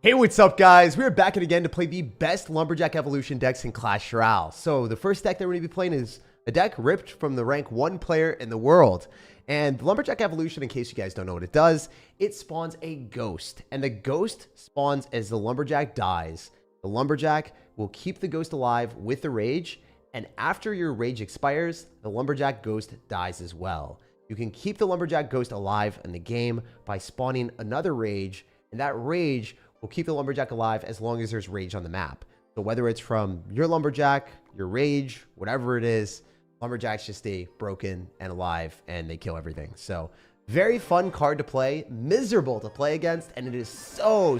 Hey, what's up, guys? We're back again to play the best Lumberjack Evolution decks in Clash Royale. So the first deck that we're going to be playing is a deck ripped from the rank 1 player in the world. And the Lumberjack Evolution, in case you guys don't know what it does, it spawns a ghost. And the ghost spawns as the Lumberjack dies. The Lumberjack will keep the ghost alive with the rage. And after your rage expires, the Lumberjack ghost dies as well. You can keep the Lumberjack ghost alive in the game by spawning another rage. And that rage will keep the Lumberjack alive as long as there's rage on the map. So whether it's from your Lumberjack, your rage, whatever it is, Lumberjacks just stay broken and alive and they kill everything. So very fun card to play, miserable to play against, and it is so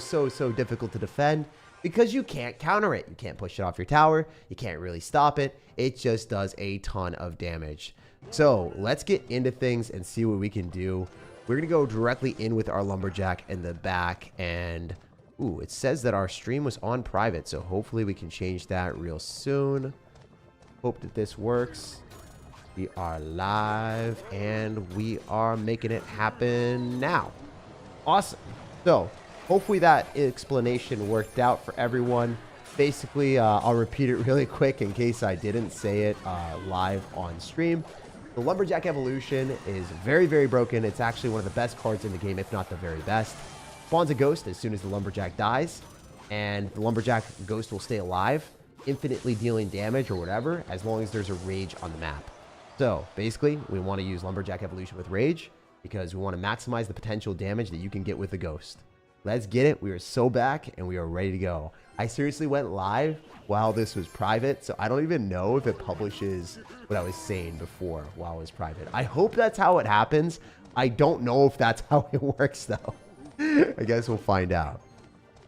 difficult to defend because you can't counter it. You can't push it off your tower. You can't really stop it. It just does a ton of damage. So let's get into things and see what we can do. We're going to go directly in with our Lumberjack in the back, and ooh, it says that our stream was on private, so hopefully we can change that real soon. Hope that this works. We are live, and we are making it happen now. Awesome. So hopefully that explanation worked out for everyone. Basically, I'll repeat it really quick in case I didn't say it live on stream. The Lumberjack Evolution is very broken. It's actually one of the best cards in the game, if not the very best. Spawns a ghost as soon as the Lumberjack dies, and the Lumberjack ghost will stay alive, infinitely dealing damage or whatever, as long as there's a rage on the map. So basically, we want to use Lumberjack Evolution with rage because we want to maximize the potential damage that you can get with the ghost. Let's get it. We are so back and we are ready to go. I seriously went live while this was private, so I don't even know if it publishes what I was saying before while it was private. I hope that's how it happens. I don't know if that's how it works though. I guess we'll find out.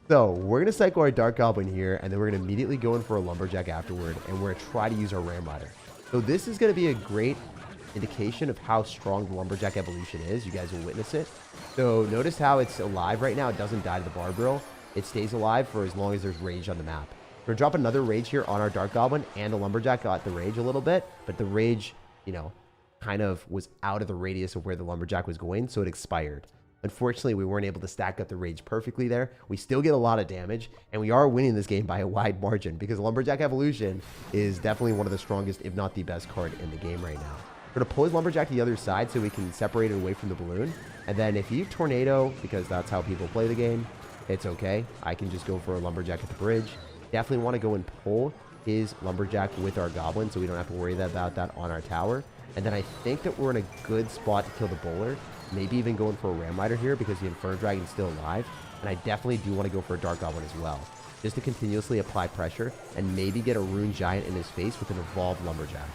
So we're going to cycle our Dark Goblin here, and then we're going to immediately go in for a Lumberjack afterward, and we're going to try to use our Ram Rider. So this is going to be a great indication of how strong the Lumberjack Evolution is. You guys will witness it. So notice how it's alive right now. It doesn't die to the Bar Barrel. It stays alive for as long as there's rage on the map. We're going to drop another rage here on our Dark Goblin, and the Lumberjack got the rage a little bit, but the rage, you know, kind of was out of the radius of where the Lumberjack was going, so it expired. Unfortunately, we weren't able to stack up the rage perfectly there. We still get a lot of damage, and we are winning this game by a wide margin because Lumberjack Evolution is definitely one of the strongest, if not the best card in the game right now. We're going to pull his Lumberjack to the other side so we can separate it away from the balloon. And then if you Tornado, because that's how people play the game, it's okay. I can just go for a Lumberjack at the bridge. Definitely want to go and pull his Lumberjack with our Goblin so we don't have to worry about that on our tower. And then I think that we're in a good spot to kill the Bowler. Maybe even going for a Ram Rider here because the Inferno Dragon's still alive. And I definitely do want to go for a Dark Goblin as well, just to continuously apply pressure and maybe get a Rune Giant in his face with an Evolved Lumberjack.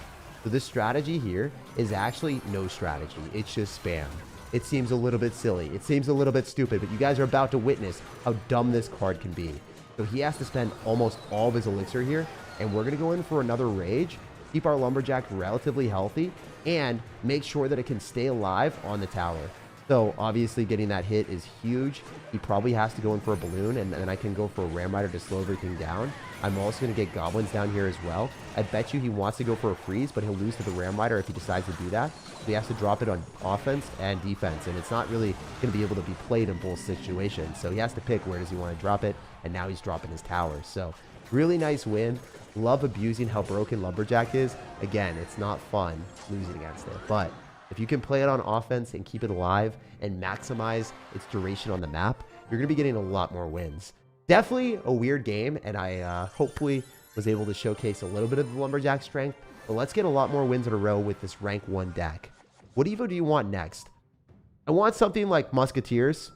So this strategy here is actually no strategy. It's just spam. It seems a little bit silly. It seems a little bit stupid, but you guys are about to witness how dumb this card can be. So he has to spend almost all of his elixir here, and we're going to go in for another Rage, keep our Lumberjack relatively healthy, and make sure that it can stay alive on the tower. So obviously getting that hit is huge. He probably has to go in for a balloon, and then I can go for a Ram Rider to slow everything down. I'm also going to get goblins down here as well. I bet you he wants to go for a freeze, but he'll lose to the Ram Rider if he decides to do that. So he has to drop it on offense and defense, and it's not really going to be able to be played in both situations. So he has to pick where does he want to drop it, and now he's dropping his tower. So really nice win. Love abusing how broken Lumberjack is. Again, it's not fun losing against it, but if you can play it on offense and keep it alive and maximize its duration on the map, you're going to be getting a lot more wins. Definitely a weird game, and I hopefully was able to showcase a little bit of the Lumberjack strength, but let's get a lot more wins in a row with this rank 1 deck. What Evo do you want next? I want something like Musketeers,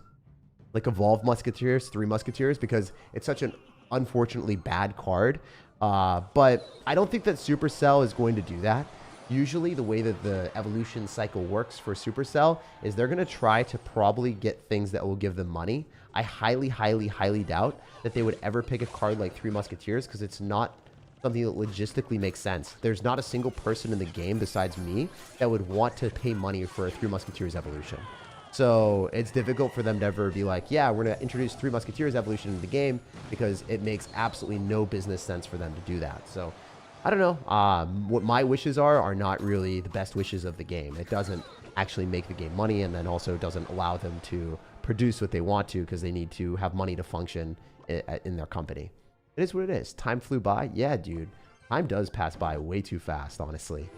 like Evolved Musketeers, 3 Musketeers, because it's such an unfortunately bad card. But I don't think that Supercell is going to do that. Usually the way that the evolution cycle works for Supercell is they're going to try to probably get things that will give them money. I highly doubt that they would ever pick a card like 3 Musketeers because it's not something that logistically makes sense. There's not a single person in the game besides me that would want to pay money for a 3 Musketeers evolution. So it's difficult for them to ever be like, yeah, we're going to introduce 3 Musketeers evolution into the game because it makes absolutely no business sense for them to do that. So I don't know. What my wishes are not really the best wishes of the game. It doesn't actually make the game money, and then also doesn't allow them to produce what they want to because they need to have money to function in their company. It is what it is. Time flew by. Yeah, dude. Time does pass by way too fast, honestly.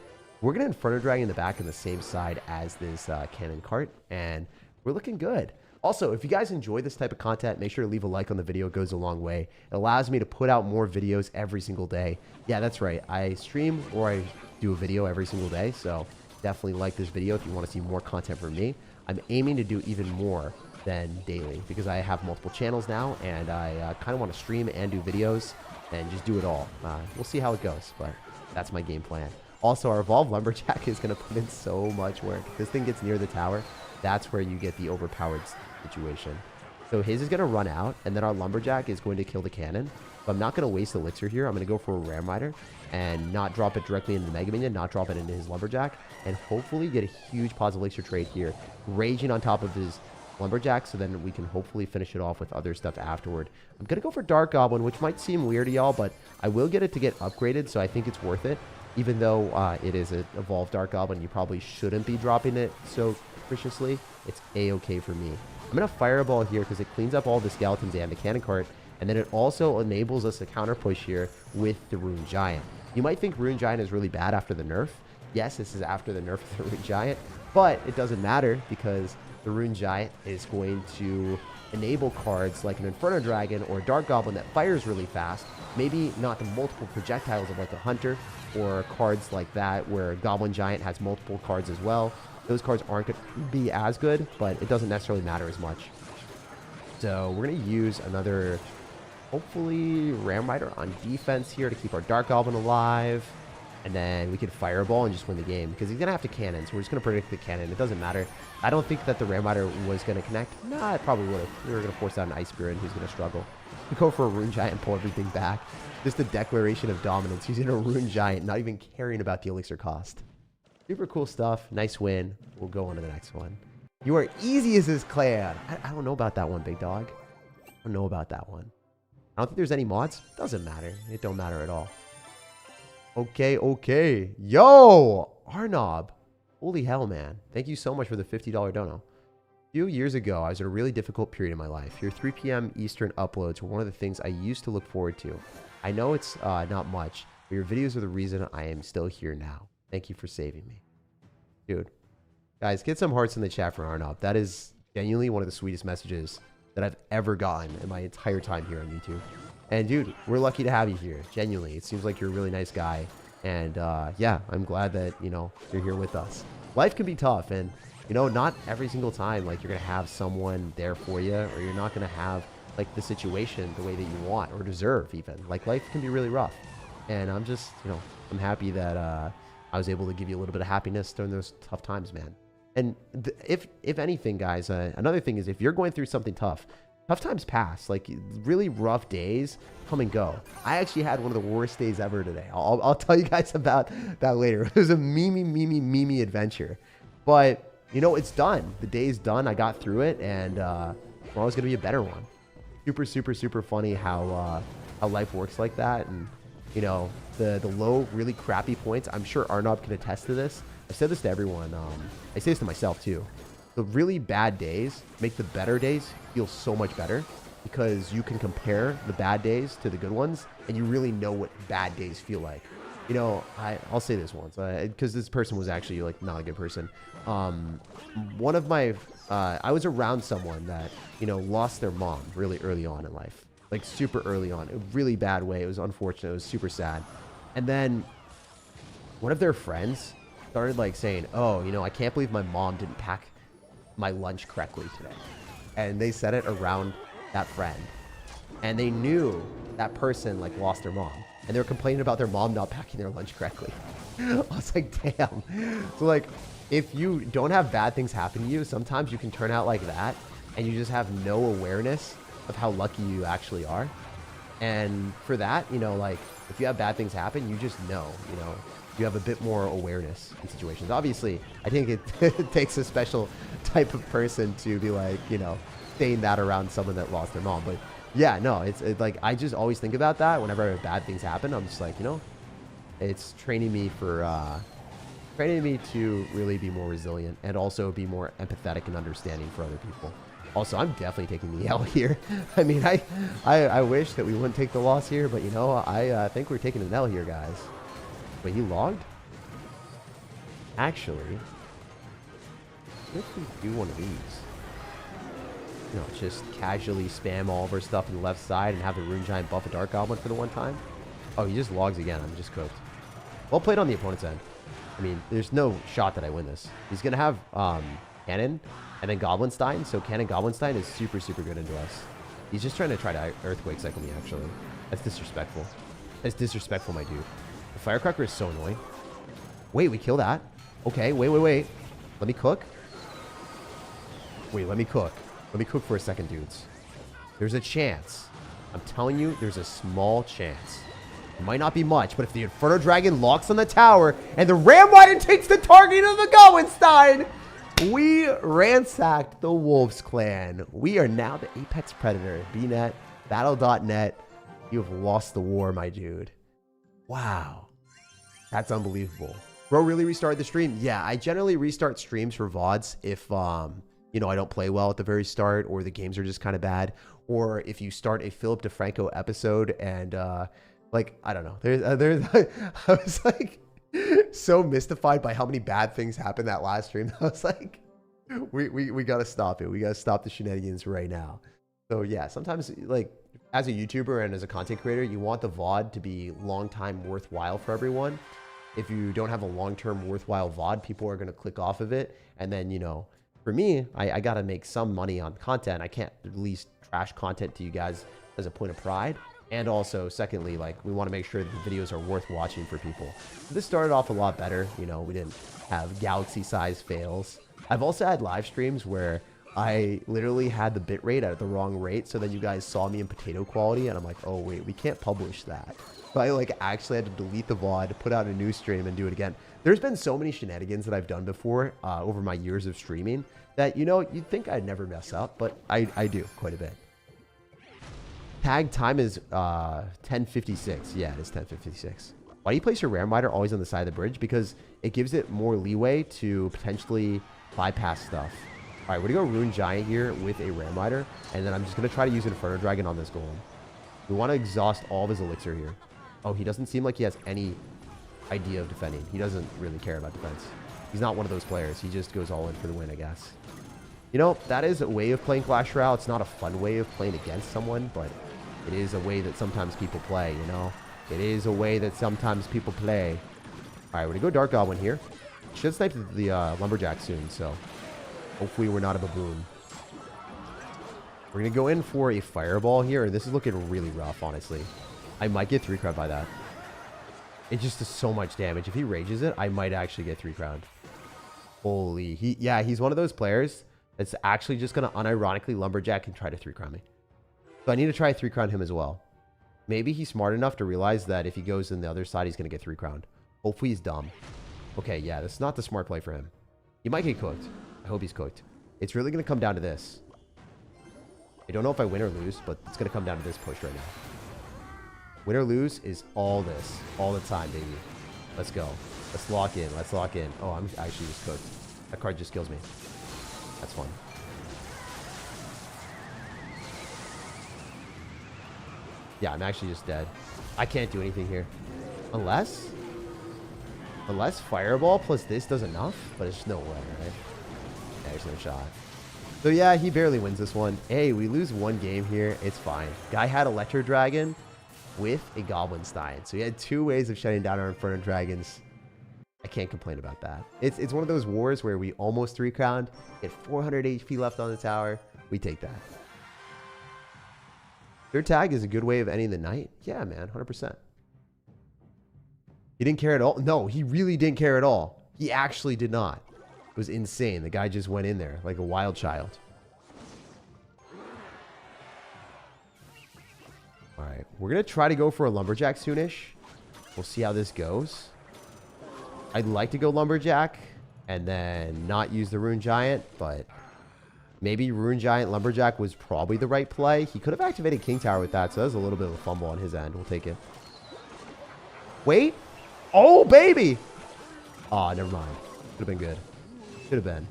We're going to Inferno Dragon in the back on the same side as this cannon cart, and we're looking good. Also, if you guys enjoy this type of content, make sure to leave a like on the video. It goes a long way. It allows me to put out more videos every single day. Yeah, that's right. I stream or I do a video every single day, so definitely like this video if you want to see more content from me. I'm aiming to do even more than daily because I have multiple channels now, and I kind of want to stream and do videos and just do it all. We'll see how it goes, but that's my game plan. Also, our Evolved Lumberjack is going to put in so much work. If this thing gets near the tower, that's where you get the overpowered situation. So his is going to run out, and then our Lumberjack is going to kill the cannon. But I'm not going to waste elixir here. I'm going to go for a Ram Rider and not drop it directly into the Mega Minion, not drop it into his Lumberjack, and hopefully get a huge positive elixir trade here, raging on top of his Lumberjack, so then we can hopefully finish it off with other stuff afterward. I'm going to go for Dark Goblin, which might seem weird to y'all, but I will get it to get upgraded, so I think it's worth it. Even though it is an Evolved Dark Goblin, you probably shouldn't be dropping it so capriciously. It's a-okay for me. I'm going to Fireball here because it cleans up all the skeletons and the cannon cart, and then it also enables us to counter push here with the Rune Giant. You might think Rune Giant is really bad after the nerf. Yes, this is after the nerf of the Rune Giant, but it doesn't matter because the Rune Giant is going to enable cards like an Inferno Dragon or a Dark Goblin that fires really fast. Maybe not the multiple projectiles of like a Hunter or cards like that where Goblin Giant has multiple cards as well. Those cards aren't going to be as good, but it doesn't necessarily matter as much. So we're going to use another, hopefully, Ram Rider on defense here to keep our Dark Goblin alive. And then we could Fireball and just win the game because he's going to have to cannon. So we're just going to predict the cannon. It doesn't matter. I don't think that the Ram Rider was going to connect. Nah, it probably would have. We were going to force out an Ice Spirit who's going to struggle. We go for a Rune Giant and pull everything back. Just a declaration of dominance using a Rune Giant, not even caring about the elixir cost. Super cool stuff. Nice win. We'll go on to the next one. You are easy as this clan. I don't know about that one, big dog. I don't know about that one. I don't think there's any mods. Doesn't matter. It don't matter at all. Okay, okay. Yo, Arnob. Holy hell, man. Thank you so much for the $50 dono. A few years ago, I was in a really difficult period in my life. Your 3 p.m. Eastern uploads were one of the things I used to look forward to. I know it's not much, but your videos are the reason I am still here now. Thank you for saving me. Dude. Guys, get some hearts in the chat for Arnob. That is genuinely one of the sweetest messages that I've ever gotten in my entire time here on YouTube. And dude, we're lucky to have you here. Genuinely, it seems like you're a really nice guy. And yeah, I'm glad that, you know, you're here with us. Life can be tough, and you know, not every single time like you're gonna have someone there for you, or you're not gonna have like the situation the way that you want or deserve even. Like life can be really rough. And I'm just, you know, I'm happy that I was able to give you a little bit of happiness during those tough times, man. And if anything, guys, another thing is if you're going through something tough, tough times pass. Like really rough days come and go. I actually had one of the worst days ever today. I'll tell you guys about that later. It was a meme adventure, but you know, it's done. The day's done. I got through it, and tomorrow's gonna be a better one. Super funny how life works like that. And you know, the low, really crappy points. I'm sure Arnob can attest to this. I've said this to everyone. I say this to myself too. The really bad days make the better days feel so much better because you can compare the bad days to the good ones, and you really know what bad days feel like. You know, I'll say this once because this person was actually like not a good person. One of my, I was around someone that, you know, lost their mom really early on in life, like super early on, a really bad way. It was unfortunate. It was super sad. And then one of their friends started like saying, oh, you know, I can't believe my mom didn't pack my lunch correctly today. And they said it around that friend, and they knew that person like lost their mom, and they were complaining about their mom not packing their lunch correctly. I was like, damn. So like, if you don't have bad things happen to you, sometimes you can turn out like that and you just have no awareness of how lucky you actually are. And for that, you know, like if you have bad things happen, you just know, you know, you have a bit more awareness in situations. Obviously, I think it takes a special type of person to be like, you know, saying that around someone that lost their mom. But yeah, no, it's like, I just always think about that whenever bad things happen. I'm just like, you know, it's training me to really be more resilient and also be more empathetic and understanding for other people. Also, I'm definitely taking the L here. I mean, I wish that we wouldn't take the loss here, but you know, I think we're taking an L here, guys. Wait, he logged? Actually, what if we do one of these? You know, just casually spam all of our stuff on the left side and have the Rune Giant buff a Dark Goblin for the one time? Oh, he just logs again. I'm just cooked. Well played on the opponent's end. I mean, there's no shot that I win this. He's going to have Cannon and then Goblinstein. So Cannon Goblinstein is super, super good into us. He's just trying to Earthquake Cycle me, actually. That's disrespectful. That's disrespectful, my dude. The Firecracker is so annoying. Wait, we kill that. Okay, wait. Let me cook. Wait, let me cook. Let me cook for a second, dudes. There's a chance. I'm telling you, there's a small chance. It might not be much, but if the Inferno Dragon locks on the tower and the Ram Rider takes the target of the Gowenstein, we ransacked the Wolves Clan. We are now the Apex Predator. BNet, Battle.net. You have lost the war, my dude. Wow. That's unbelievable. Bro, really restarted the stream? Yeah, I generally restart streams for VODs if, you know, I don't play well at the very start, or the games are just kind of bad, or if you start a Philip DeFranco episode and, like, I don't know. There's I was like so mystified by how many bad things happened that last stream. I was like, we got to stop it. We got to stop the shenanigans right now. So yeah, sometimes like as a YouTuber and as a content creator, you want the VOD to be long time worthwhile for everyone. If you don't have a long-term worthwhile VOD, people are going to click off of it. And then, you know, for me, I got to make some money on content. I can't release trash content to you guys as a point of pride. And also, secondly, like, we want to make sure that the videos are worth watching for people. This started off a lot better. You know, we didn't have galaxy-sized fails. I've also had live streams where I literally had the bitrate at the wrong rate, so then you guys saw me in potato quality, and I'm like, oh, wait, we can't publish that. So I, like, actually had to delete the VOD, put out a new stream, and do it again. There's been so many shenanigans that I've done before over my years of streaming that, you know, you'd think I'd never mess up, but I do quite a bit. Tag time is 10:56. Yeah, it is 10:56. Why do you place your Ram Rider always on the side of the bridge? Because it gives it more leeway to potentially bypass stuff. All right, we're going to go Rune Giant here with a Ram Rider, and then I'm just going to try to use Inferno Dragon on this golem. We want to exhaust all of his elixir here. Oh, he doesn't seem like he has any idea of defending. He doesn't really care about defense. He's not one of those players. He just goes all in for the win, I guess. You know, that is a way of playing Clash Royale. It's not a fun way of playing against someone, but it is a way that sometimes people play, you know? It is a way that sometimes people play. All right, we're going to go Dark Goblin here. Should snipe the Lumberjack soon, so hopefully we're not a baboon. We're going to go in for a Fireball here. This is looking really rough, honestly. I might get 3-crowned by that. It just does so much damage. If he rages it, I might actually get 3-crowned. Holy. He's one of those players that's actually just going to unironically Lumberjack and try to 3-crown me. So I need to try 3-crown him as well. Maybe he's smart enough to realize that if he goes in the other side, he's going to get 3-crowned. Hopefully he's dumb. Okay, yeah, that's not the smart play for him. He might get cooked. I hope he's cooked. It's really going to come down to this. I don't know if I win or lose, but it's going to come down to this push right now. Win or lose is all this. All the time, baby. Let's go. Let's lock in. Let's lock in. Oh, I'm actually just cooked. That card just kills me. That's fun. Yeah, I'm actually just dead. I can't do anything here. Unless Fireball plus this does enough, but it's no way, right? Yeah, there's no shot. So yeah, he barely wins this one. Hey, we lose one game here. It's fine. Guy had Electro Dragon with a Goblinstein. So he had 2 ways of shutting down our Inferno Dragons. I can't complain about that. It's one of those wars where we almost 3-crowned, get 400 HP left on the tower. We take that. SirTag is a good way of ending the night. Yeah, man, 100%. He didn't care at all. No, he really didn't care at all. He actually did not. It was insane. The guy just went in there like a wild child. All right, we're going to try to go for a Lumberjack soonish. We'll see how this goes. I'd like to go Lumberjack and then not use the Rune Giant, but maybe Rune Giant Lumberjack was probably the right play. He could have activated King Tower with that, so that was a little bit of a fumble on his end. We'll take it. Wait. Oh, baby. Oh, never mind. Could have been good. Could have been.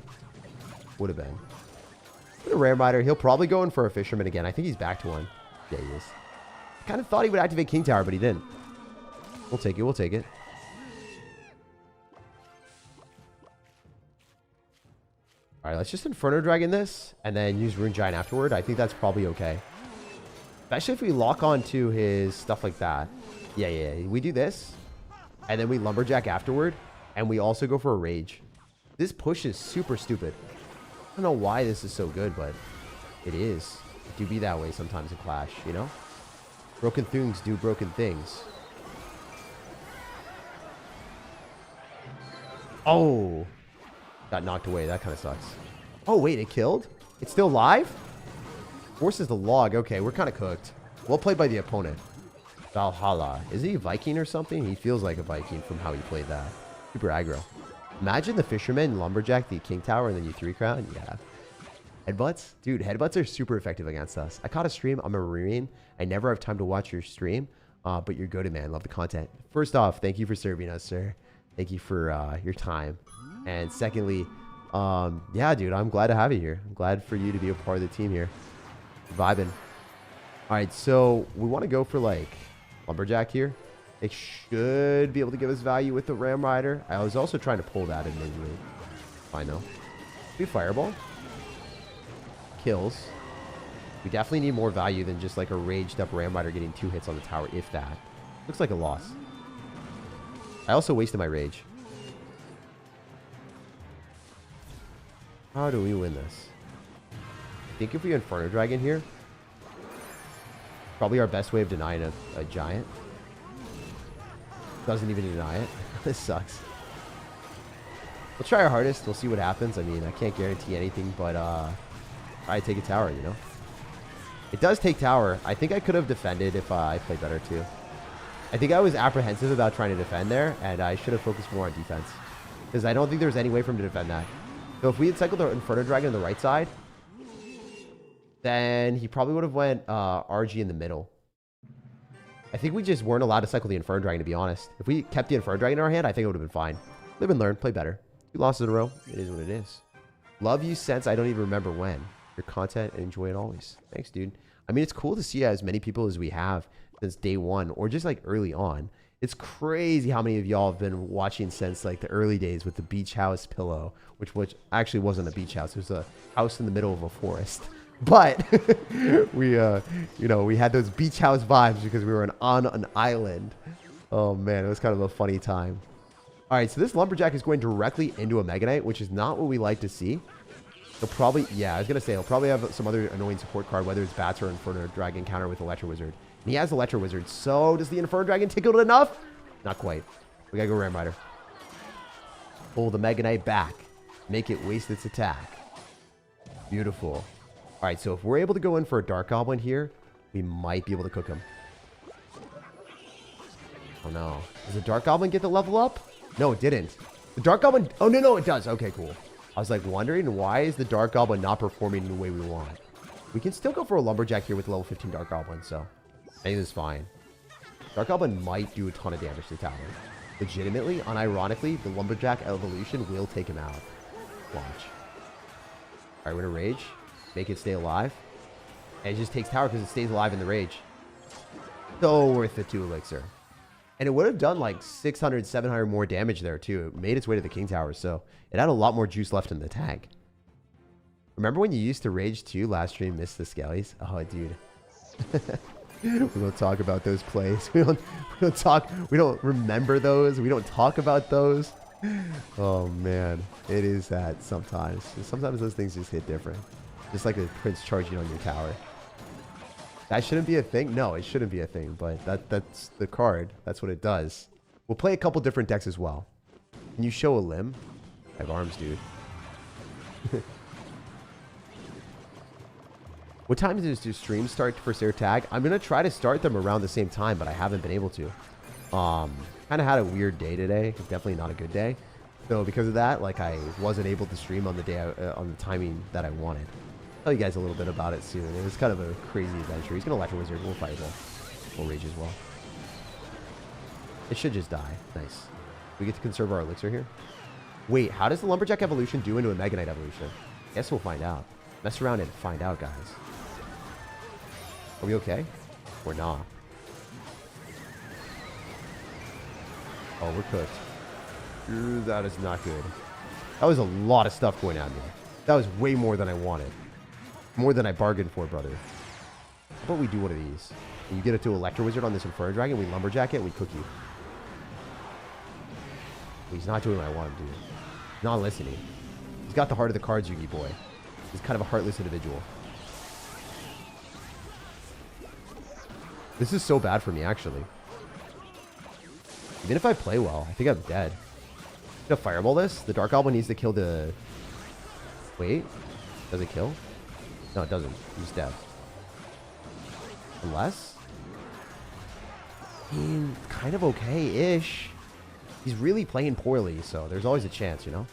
Would have been. The Ram Rider, he'll probably go in for a Fisherman again. I think he's back to one. Yeah, he is. I kind of thought he would activate King Tower, but he didn't. We'll take it. We'll take it. All right, let's just Inferno Dragon this and then use Rune Giant afterward. I think that's probably okay. Especially if we lock onto his stuff like that. Yeah. We do this and then we Lumberjack afterward and we also go for a Rage. This push is super stupid. I don't know why this is so good, but it is. It do be that way sometimes in Clash, you know? Broken things do broken things. Oh. Got knocked away. That kind of sucks. Oh, wait. It killed? It's still live? Forces the log. Okay, we're kind of cooked. Well played by the opponent. Valhalla. Is he a Viking or something? He feels like a Viking from how he played that. Super aggro. Imagine the Fisherman, Lumberjack, the King Tower, and then you 3-crown. Yeah. Headbutts? Dude, headbutts are super effective against us. I caught a stream. I'm a Marine. I never have time to watch your stream, but you're good, man. Love the content. First off, thank you for serving us, sir. Thank you for your time. And secondly, yeah, dude, I'm glad to have you here. I'm glad for you to be a part of the team here. Vibing. All right, so we want to go for, like, Lumberjack here. It should be able to give us value with the Ram Rider. I was also trying to pull that in mid-room. Fine, though. Be Fireball. Kills. We definitely need more value than just, like, a raged-up Ram Rider getting 2 hits on the tower, if that. Looks like a loss. I also wasted my Rage. How do we win this? I think if we Inferno Dragon here, probably our best way of denying a Giant. Doesn't even deny it. This sucks. We'll try our hardest. We'll see what happens. I mean, I can't guarantee anything, but I take a tower, you know? It does take tower. I think I could have defended if I played better, too. I think I was apprehensive about trying to defend there, and I should have focused more on defense. Because I don't think there's any way for him to defend that. So if we had cycled the Inferno Dragon on the right side, then he probably would have went RG in the middle. I think we just weren't allowed to cycle the Inferno Dragon, to be honest. If we kept the Inferno Dragon in our hand, I think it would have been fine. Live and learn. Play better. 2 losses in a row. It is what it is. Love you since I don't even remember when. Your content and enjoy it always. Thanks, dude. I mean, it's cool to see as many people as we have since day one or just like early on. It's crazy how many of y'all have been watching since like the early days with the beach house pillow, which actually wasn't a beach house. It was a house in the middle of a forest. But we, you know, we had those beach house vibes because we were on an island. Oh man, it was kind of a funny time. All right, so this Lumberjack is going directly into a Mega Knight, which is not what we like to see. He'll probably, yeah, I was going to say, he'll probably have some other annoying support card, whether it's Bats or Inferno Dragon counter with Electro Wizard. And he has Electro Wizard, so does the Inferno Dragon tickle it enough? Not quite. We got to go Ram Rider. Pull the Mega Knight back. Make it waste its attack. Beautiful. All right, so if we're able to go in for a Dark Goblin here, we might be able to cook him. Oh, no. Does the Dark Goblin get the level up? No, it didn't. The Dark Goblin... Oh, no, it does. Okay, cool. I was like wondering, why is the Dark Goblin not performing the way we want? We can still go for a Lumberjack here with level 15 Dark Goblin, so I think this is fine. Dark Goblin might do a ton of damage to the tower. Legitimately, unironically, the Lumberjack Evolution will take him out. Watch. All right, we're going to Rage. Make it stay alive. And it just takes tower because it stays alive in the Rage. So worth the 2 elixir. And it would have done like 600, 700 more damage there too. It made its way to the King Tower, so it had a lot more juice left in the tank. Remember when you used to Rage 2 last stream, missed the Skellies? Oh, dude. We don't talk about those plays. We don't remember those. We don't talk about those. Oh, man. It is that sometimes. Sometimes those things just hit different. Just like a prince charging on your tower. That shouldn't be a thing? No, it shouldn't be a thing, but that's the card. That's what it does. We'll play a couple different decks as well. Can you show a limb? I have arms, dude. What time do streams start for SirTag? I'm going to try to start them around the same time, but I haven't been able to. Kind of had a weird day today. Definitely not a good day. So because of that, like I wasn't able to stream on the day, on the timing that I wanted. I'll tell you guys a little bit about it soon. It was kind of a crazy adventure. He's going to Electro Wizard. We'll Fireball. We'll Rage as well. It should just die. Nice. We get to conserve our elixir here. Wait, how does the Lumberjack Evolution do into a Mega Knight Evolution? Guess we'll find out. Mess around and find out, guys. Are we okay? We're not. Oh, we're cooked. Ooh, that is not good. That was a lot of stuff going at me. That was way more than I wanted. More than I bargained for, brother. How about we do one of these? And you get it to Electro Wizard on this Inferno Dragon, we Lumberjack it, and we cook you. He's not doing what I want him to do. Not listening. He's got the heart of the cards, Yugi boy. He's kind of a heartless individual. This is so bad for me, actually. Even if I play well, I think I'm dead. I'm gonna fireball this. The Dark Goblin needs to kill the... Wait. Does it kill? No, it doesn't. He's dead. Unless... I mean, kind of okay-ish. He's really playing poorly, so there's always a chance, you know?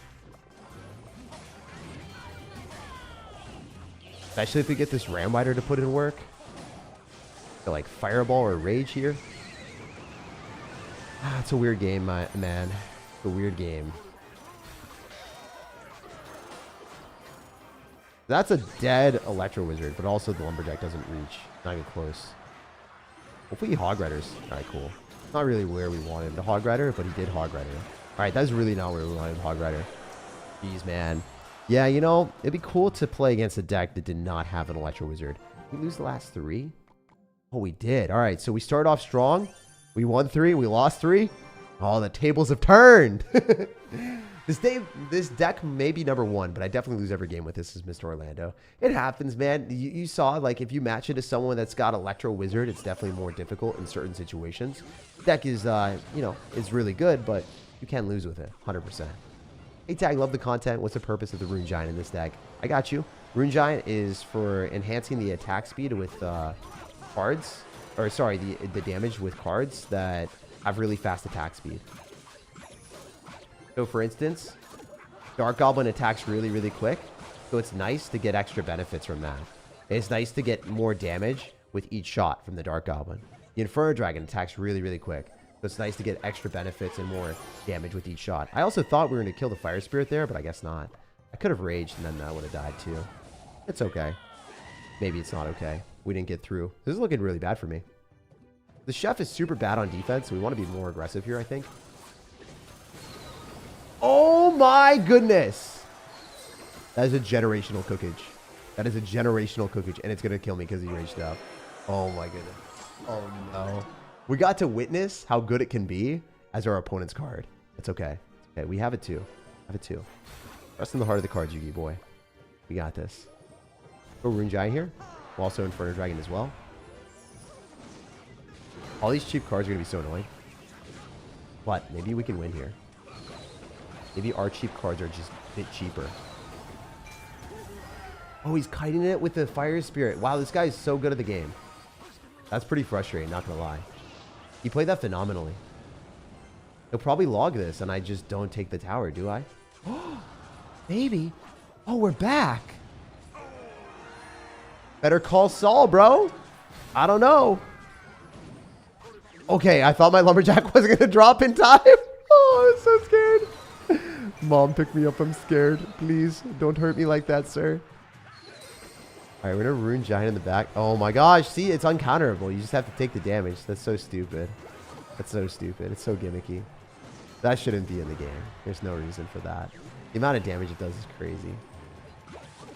Especially if we get this Ramwider to put in work. So, like, Fireball or Rage here. Ah, it's a weird game, man. It's a weird game. That's a dead Electro Wizard, but also the Lumberjack doesn't reach. Not even close. Hopefully he Hog Riders. Alright, cool. Not really where we wanted the Hog Rider, but he did Hog Rider. Alright, that's really not where we wanted Hog Rider. Jeez, man. Yeah, you know, it'd be cool to play against a deck that did not have an Electro Wizard. Did we lose the last 3? Oh, we did. Alright, so we started off strong. We won 3. We lost 3. Oh, the tables have turned. This deck may be number 1, but I definitely lose every game with this as Mr. Orlando. It happens, man. You saw, like, if you match it to someone that's got Electro Wizard, it's definitely more difficult in certain situations. Deck is, you know, is really good, but you can lose with it, 100%. Hey, Tag, love the content. What's the purpose of the Rune Giant in this deck? I got you. Rune Giant is for enhancing the attack speed with cards. Or, sorry, the damage with cards that have really fast attack speed. So, for instance, Dark Goblin attacks really, really quick. So, it's nice to get extra benefits from that. It's nice to get more damage with each shot from the Dark Goblin. The Inferno Dragon attacks really, really quick. So, it's nice to get extra benefits and more damage with each shot. I also thought we were going to kill the Fire Spirit there, but I guess not. I could have raged and then that would have died too. It's okay. Maybe it's not okay. We didn't get through. This is looking really bad for me. The Chef is super bad on defense, so we want to be more aggressive here, I think. Oh my goodness. That is a generational cookage. That is a generational cookage, and it's going to kill me because he raged up. Oh my goodness. Oh no. We got to witness how good it can be as our opponent's card. It's okay. It's okay. We have it too. Have it too. Rest in the heart of the cards, Yugi boy. We got this. Go Rune Giant here. We'll also Inferno Dragon as well. All these cheap cards are going to be so annoying. But maybe we can win here. Maybe our cheap cards are just a bit cheaper. Oh, he's kiting it with the Fire Spirit. Wow, this guy is so good at the game. That's pretty frustrating, not going to lie. He played that phenomenally. He'll probably log this, and I just don't take the tower, do I? Oh, maybe. Oh, we're back. Better call Saul, bro. I don't know. Okay, I thought my Lumberjack wasn't going to drop in time. Oh, I'm so scared. Mom, pick me up. I'm scared. Please, don't hurt me like that, sir. All right, we're going to Rune Giant in the back. Oh, my gosh. See, it's uncounterable. You just have to take the damage. That's so stupid. That's so stupid. It's so gimmicky. That shouldn't be in the game. There's no reason for that. The amount of damage it does is crazy.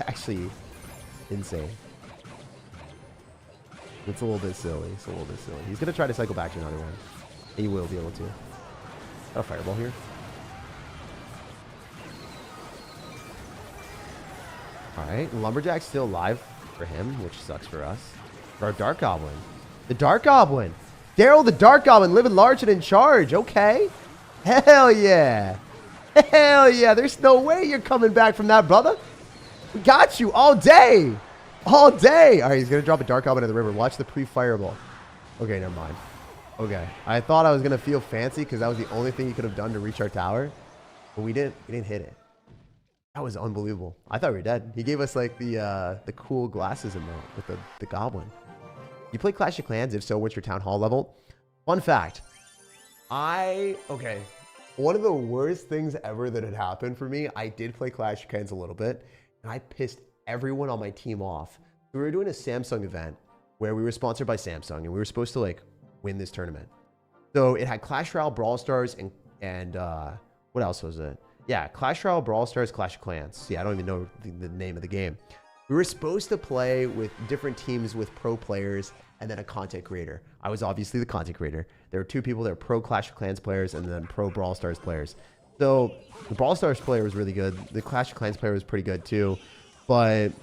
Actually, insane. It's a little bit silly. It's a little bit silly. He's going to try to cycle back to another one. He will be able to. Got a fireball here. Alright. Lumberjack's still alive for him, which sucks for us. For our Dark Goblin. The Dark Goblin. Daryl the Dark Goblin living large and in charge. Okay. Hell yeah. Hell yeah. There's no way you're coming back from that, brother. We got you all day. All day. All right, he's going to drop a Dark Goblin in the river. Watch the pre-fireball. Okay, never mind. Okay. I thought I was going to feel fancy because that was the only thing he could have done to reach our tower. But we didn't hit it. That was unbelievable. I thought we were dead. He gave us like the cool glasses emote with the goblin. You play Clash of Clans? If so, what's your town hall level? Fun fact. Okay. One of the worst things ever that had happened for me, I did play Clash of Clans a little bit. And I pissed everyone on my team off. We were doing a Samsung event where we were sponsored by Samsung, and we were supposed to like win this tournament. So it had Clash Royale, Brawl Stars, and what else was it? Yeah, Clash Royale, Brawl Stars, Clash of Clans. Yeah, I don't even know the name of the game. We were supposed to play with different teams with pro players and then a content creator. I was obviously the content creator. There were two people that were pro Clash of Clans players and then pro Brawl Stars players. So the Brawl Stars player was really good. The Clash of Clans player was pretty good too. But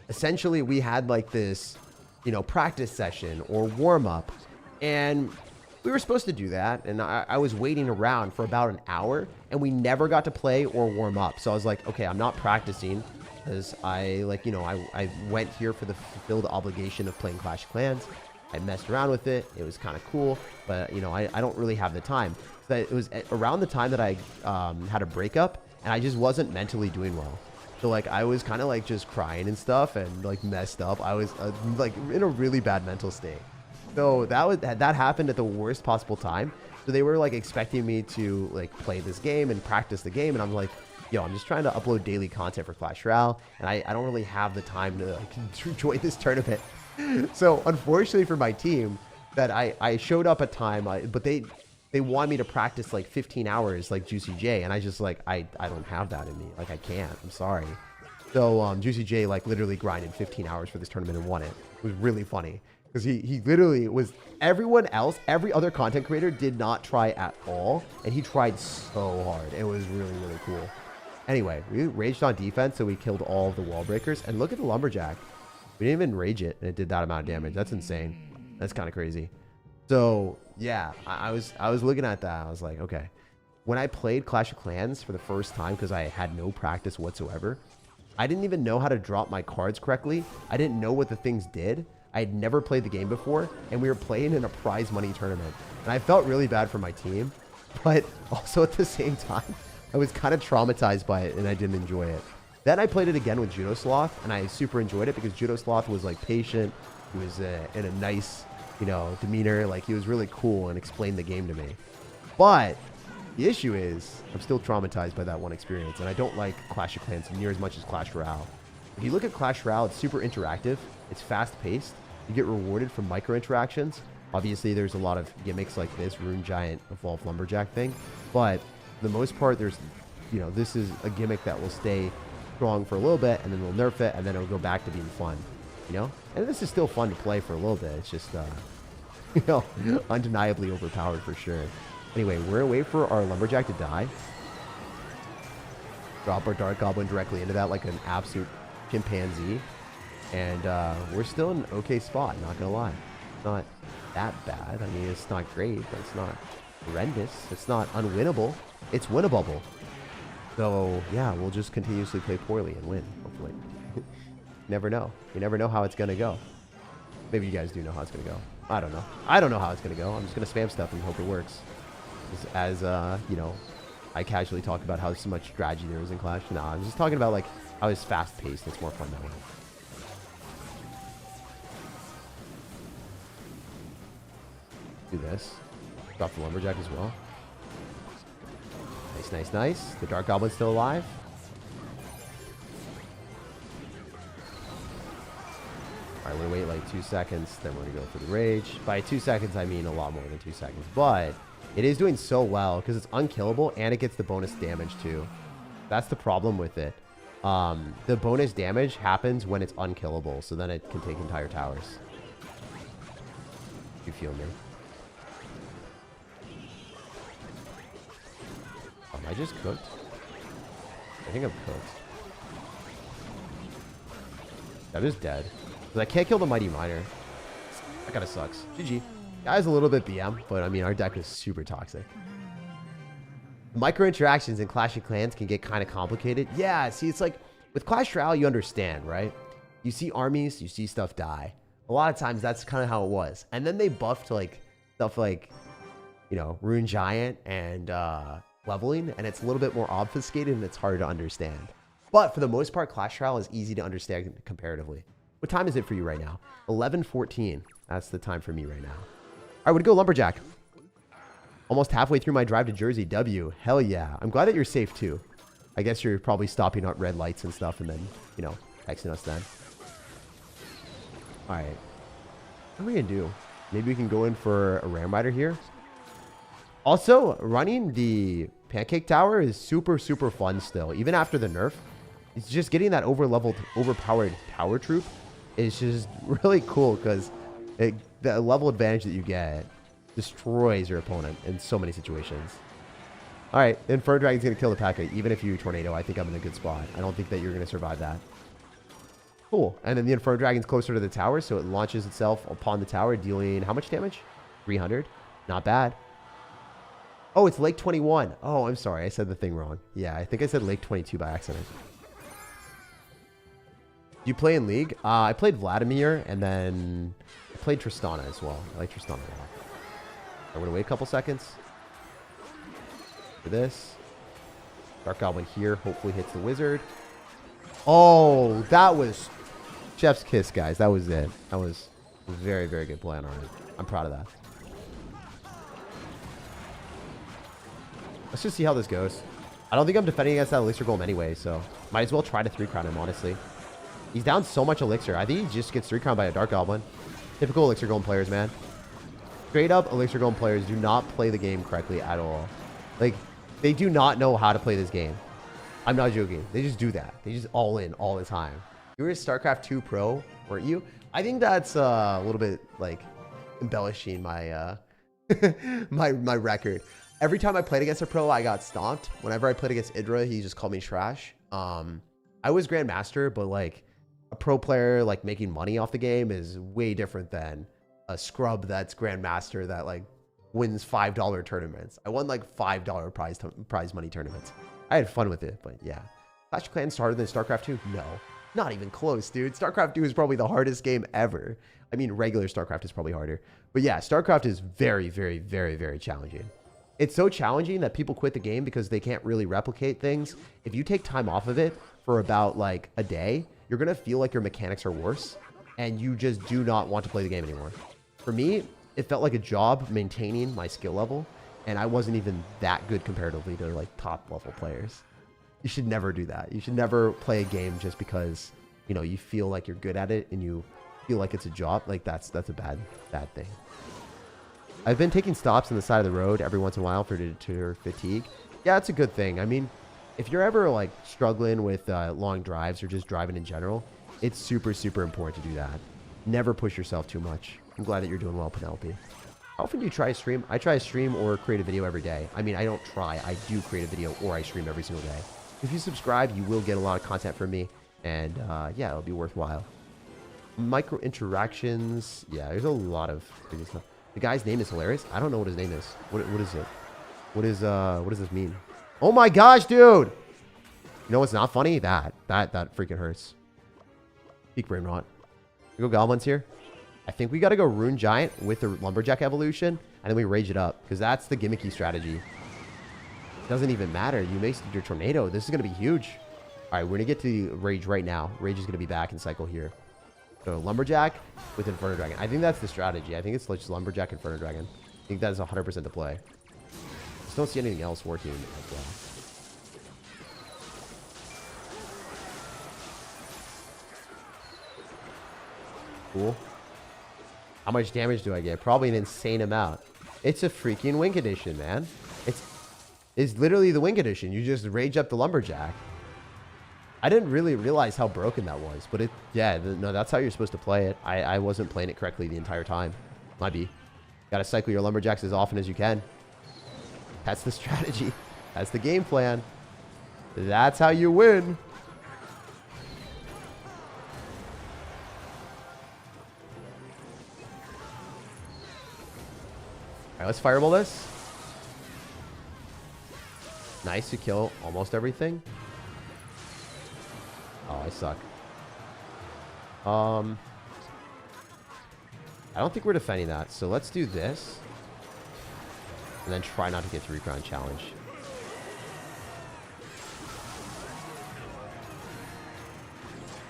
essentially we had like this, you know, practice session or warm up. And we were supposed to do that. And I was waiting around for about an hour and we never got to play or warm up. So I was like, okay, I'm not practicing. Because I went here for the fulfilled obligation of playing Clash of Clans. I messed around with it. It was kind of cool, but you know, I don't really have the time. So it was around the time that I had a breakup, and I just wasn't mentally doing well. So like I was kind of like just crying and stuff, and like messed up. I was like in a really bad mental state. So that happened at the worst possible time. So they were like expecting me to like play this game and practice the game, and I'm like, yo, I'm just trying to upload daily content for Clash Royale, and I don't really have the time to, like, to join this tournament. So unfortunately for my team, that I showed up at time, but they want me to practice like 15 hours like Juicy J, and I just like I don't have that in me. Like I can't. I'm sorry. So Juicy J like literally grinded 15 hours for this tournament and won it. It was really funny because he literally was. Everyone else, every other content creator did not try at all, and he tried so hard. It was really cool. Anyway, we raged on defense, so we killed all of the wall breakers. And look at the Lumberjack. We didn't even rage it, and it did that amount of damage. That's insane. That's kind of crazy. So, yeah, I was looking at that. I was like, okay. When I played Clash of Clans for the first time, because I had no practice whatsoever, I didn't even know how to drop my cards correctly. I didn't know what the things did. I had never played the game before, and we were playing in a prize money tournament. And I felt really bad for my team, but also at the same time, I was kind of traumatized by it, and I didn't enjoy it. Then I played it again with Judo Sloth, and I super enjoyed it because Judo Sloth was like patient. He was in a nice, you know, demeanor. Like he was really cool and explained the game to me. But the issue is I'm still traumatized by that one experience, and I don't like Clash of Clans near as much as Clash Royale. If you look at Clash Royale, it's super interactive. It's fast-paced. You get rewarded from micro interactions. Obviously, there's a lot of gimmicks like this Rune Giant Evolved Lumberjack thing, but for the most part, there's, you know, this is a gimmick that will stay strong for a little bit, and then we'll nerf it, and then it'll go back to being fun, you know? And this is still fun to play for a little bit. It's just, you know, undeniably overpowered for sure. Anyway, we're gonna wait for our Lumberjack to die. Drop our Dark Goblin directly into that like an absolute chimpanzee. And we're still in an okay spot, not gonna lie. It's not that bad. I mean, it's not great, but it's not horrendous. It's not unwinnable. It's winnable. So yeah, we'll just continuously play poorly and win, hopefully. Never know. You never know how it's gonna go. Maybe you guys do know how it's gonna go. I don't know. I don't know how it's gonna go. I'm just gonna spam stuff and hope it works. As you know, I casually talk about how so much strategy there is in Clash. No, I'm just talking about like how it's fast paced. It's more fun that way. Do this. Drop the Lumberjack as well. Nice, nice, nice. The Dark Goblin's still alive. Alright, we're gonna wait like 2 seconds, then we're gonna go for the rage. By 2 seconds, I mean a lot more than 2 seconds. But it is doing so well because it's unkillable and it gets the bonus damage too. That's the problem with it. The bonus damage happens when it's unkillable, so then it can take entire towers. You feel me? I just cooked. I think I'm cooked. I'm just dead. Because I can't kill the Mighty Miner. That kind of sucks. GG. Guy's a little bit BM, but I mean, our deck is super toxic. Micro interactions in Clash of Clans can get kind of complicated. Yeah, see, it's like with Clash Royale, you understand, right? You see armies, you see stuff die. A lot of times that's kind of how it was. And then they buffed like stuff like, you know, Rune Giant and leveling, and it's a little bit more obfuscated and it's harder to understand. But for the most part, Clash Royale is easy to understand comparatively. What time is it for you right now? 11:14. That's the time for me right now. All right, we're gonna go Lumberjack. Almost halfway through my drive to Jersey. W. Hell yeah. I'm glad that you're safe too. I guess you're probably stopping at red lights and stuff and then, you know, texting us then. All right. What are we going to do? Maybe we can go in for a Ram Rider here. Also, running the Pancake Tower is super, super fun still. Even after the nerf, it's just getting that overpowered tower troop is just really cool because the level advantage that you get destroys your opponent in so many situations. All right, Inferno Dragon's going to kill the P.E.K.K.A. Even if you Tornado, I think I'm in a good spot. I don't think that you're going to survive that. Cool. And then the Inferno Dragon's closer to the tower, so it launches itself upon the tower, dealing how much damage? 300. Not bad. Oh, it's Lake 21. Oh, I'm sorry. I said the thing wrong. Yeah, I think I said Lake 22 by accident. You play in League? I played Vladimir, and then I played Tristana as well. I like Tristana a lot. I'm going to wait a couple seconds for this. Dark Goblin here hopefully hits the wizard. Oh, that was chef's kiss, guys. That was it. That was a very, very good play on our end. I'm proud of that. Let's just see how this goes. I don't think I'm defending against that Elixir Golem anyway, so might as well try to 3-crown him, honestly. He's down so much Elixir. I think he just gets 3-crowned by a Dark Goblin. Typical Elixir Golem players, man. Straight up, Elixir Golem players do not play the game correctly at all. Like, they do not know how to play this game. I'm not joking. They just do that. They just all in all the time. You were a StarCraft 2 Pro, weren't you? I think that's a little bit, like, embellishing my my record. Every time I played against a pro, I got stomped. Whenever I played against Idra, he just called me trash. I was Grandmaster, but, like, a pro player, like, making money off the game is way different than a scrub that's Grandmaster that, like, wins $5 tournaments. I won, like, $5 prize money tournaments. I had fun with it, but yeah. Clash of Clans harder than StarCraft 2? No. Not even close, dude. StarCraft 2 is probably the hardest game ever. I mean, regular StarCraft is probably harder. But yeah, StarCraft is very, very, very, very challenging. It's so challenging that people quit the game because they can't really replicate things. If you take time off of it for about, like, a day, you're going to feel like your mechanics are worse, and you just do not want to play the game anymore. For me, it felt like a job maintaining my skill level, and I wasn't even that good comparatively to, like, top level players. You should never do that. You should never play a game just because, you know, you feel like you're good at it and you feel like it's a job. Like, that's a bad thing. I've been taking stops on the side of the road every once in a while for deter fatigue. Yeah, it's a good thing. I mean, if you're ever, like, struggling with long drives or just driving in general, it's super, super important to do that. Never push yourself too much. I'm glad that you're doing well, Penelope. How often do you try to stream? I try to stream or create a video every day. I mean, I don't try. I do create a video or I stream every single day. If you subscribe, you will get a lot of content from me. And, yeah, it'll be worthwhile. Micro interactions. Yeah, there's a lot of crazy stuff. The guy's name is hilarious. I don't know what his name is. What is it? What does this mean? Oh my gosh, dude! You know what's not funny? That freaking hurts. Peak brain rot. We go goblins here. I think we got to go Rune Giant with the Lumberjack Evolution, and then we rage it up, because that's the gimmicky strategy. It doesn't even matter. You make your Tornado. This is going to be huge. All right, we're going to get to Rage right now. Rage is going to be back in cycle here. So Lumberjack with Inferno Dragon. I think that's the strategy. I think it's just Lumberjack, Inferno Dragon. I think that is 100% the play. Just don't see anything else working as well. Cool. How much damage do I get? Probably an insane amount. It's a freaking Wing Edition, man. It's literally the Wing Edition. You just rage up the Lumberjack. I didn't really realize how broken that was, but no, that's how you're supposed to play it. I wasn't playing it correctly the entire time. Might be. Gotta cycle your Lumberjacks as often as you can. That's the strategy. That's the game plan. That's how you win. All right, let's fireball this. Nice to kill almost everything. Oh, I suck. I don't think we're defending that, so let's do this. And then try not to get 3-crown challenge.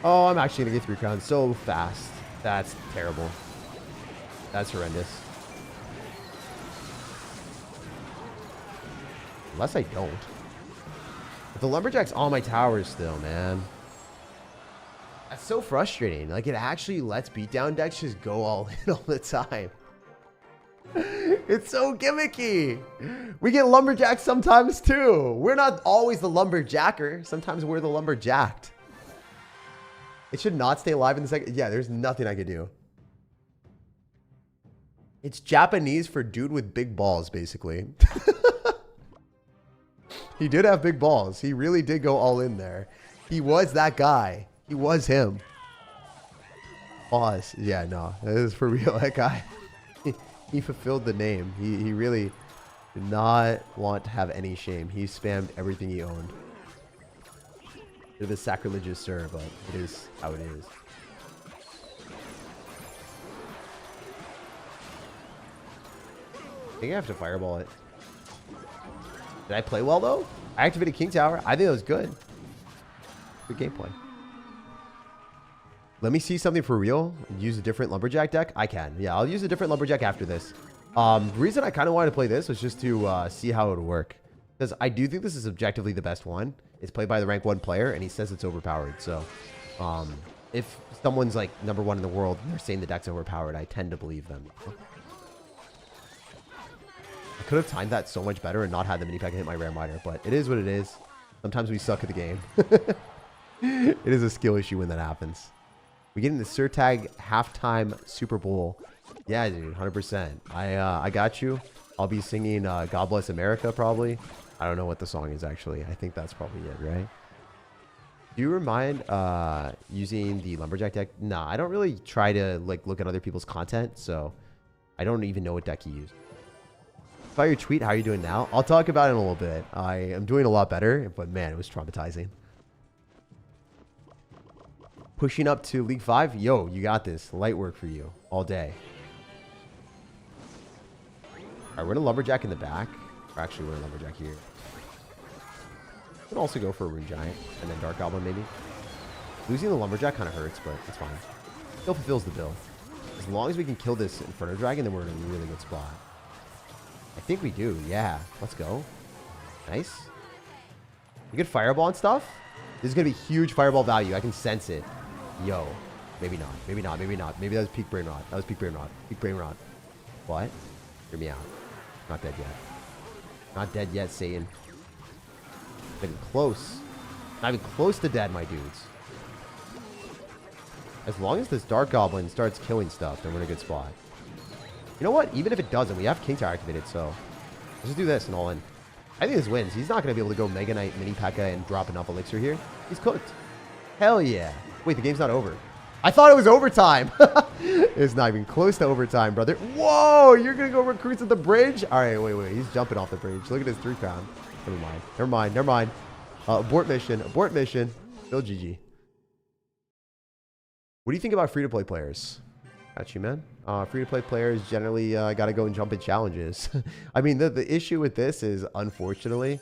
Oh, I'm actually going to get 3 crowns so fast. That's terrible. That's horrendous. Unless I don't. But the Lumberjack's on my towers still, man. That's so frustrating. Like, it actually lets beatdown decks just go all in all the time. It's so gimmicky. We get Lumberjack sometimes too. We're not always the Lumberjacker. Sometimes we're the Lumberjacked. It should not stay alive in the second. Yeah, there's nothing I could do. It's Japanese for dude with big balls, basically. He did have big balls. He really did go all in there. He was that guy. He was him. Pause. Yeah, no. That is for real. That guy. He fulfilled the name. He really did not want to have any shame. He spammed everything he owned. Bit of a sacrilegious sir, but it is how it is. I think I have to fireball it. Did I play well, though? I activated King Tower. I think it was good. Good gameplay. Let me see something for real. Use a different Lumberjack deck. I can. Yeah, I'll use a different Lumberjack after this. The reason I kind of wanted to play this was just to see how it would work. Because I do think this is objectively the best one. It's played by the rank 1 player, and he says it's overpowered. So, if someone's like #1 in the world and they're saying the deck's overpowered, I tend to believe them. I could have timed that so much better and not had the mini pack hit my rare miner, but it is what it is. Sometimes we suck at the game. It is a skill issue when that happens. We get in the SirTag halftime Super Bowl. Yeah, dude, 100%. I got you. I'll be singing God Bless America probably. I don't know what the song is actually. I think that's probably it, right? Do you mind using the Lumberjack deck? Nah, I don't really try to like look at other people's content, so I don't even know what deck you use. About your tweet, how are you doing now? I'll talk about it in a little bit. I am doing a lot better, but man, it was traumatizing. Pushing up to League 5? Yo, you got this. Light work for you all day. Alright, we're going to Lumberjack in the back. Or actually, we're going to Lumberjack here. We can also go for a Rune Giant and then Dark Goblin maybe. Losing the Lumberjack kind of hurts, but it's fine. Still fulfills the bill. As long as we can kill this Inferno Dragon, then we're in a really good spot. I think we do, yeah. Let's go. Nice. We get Fireball and stuff. This is going to be huge Fireball value. I can sense it. Yo. Maybe not. Maybe not. Maybe not. Maybe that was Peak Brain Rot. That was Peak Brain Rot. Peak Brain Rot. What? Hear me out. Not dead yet. Not dead yet, Satan. Not even close. Not even close to dead, my dudes. As long as this Dark Goblin starts killing stuff, then we're in a good spot. You know what? Even if it doesn't, we have King Tower activated, so let's just do this and all in. I think this wins. He's not going to be able to go Mega Knight, Mini P.E.K.K.A. and drop enough Elixir here. He's cooked. Hell yeah. Wait, the game's not over. I thought it was overtime. It's not even close to overtime, brother. Whoa, you're going to go recruits at the bridge? All right, wait. He's jumping off the bridge. Look at his 3 crown. Never mind. Abort mission. Still GG. What do you think about free-to-play players? Got you, man. Free-to-play players generally got to go and jump in challenges. I mean, the issue with this is, unfortunately,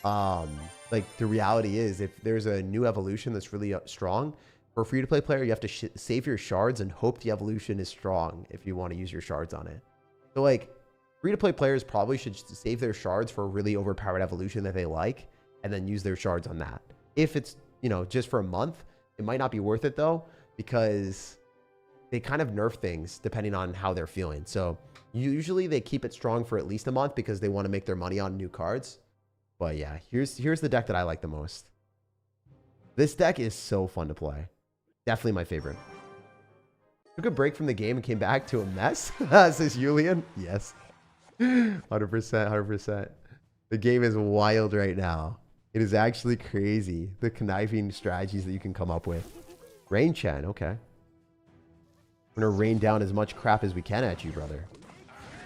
like, the reality is if there's a new evolution that's really strong, for a free-to-play player, you have to save your shards and hope the evolution is strong if you want to use your shards on it. So, like, free-to-play players probably should save their shards for a really overpowered evolution that they like, and then use their shards on that. If it's, you know, just for a month, it might not be worth it, though, because they kind of nerf things depending on how they're feeling. So usually they keep it strong for at least a month because they want to make their money on new cards. But yeah, here's the deck that I like the most. This deck is so fun to play. Definitely my favorite. Took a break from the game and came back to a mess. Says Julian. Yes. 100%. The game is wild right now. It is actually crazy. The conniving strategies that you can come up with. Rain Chen. Okay. We're going to rain down as much crap as we can at you, brother.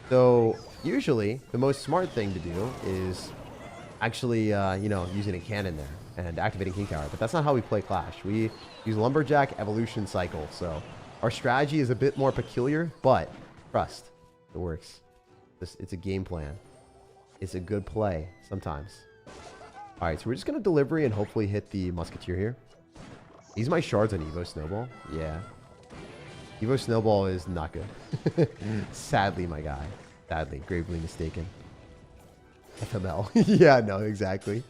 So, usually, the most smart thing to do is actually, you know, using a cannon there and activating King Tower. But that's not how we play Clash. We use Lumberjack Evolution Cycle. So, our strategy is a bit more peculiar, but trust, it works. It's a game plan. It's a good play sometimes. All right, so we're just going to delivery and hopefully hit the Musketeer here. Use my shards on Evo Snowball. Yeah. Evo Snowball is not good. Sadly, my guy. Sadly. Gravely mistaken. FML. Yeah, no, exactly.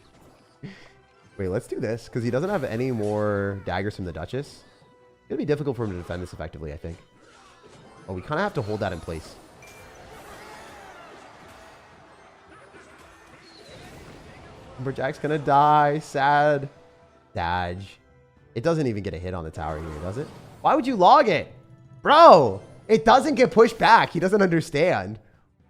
Wait, let's do this, because he doesn't have any more daggers from the Duchess. It's going to be difficult for him to defend this effectively, I think. Oh, we kind of have to hold that in place. Lumberjack's going to die. Sad. Dodge. It doesn't even get a hit on the tower here, does it? Why would you log it? Bro, it doesn't get pushed back. He doesn't understand.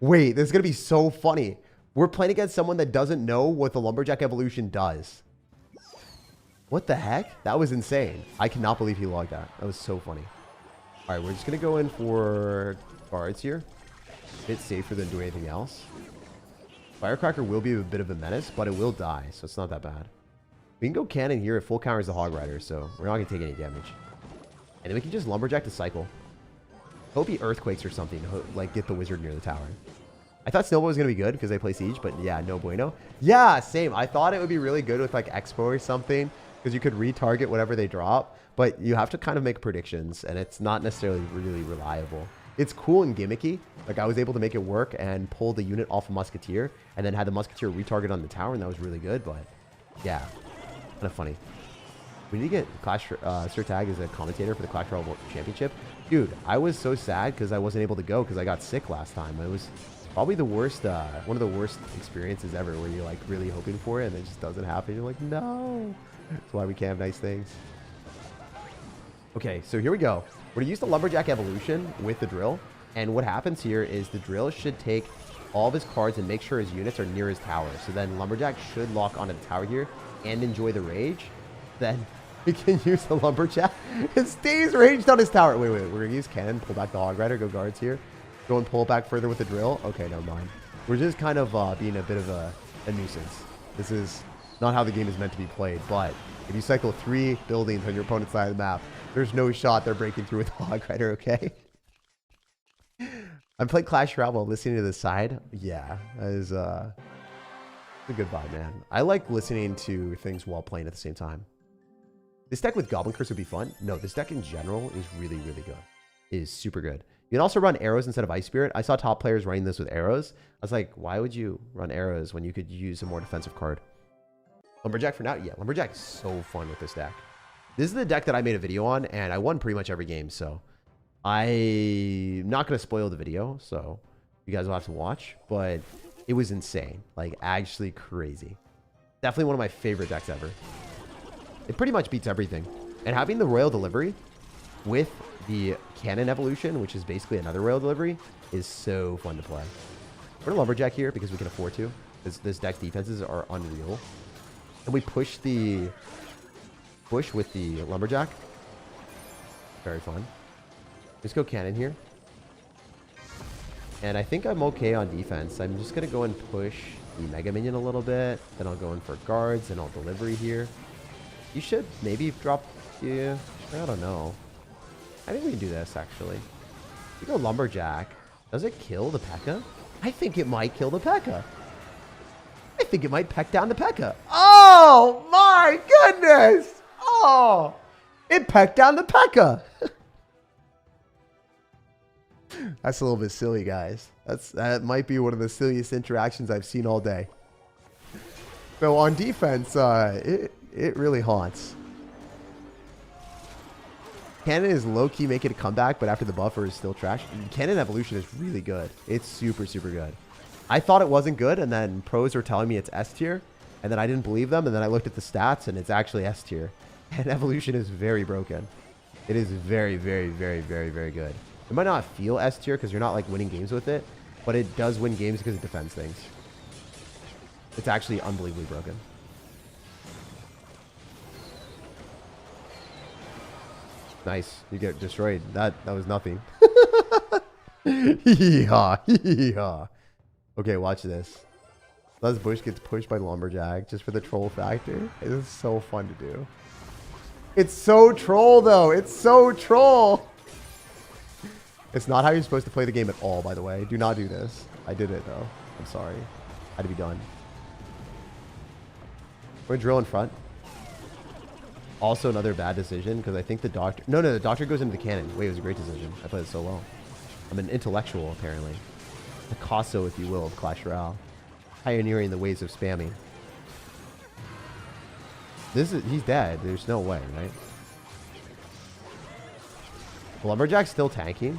Wait, this is going to be so funny. We're playing against someone that doesn't know what the Lumberjack Evolution does. What the heck? That was insane. I cannot believe he logged that. That was so funny. All right, we're just going to go in for guards here. A bit safer than doing anything else. Firecracker will be a bit of a menace, but it will die, so it's not that bad. We can go cannon here. It full counters the Hog Rider, so we're not going to take any damage. And then we can just Lumberjack to cycle. Hope he Earthquakes or something, like get the Wizard near the tower. I thought Snowball was going to be good because they play Siege, but yeah, no bueno. Yeah, same. I thought it would be really good with like Expo or something because you could retarget whatever they drop, but you have to kind of make predictions and it's not necessarily really reliable. It's cool and gimmicky. Like I was able to make it work and pull the unit off a Musketeer and then had the Musketeer retarget on the tower and that was really good, but yeah, kind of funny. We need to get SirTag as a commentator for the Clash Royale Championship. Dude, I was so sad because I wasn't able to go because I got sick last time. It was probably the worst, one of the worst experiences ever where you're like really hoping for it and it just doesn't happen. You're like, no. That's why we can't have nice things. Okay, so here we go. We're going to use the Lumberjack Evolution with the drill. And what happens here is the drill should take all of his cards and make sure his units are near his tower. So then Lumberjack should lock onto the tower here and enjoy the rage. Then we can use the Lumberjack. It stays ranged on his tower. Wait. We're going to use cannon, pull back the Hog Rider, go guards here. Go and pull it back further with the drill. Okay, never mind. We're just kind of being a bit of a nuisance. This is not how the game is meant to be played, but if you cycle 3 buildings on your opponent's side of the map, there's no shot they're breaking through with the Hog Rider, okay? I'm playing Clash Royale while listening to the side. Yeah, that is a good vibe, man. I like listening to things while playing at the same time. This deck with Goblin Curse would be fun. No, this deck in general is really, really good. It is super good. You can also run arrows instead of Ice Spirit. I saw top players running this with arrows. I was like, why would you run arrows when you could use a more defensive card? Lumberjack for now? Yeah, Lumberjack is so fun with this deck. This is the deck that I made a video on, and I won pretty much every game, so I'm not going to spoil the video, so you guys will have to watch, but it was insane. Like, actually crazy. Definitely one of my favorite decks ever. It pretty much beats everything. And having the Royal Delivery with the Cannon Evolution, which is basically another Royal Delivery, is so fun to play. We're going to Lumberjack here because we can afford to. This deck's defenses are unreal. And we push with the Lumberjack. Very fun. Just go cannon here. And I think I'm okay on defense. I'm just going to go and push the Mega Minion a little bit. Then I'll go in for guards and I'll delivery here. You should maybe drop the... I don't know. I think we can do this, actually. We go Lumberjack. Does it kill the P.E.K.K.A.? I think it might kill the P.E.K.K.A. I think it might peck down the P.E.K.K.A. Oh, my goodness! Oh! It pecked down the P.E.K.K.A. That's a little bit silly, guys. That might be one of the silliest interactions I've seen all day. So on defense, it really haunts. Cannon is low-key making a comeback, but after the buffer is still trash. Cannon Evolution is really good. It's super, super good. I thought it wasn't good, and then pros were telling me it's S tier, and then I didn't believe them, and then I looked at the stats, and it's actually S tier. And Evolution is very broken. It is very, very, very, very, very good. It might not feel S tier because you're not like winning games with it, but it does win games because it defends things. It's actually unbelievably broken. Nice. You get destroyed. That was nothing. Hee-haw. Hee-haw. Okay, watch this. Les Bush gets pushed by Lumberjack just for the troll factor. It is so fun to do. It's so troll, though. It's so troll. It's not how you're supposed to play the game at all, by the way. Do not do this. I did it, though. I'm sorry. Had to be done. We're drill in front. Also another bad decision, because I think the doctor... No, the doctor goes into the cannon. Wait, it was a great decision. I played it so well. I'm an intellectual, apparently. Picasso, if you will, of Clash Royale. Pioneering the ways of spamming. He's dead. There's no way, right? Lumberjack's still tanking.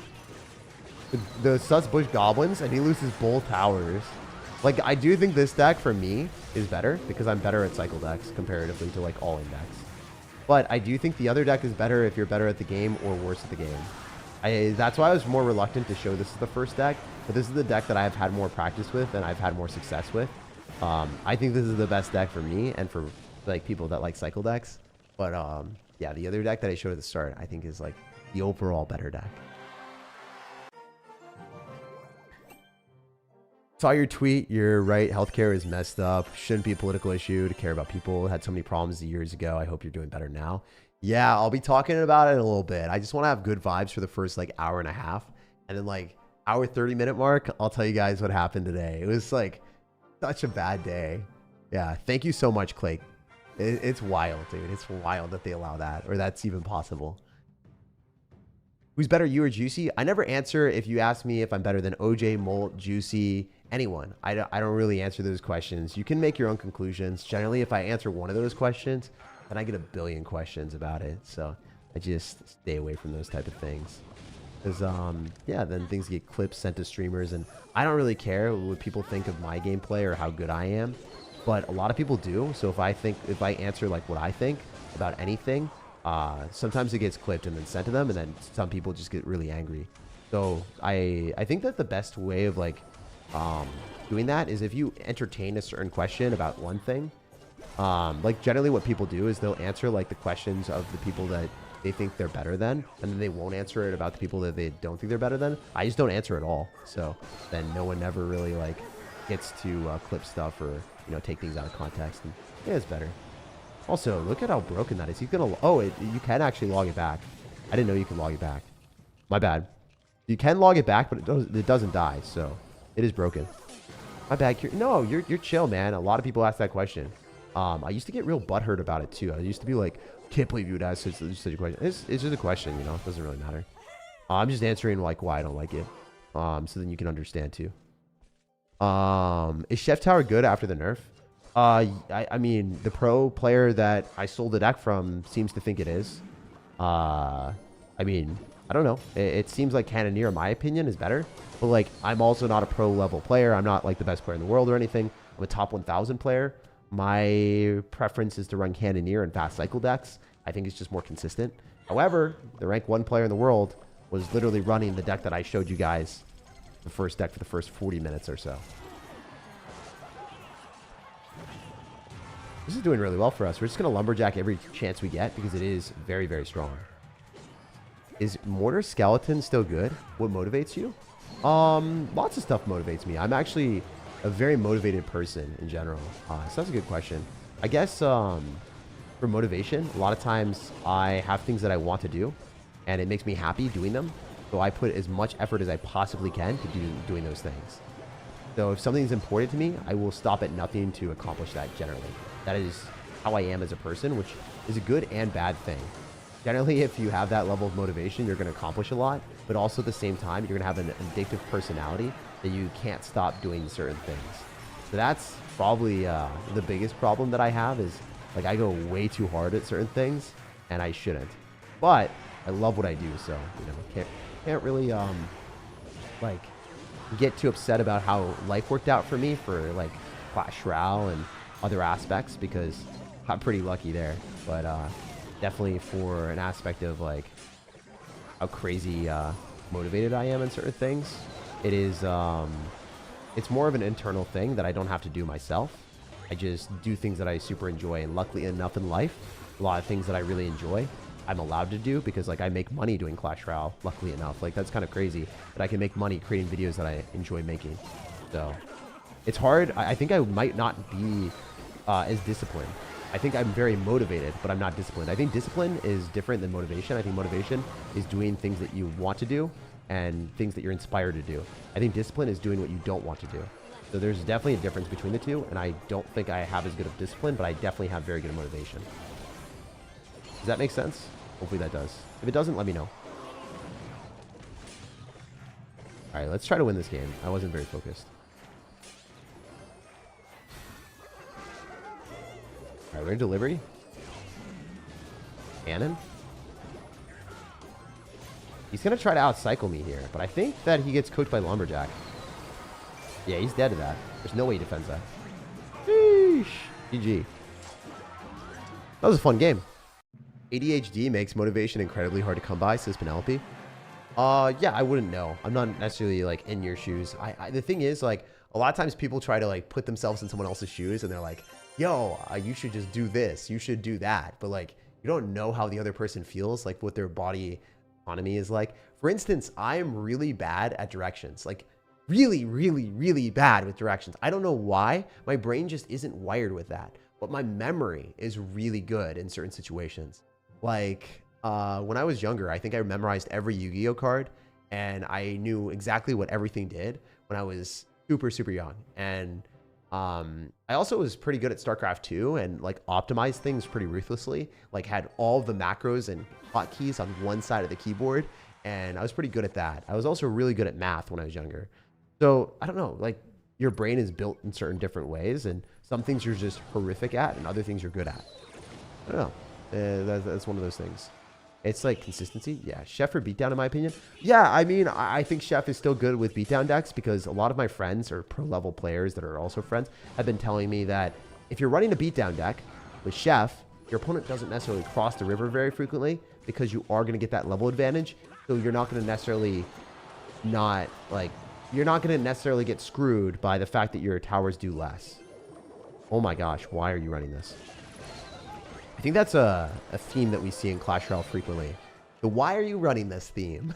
The Suts Bush Goblins, and he loses both towers. Like, I do think this deck, for me, is better, because I'm better at cycle decks, comparatively to, like, all-in decks. But I do think the other deck is better if you're better at the game or worse at the game. That's why I was more reluctant to show this as the first deck, but this is the deck that I've had more practice with and I've had more success with. I think this is the best deck for me and for, like, people that like cycle decks. But, yeah, the other deck that I showed at the start, I think is, like, the overall better deck. Saw your tweet. You're right. Healthcare is messed up. Shouldn't be a political issue to care about people. Had so many problems years ago. I hope you're doing better now. Yeah, I'll be talking about it in a little bit. I just want to have good vibes for the first like hour and a half. And then like hour 30-minute mark, I'll tell you guys what happened today. It was like such a bad day. Yeah. Thank you so much, Clay. It's wild, dude. It's wild that they allow that, or that's even possible. Who's better, you or Juicy? I never answer if you ask me if I'm better than OJ, Molt, Juicy, anyone. I don't really answer those questions. You can make your own conclusions. Generally, if I answer one of those questions, then I get a billion questions about it. So I just stay away from those type of things. Because, yeah, then things get clips sent to streamers. And I don't really care what people think of my gameplay or how good I am. But a lot of people do. So if I answer like what I think about anything, sometimes it gets clipped and then sent to them, and then some people just get really angry. So I think that the best way of like doing that is if you entertain a certain question about one thing. Like generally what people do is they'll answer like the questions of the people that they think they're better than, and then they won't answer it about the people that they don't think they're better than. I just don't answer at all. So then no one ever really like gets to clip stuff or, you know, take things out of context. And yeah, it's better. Also, look at how broken that is. He's gonna. Oh, you can actually log it back. I didn't know you could log it back. My bad. You can log it back, but it doesn't die. So it is broken. My bad. No, you're chill, man. A lot of people ask that question. I used to get real butthurt about it too. I used to be like, can't believe you would ask such a question. It's just a question, you know. It doesn't really matter. I'm just answering like why I don't like it. So then you can understand too. Is Chef Tower good after the nerf? I mean, the pro player that I sold the deck from seems to think it is. I mean, I don't know. It seems like Cannoneer, in my opinion, is better. But, like, I'm also not a pro level player. I'm not, like, the best player in the world or anything. I'm a top 1,000 player. My preference is to run Cannoneer and fast cycle decks. I think it's just more consistent. However, the rank 1 player in the world was literally running the deck that I showed you guys, the first deck for the first 40 minutes or so. This is doing really well for us. We're just going to Lumberjack every chance we get because it is very, very strong. Is Mortar Skeleton still good? What motivates you? Lots of stuff motivates me. I'm actually a very motivated person in general. So that's a good question. I guess for motivation, a lot of times I have things that I want to do and it makes me happy doing them. So I put as much effort as I possibly can to doing those things. So if something's important to me, I will stop at nothing to accomplish that generally. That is how I am as a person, which is a good and bad thing. Generally, if you have that level of motivation, you're going to accomplish a lot, but also at the same time, you're going to have an addictive personality that you can't stop doing certain things. So that's probably the biggest problem that I have is, like, I go way too hard at certain things, and I shouldn't. But I love what I do, so, you know, can't really, like, get too upset about how life worked out for me for, like, Clash Royale and other aspects, because I'm pretty lucky there. But definitely for an aspect of like how crazy motivated I am in certain things, it is it's more of an internal thing that I don't have to do myself. I just do things that I super enjoy, and luckily enough in life, a lot of things that I really enjoy I'm allowed to do because like I make money doing Clash Royale, luckily enough. Like that's kind of crazy that I can make money creating videos that I enjoy making. So it's hard. I think I might not be as disciplined. I think I'm very motivated, but I'm not disciplined. I think discipline is different than motivation. I think motivation is doing things that you want to do and things that you're inspired to do. I think discipline is doing what you don't want to do. So there's definitely a difference between the two, and I don't think I have as good of discipline, but I definitely have very good motivation. Does that make sense? Hopefully that does. If it doesn't, let me know. All right, let's try to win this game. I wasn't very focused. All right, we're in delivery. Cannon? He's going to try to outcycle me here, but I think that he gets cooked by Lumberjack. Yeah, he's dead to that. There's no way he defends that. Sheesh. GG. That was a fun game. ADHD makes motivation incredibly hard to come by, says Penelope. Yeah, I wouldn't know. I'm not necessarily like in your shoes. The thing is, like, a lot of times people try to like put themselves in someone else's shoes and they're like, yo, you should just do this. You should do that. But like, you don't know how the other person feels, like what their body autonomy is like. For instance, I am really bad at directions, like really, really, really bad with directions. I don't know why. My brain just isn't wired with that. But my memory is really good in certain situations. Like when I was younger, I think I memorized every Yu-Gi-Oh card and I knew exactly what everything did when I was super, super young. And I also was pretty good at StarCraft 2 and like optimized things pretty ruthlessly, like had all the macros and hotkeys on one side of the keyboard. And I was pretty good at that. I was also really good at math when I was younger. So I don't know, like your brain is built in certain different ways and some things you're just horrific at and other things you're good at. I don't know. That's one of those things. It's like consistency. Yeah, Chef or Beatdown in my opinion. Yeah, I mean, I think Chef is still good with Beatdown decks because a lot of my friends or pro level players that are also friends have been telling me that if you're running a Beatdown deck with Chef, your opponent doesn't necessarily cross the river very frequently because you are going to get that level advantage. So you're not going to necessarily you're not going to necessarily get screwed by the fact that your towers do less. Oh my gosh, why are you running this? I think that's a theme that we see in Clash Royale frequently. The why are you running this theme?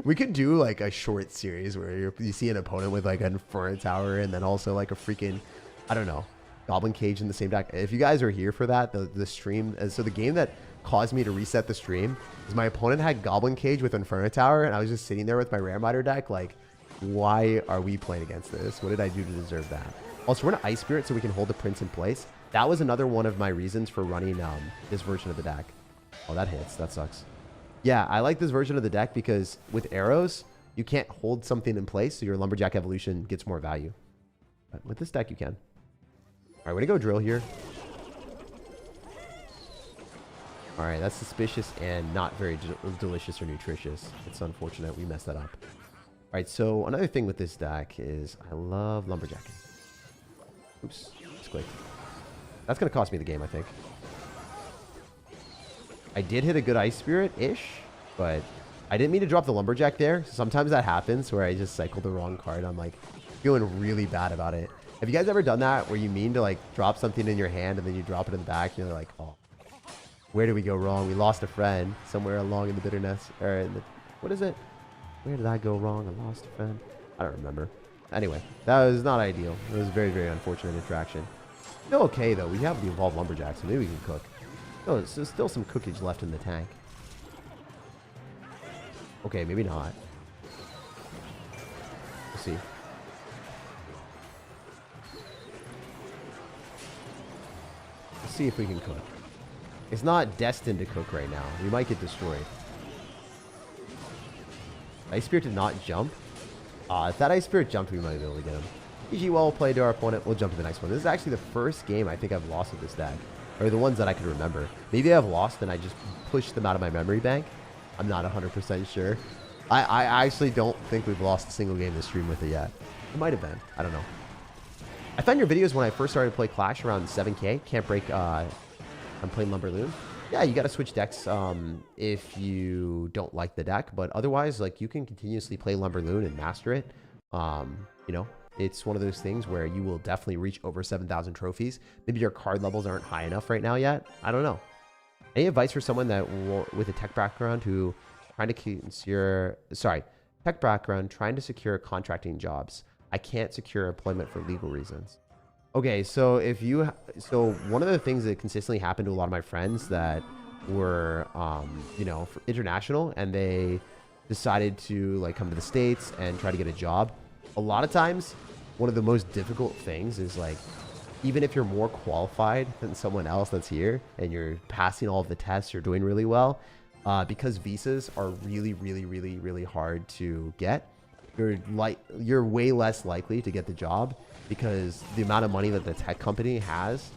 We could do like a short series where you see an opponent with like an Inferno Tower and then also like a freaking, I don't know, Goblin Cage in the same deck. If you guys are here for that, the stream, so the game that caused me to reset the stream is my opponent had Goblin Cage with Inferno Tower and I was just sitting there with my Ram Rider deck like, why are we playing against this? What did I do to deserve that? Also, we're in Ice Spirit so we can hold the Prince in place. That was another one of my reasons for running this version of the deck. Oh, that hits. That sucks. Yeah, I like this version of the deck because with arrows, you can't hold something in place, so your Lumberjack Evolution gets more value. But with this deck, you can. All right, we're going to go drill here. All right, that's suspicious and not very delicious or nutritious. It's unfortunate we messed that up. All right, so another thing with this deck is I love Lumberjacking. Oops, just clicked. That's going to cost me the game, I think. I did hit a good Ice Spirit-ish, but I didn't mean to drop the Lumberjack there. Sometimes that happens where I just cycle the wrong card. I'm like feeling really bad about it. Have you guys ever done that where you mean to like drop something in your hand and then you drop it in the back and you're like, oh, where did we go wrong? We lost a friend somewhere along in the bitterness. Or in the, what is it? Where did I go wrong? I lost a friend. I don't remember. Anyway, that was not ideal. It was a very, very unfortunate interaction. Still okay, though. We have the Evolved Lumberjack, so maybe we can cook. Oh, there's still some cookage left in the tank. Okay, maybe not. Let's see. Let's see if we can cook. It's not destined to cook right now. We might get destroyed. Ice Spirit did not jump. If that Ice Spirit jumped, we might be able to get him. GG, well played to our opponent. We'll jump to the next one. This is actually the first game I think I've lost with this deck. Or the ones that I could remember. Maybe I've lost and I just pushed them out of my memory bank. I'm not 100% sure. I actually don't think we've lost a single game this stream with it yet. It might have been. I don't know. I found your videos when I first started to play Clash around 7K. Can't break... I'm playing Lumberloon. Yeah, you got to switch decks if you don't like the deck. But otherwise, like, you can continuously play Lumberloon and master it. You know, it's one of those things where you will definitely reach over 7,000 trophies. Maybe your card levels aren't high enough right now yet. I don't know. Any advice for someone that with a tech background who trying to secure contracting jobs? I can't secure employment for legal reasons. Okay, so one of the things that consistently happened to a lot of my friends that were, you know, international, and they decided to like come to the States and try to get a job. A lot of times, one of the most difficult things is like, even if you're more qualified than someone else that's here and you're passing all of the tests, you're doing really well, because visas are really, really, really, really hard to get. You're way less likely to get the job because the amount of money that the tech company has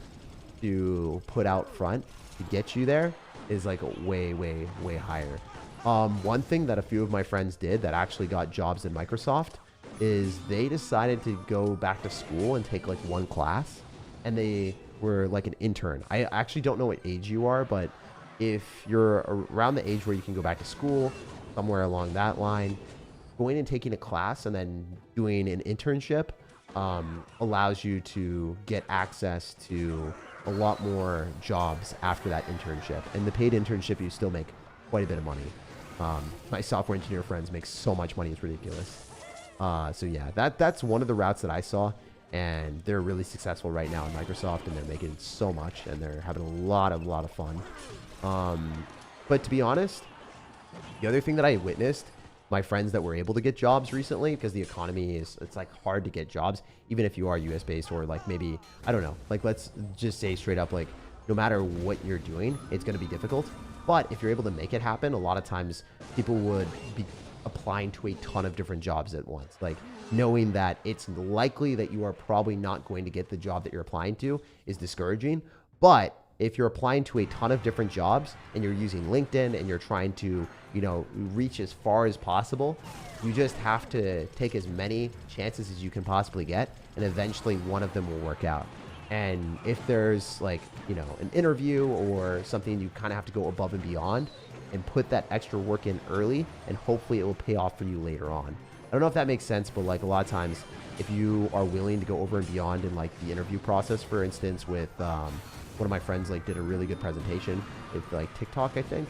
to put out front to get you there is like way, way, way higher. One thing that a few of my friends did that actually got jobs in Microsoft is they decided to go back to school and take like one class, and they were like an intern. I actually don't know what age you are, but if you're around the age where you can go back to school, somewhere along that line, going and taking a class and then doing an internship allows you to get access to a lot more jobs after that internship. And the paid internship, you still make quite a bit of money. My software engineer friends make so much money, it's ridiculous. So yeah, that's one of the routes that I saw, and they're really successful right now in Microsoft, and they're making so much, and they're having a lot of fun. But to be honest, the other thing that I witnessed, my friends that were able to get jobs recently, because the economy is, it's like hard to get jobs, even if you are US based, or like maybe, I don't know, like let's just say straight up, like no matter what you're doing, it's going to be difficult. But if you're able to make it happen, a lot of times people would be applying to a ton of different jobs at once. Like knowing that it's likely that you are probably not going to get the job that you're applying to is discouraging. But if you're applying to a ton of different jobs and you're using LinkedIn and you're trying to, you know, reach as far as possible, you just have to take as many chances as you can possibly get, and eventually one of them will work out. And if there's like, you know, an interview or something, you kind of have to go above and beyond and put that extra work in early, and hopefully it will pay off for you later on. I don't know if that makes sense, but like a lot of times if you are willing to go over and beyond in like the interview process, for instance, with one of my friends like did a really good presentation with like TikTok, I think.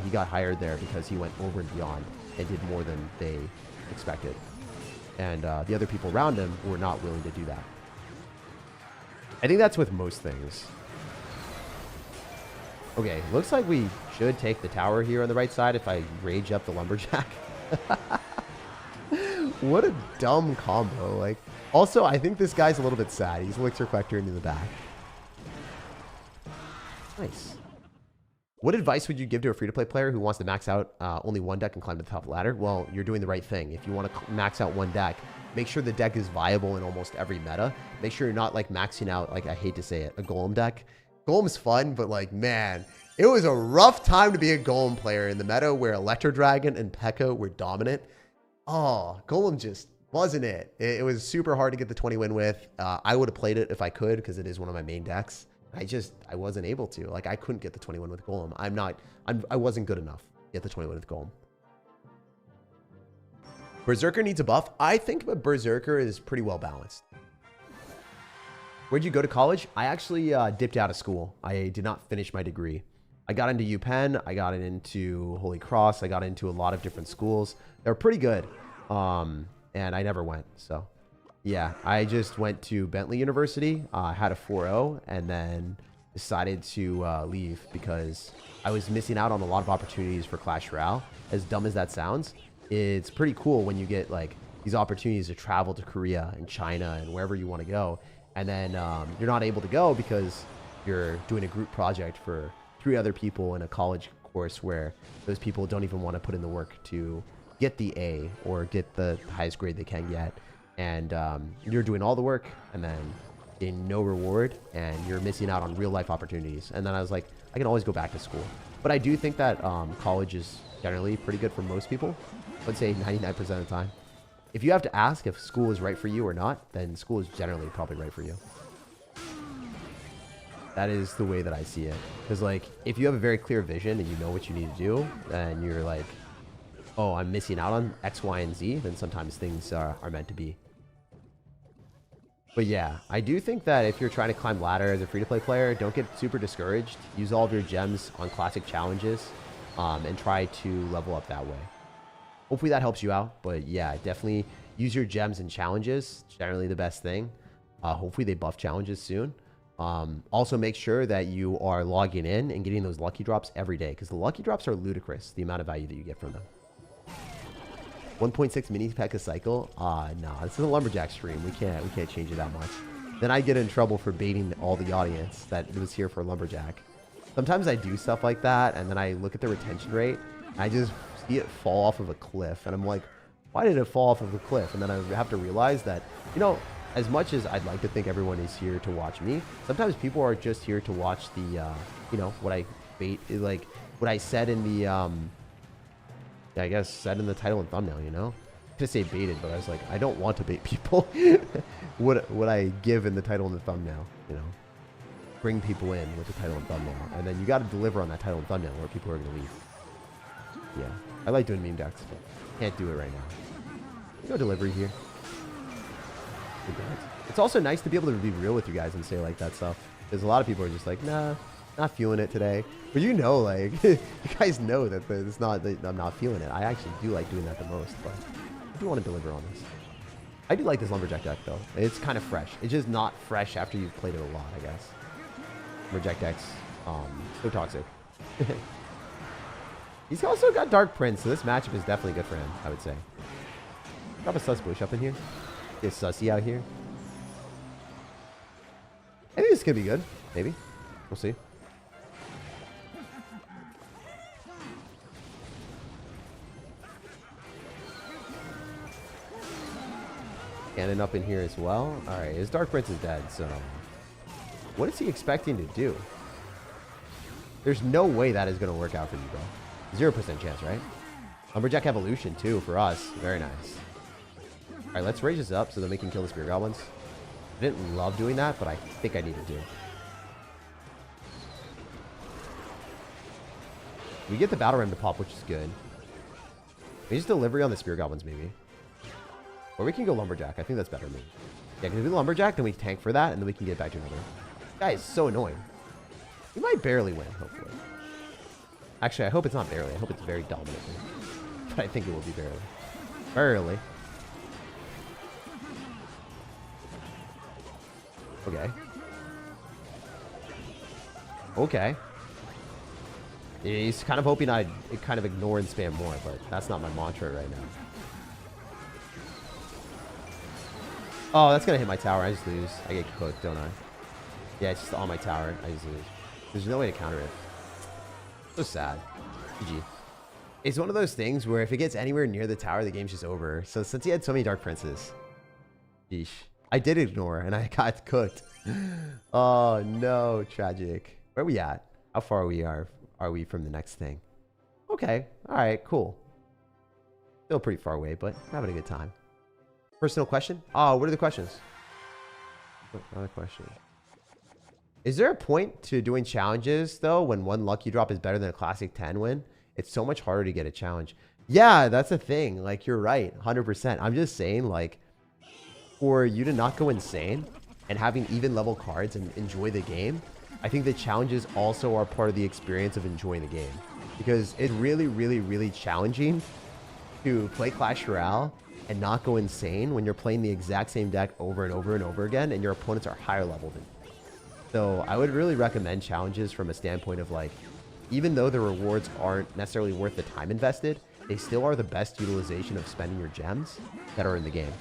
He got hired there because he went over and beyond and did more than they expected. And the other people around him were not willing to do that. I think that's with most things. Okay, looks like we should take the tower here on the right side if I rage up the Lumberjack. What a dumb combo. Like, also, I think this guy's a little bit sad. He's Elixir Collector into the back. Nice. What advice would you give to a free-to-play player who wants to max out only one deck and climb to the top of the ladder? Well, you're doing the right thing. If you want to max out one deck, make sure the deck is viable in almost every meta. Make sure you're not like maxing out, like I hate to say it, a Golem deck. Golem's fun, but like, man, it was a rough time to be a Golem player in the meta where Electro Dragon and P.E.K.K.A were dominant. Oh, Golem just wasn't it. It was super hard to get the 20 win with. I would have played it if I could because it is one of my main decks. I wasn't able to. Like, I couldn't get the 21 with Golem. I wasn't good enough to get the 21 with Golem. Berserker needs a buff. I think that Berserker is pretty well balanced. Where'd you go to college? I actually dipped out of school. I did not finish my degree. I got into UPenn. I got into Holy Cross. I got into a lot of different schools. They were pretty good. And I never went. So, yeah, I just went to Bentley University. Had a 4.0 and then decided to leave because I was missing out on a lot of opportunities for Clash Royale. As dumb as that sounds, it's pretty cool when you get like these opportunities to travel to Korea and China and wherever you want to go. And then you're not able to go because you're doing a group project for 3 other people in a college course where those people don't even want to put in the work to get the A or get the highest grade they can get. And you're doing all the work and then getting no reward, and you're missing out on real life opportunities. And then I was like, I can always go back to school. But I do think that college is generally pretty good for most people. I'd say 99% of the time. If you have to ask if school is right for you or not, then school is generally probably right for you. That is the way that I see it. Because like, if you have a very clear vision and you know what you need to do, and you're like, oh, I'm missing out on X, Y, and Z, then sometimes things are meant to be. But yeah, I do think that if you're trying to climb ladder as a free-to-play player, don't get super discouraged. Use all of your gems on classic challenges and try to level up that way. Hopefully that helps you out. But yeah, definitely use your gems in challenges. Generally the best thing. Hopefully they buff challenges soon. Also make sure that you are logging in and getting those lucky drops every day, because the lucky drops are ludicrous, the amount of value that you get from them. 1.6 mini P.E.K.K.A cycle? No, this is a Lumberjack stream. We can't change it that much. Then I get in trouble for baiting all the audience that was here for Lumberjack. Sometimes I do stuff like that, and then I look at the retention rate, and I just see it fall off of a cliff, and I'm like, why did it fall off of a cliff? And then I have to realize that, you know, as much as I'd like to think everyone is here to watch me, sometimes people are just here to watch the, you know, what I bait, like what I said in the, yeah, I guess said in the title and thumbnail, you know? To say baited, but I was like, I don't want to bait people. what I give in the title and the thumbnail, you know? Bring people in with the title and thumbnail. And then you got to deliver on that title and thumbnail or people are going to leave. Yeah. I like doing meme decks, but can't do it right now. No delivery here. It's also nice to be able to be real with you guys and say like that stuff. Because a lot of people are just like, nah, not feeling it today. But you know, like, you guys know that it's not, that I'm not feeling it. I actually do like doing that the most, but I do want to deliver on this. I do like this Lumberjack deck though. It's kind of fresh. It's just not fresh after you've played it a lot, I guess. Lumberjack deck's so toxic. He's also got Dark Prince, so this matchup is definitely good for him, I would say. Drop a sus bush up in here. Get sussy out here. I think this could be good. Maybe. We'll see. Cannon up in here as well. Alright, his Dark Prince is dead, so... What is he expecting to do? There's no way that is going to work out for you, bro. 0% chance, right? Lumberjack Evolution, too, for us. Very nice. Alright, let's raise this up so that we can kill the Spear Goblins. I didn't love doing that, but I think I needed to. We get the Battle Ram to pop, which is good. We just delivery on the Spear Goblins, maybe. Or we can go Lumberjack. I think that's better, maybe. Yeah, can we do Lumberjack, then we tank for that, and then we can get back to another. That is so annoying. We might barely win, hopefully. Actually, I hope it's not barely. I hope it's very dominantly. But I think it will be barely. Barely. Okay. Okay. He's kind of hoping I'd kind of ignore and spam more, but that's not my mantra right now. Oh, that's going to hit my tower. I just lose. I get cooked, don't I? Yeah, it's just on my tower. I just lose. There's no way to counter it. So sad. GG. It's one of those things where if it gets anywhere near the tower, the game's just over. So since he had so many Dark Princes. Sheesh. I did ignore and I got cooked. Oh, no. Tragic. Where are we at? How far are we from the next thing? Okay. All right. Cool. Still pretty far away, but having a good time. Personal question? Oh, what are the questions? Oh, not a question. Is there a point to doing challenges, though, when one lucky drop is better than a classic 10 win? It's so much harder to get a challenge. Yeah, that's a thing. Like, you're right. 100%. I'm just saying, like, for you to not go insane and having even level cards and enjoy the game, I think the challenges also are part of the experience of enjoying the game. Because it's really, really, really challenging to play Clash Royale and not go insane when you're playing the exact same deck over and over and over again and your opponents are higher level than you. So I would really recommend challenges from a standpoint of like, even though the rewards aren't necessarily worth the time invested, they still are the best utilization of spending your gems that are in the game.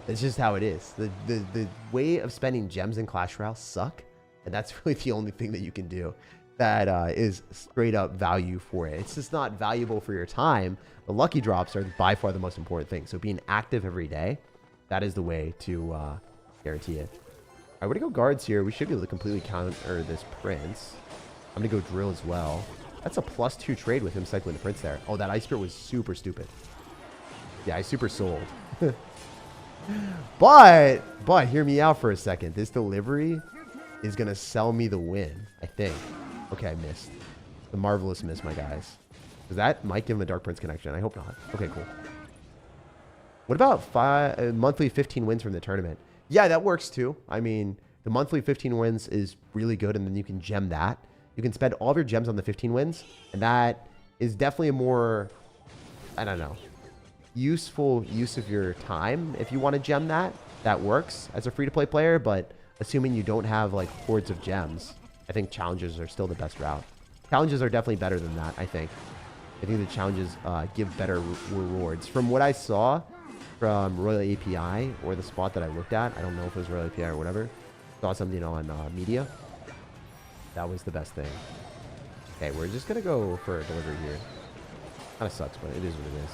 It's just how it is. The way of spending gems in Clash Royale suck, and that's really the only thing that you can do that is straight up value for it. It's just not valuable for your time. The lucky drops are by far the most important thing. So being active every day, that is the way to guarantee it. All right, we're going to go guards here. We should be able to completely counter this Prince. I'm going to go drill as well. That's a +2 trade with him cycling the Prince there. Oh, that Ice Spirit was super stupid. Yeah, I super sold. But hear me out for a second. This delivery is going to sell me the win, I think. Okay, I missed. The marvelous miss, my guys. Because that might give him a Dark Prince connection. I hope not. Okay, cool. What about monthly 15 wins from the tournament? Yeah, that works too. I mean, the monthly 15 wins is really good, and then you can gem that. You can spend all of your gems on the 15 wins, and that is definitely a more, I don't know, useful use of your time. If you want to gem that, that works as a free-to-play player, but assuming you don't have like hordes of gems, I think challenges are still the best route. Challenges are definitely better than that, I think. I think the challenges give better rewards. From what I saw from Royal API or the spot that I looked at, I don't know if it was Royal API or whatever, saw something on media. That was the best thing. Okay, we're just going to go for a delivery here. Kind of sucks, but it is what it is.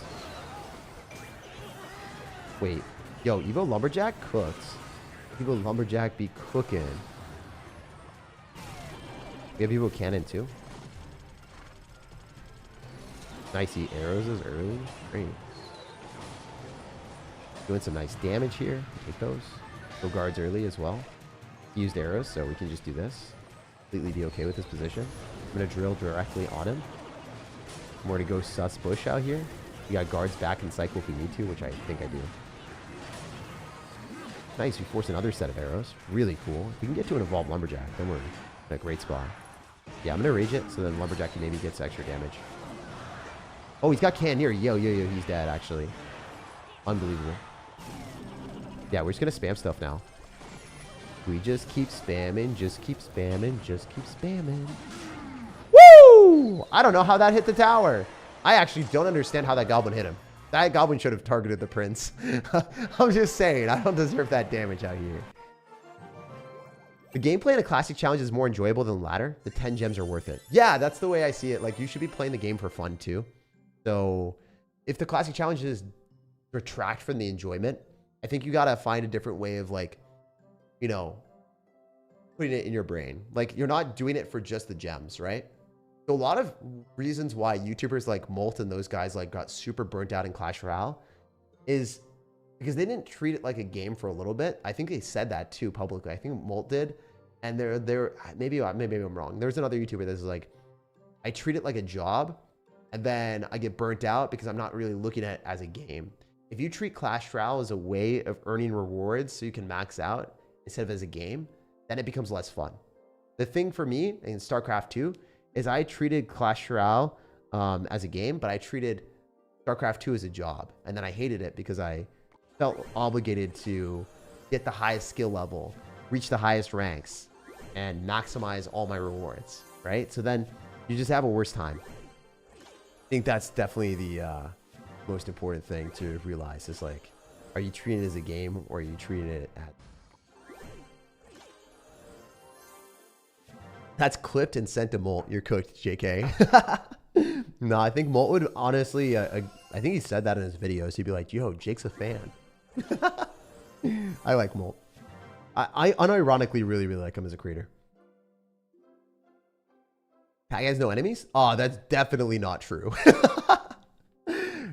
Wait. Yo, Evo Lumberjack cooked. Evo Lumberjack be cooking. We have Evo Cannon too. Nice, he arrows us early. Great. Doing some nice damage here. Take those. Go guards early as well. He used arrows, so we can just do this. Completely be okay with this position. I'm going to drill directly on him. More to go sus bush out here. We got guards back in cycle if we need to, which I think I do. Nice, we force another set of arrows. Really cool. If we can get to an Evolved Lumberjack, then we're in a great spot. Yeah, I'm going to rage it, so then Lumberjack maybe gets extra damage. Oh, he's got Cannoneer. Yo, he's dead, actually. Unbelievable. Yeah, we're just going to spam stuff now. We just keep spamming, just keep spamming, just keep spamming. Woo! I don't know how that hit the tower. I actually don't understand how that goblin hit him. That goblin should have targeted the prince. I'm just saying, I don't deserve that damage out here. The gameplay in a classic challenge is more enjoyable than ladder. The 10 gems are worth it. Yeah, that's the way I see it. Like, you should be playing the game for fun too. So if the classic challenges retract from the enjoyment, I think you got to find a different way of, like, you know, putting it in your brain. Like, you're not doing it for just the gems, right? So a lot of reasons why YouTubers like Molt and those guys like got super burnt out in Clash Royale is because they didn't treat it like a game for a little bit. I think they said that too publicly. I think Molt did. And maybe I'm wrong. There's another YouTuber that's like, I treat it like a job and then I get burnt out because I'm not really looking at it as a game. If you treat Clash Royale as a way of earning rewards so you can max out instead of as a game, then it becomes less fun. The thing for me in StarCraft 2 is I treated Clash Royale as a game, but I treated StarCraft 2 as a job. And then I hated it because I felt obligated to get the highest skill level, reach the highest ranks, and maximize all my rewards, right? So then you just have a worse time. I think that's definitely the most important thing to realize is, like, are you treating it as a game or are you treating it at... That's clipped and sent to Molt. You're cooked, JK. No, I think Molt would honestly, I think he said that in his videos. He'd be like, yo, Jake's a fan. I like Molt. I unironically really like him as a creator. Tag has no enemies? Oh, that's definitely not true.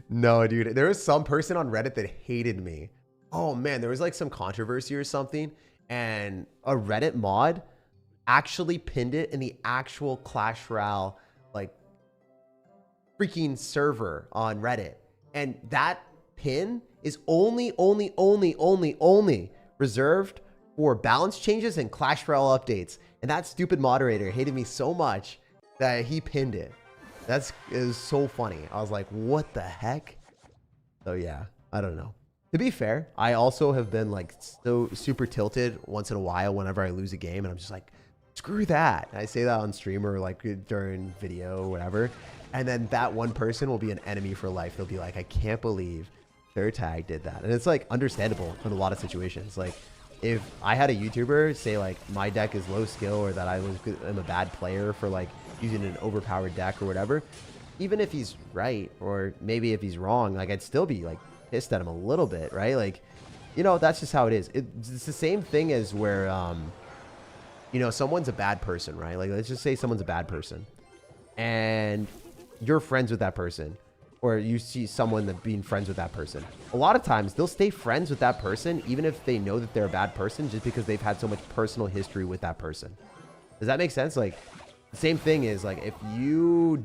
No, dude. There was some person on Reddit that hated me. Oh, man. There was like some controversy or something. And a Reddit mod actually pinned it in the actual Clash Royale, like, freaking server on Reddit. And that pin is only reserved for balance changes and Clash Royale updates. And that stupid moderator hated me so much that he pinned it. It was so funny. I was like, what the heck? So yeah, I don't know. To be fair, I also have been like so super tilted once in a while whenever I lose a game, and I'm just like, screw that. I say that on stream or like during video or whatever. And then that one person will be an enemy for life. They'll be like, I can't believe SirTag did that. And it's like understandable in a lot of situations. Like if I had a YouTuber say like my deck is low skill or that I'm a bad player for like using an overpowered deck or whatever, even if he's right or maybe if he's wrong, like I'd still be like pissed at him a little bit, right? Like, you know, that's just how it is. It's the same thing as where, you know, someone's a bad person, right? Like, let's just say someone's a bad person and you're friends with that person, or you see someone that being friends with that person. A lot of times they'll stay friends with that person, even if they know that they're a bad person, just because they've had so much personal history with that person. Does that make sense? Like, the same thing is like, if you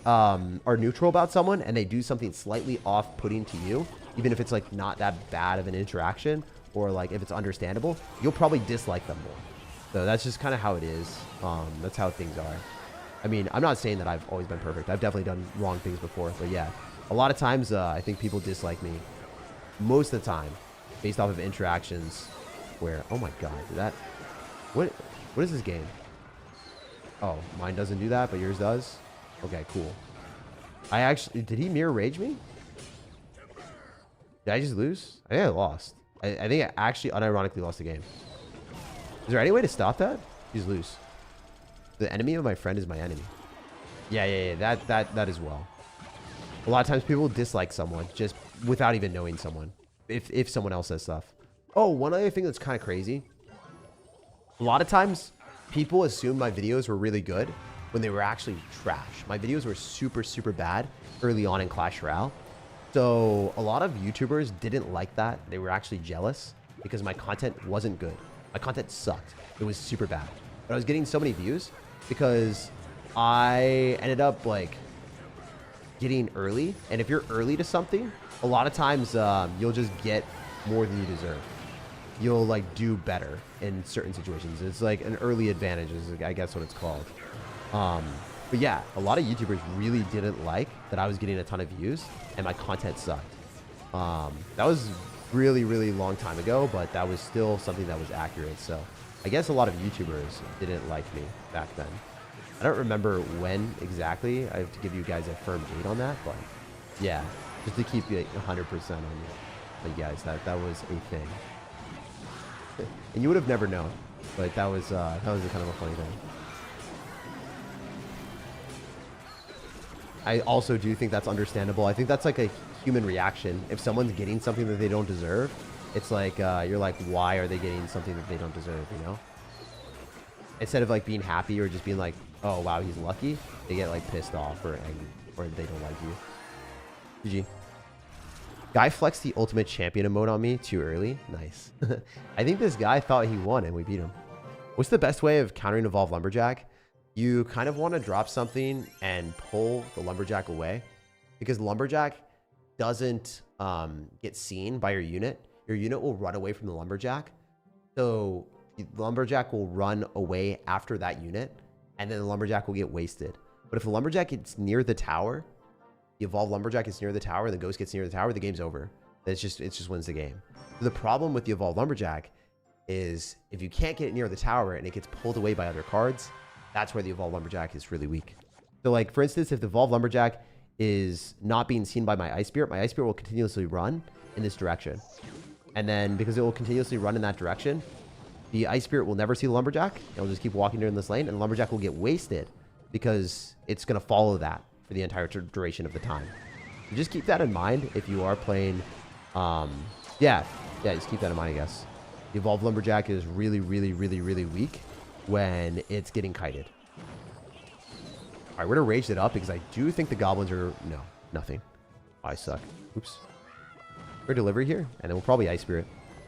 are neutral about someone and they do something slightly off-putting to you, even if it's like not that bad of an interaction, or like if it's understandable, you'll probably dislike them more. So that's just kind of how it is. That's how things are. I mean, I'm not saying that I've always been perfect. I've definitely done wrong things before, but yeah, a lot of times I think people dislike me most of the time based off of interactions where, oh my God, what is this game? Oh, mine doesn't do that, but yours does. Okay, cool. Did he mirror rage me? Did I just lose? I think I lost. I think I actually unironically lost the game. Is there any way to stop that? He's loose. The enemy of my friend is my enemy. Yeah, that as well. A lot of times people dislike someone just without even knowing someone. If someone else says stuff. Oh, one other thing that's kind of crazy. A lot of times people assume my videos were really good when they were actually trash. My videos were super, super bad early on in Clash Royale. So a lot of YouTubers didn't like that. They were actually jealous because my content wasn't good. My content sucked. It was super bad. But I was getting so many views because I ended up like getting early. And if you're early to something, a lot of times you'll just get more than you deserve. You'll like do better in certain situations. It's like an early advantage is I guess what it's called. But yeah, a lot of YouTubers really didn't like that I was getting a ton of views and my content sucked. That was really, really long time ago, but that was still something that was accurate. So I guess a lot of YouTubers didn't like me back then. I don't remember when exactly. I have to give you guys a firm date on that, but yeah, just to keep you 100% on you guys, that was a thing. And you would have never known, but that was a kind of a funny thing. I also do think that's understandable. I think that's like a human reaction. If someone's getting something that they don't deserve, it's like you're like, why are they getting something that they don't deserve, you know? Instead of like being happy or just being like, oh wow, he's lucky, they get like pissed off or angry or they don't like you. GG. Guy flexed the ultimate champion emote on me too early. Nice. I think this guy thought he won and we beat him. What's the best way of countering Evolved Lumberjack? You kind of want to drop something and pull the Lumberjack away because Lumberjack doesn't get seen by your unit. Your unit will run away from the Lumberjack. So the Lumberjack will run away after that unit and then the Lumberjack will get wasted. But if the Lumberjack gets near the tower, the Evolved Lumberjack gets near the tower, and the Ghost gets near the tower, the game's over. It just wins the game. The problem with the Evolved Lumberjack is if you can't get it near the tower and it gets pulled away by other cards, that's where the Evolved Lumberjack is really weak. So like, for instance, if the Evolved Lumberjack is not being seen by my Ice Spirit will continuously run in this direction. And then because it will continuously run in that direction, the Ice Spirit will never see the Lumberjack. It'll just keep walking during this lane, and the Lumberjack will get wasted because it's going to follow that for the entire duration of the time. So just keep that in mind if you are playing. Yeah, just keep that in mind, I guess. The Evolved Lumberjack is really, really, really, really weak when it's getting kited. All right, we're going to rage it up because I do think the goblins are... No, nothing. Oh, I suck. Oops. We're delivery here, and then we'll probably Ice Spirit.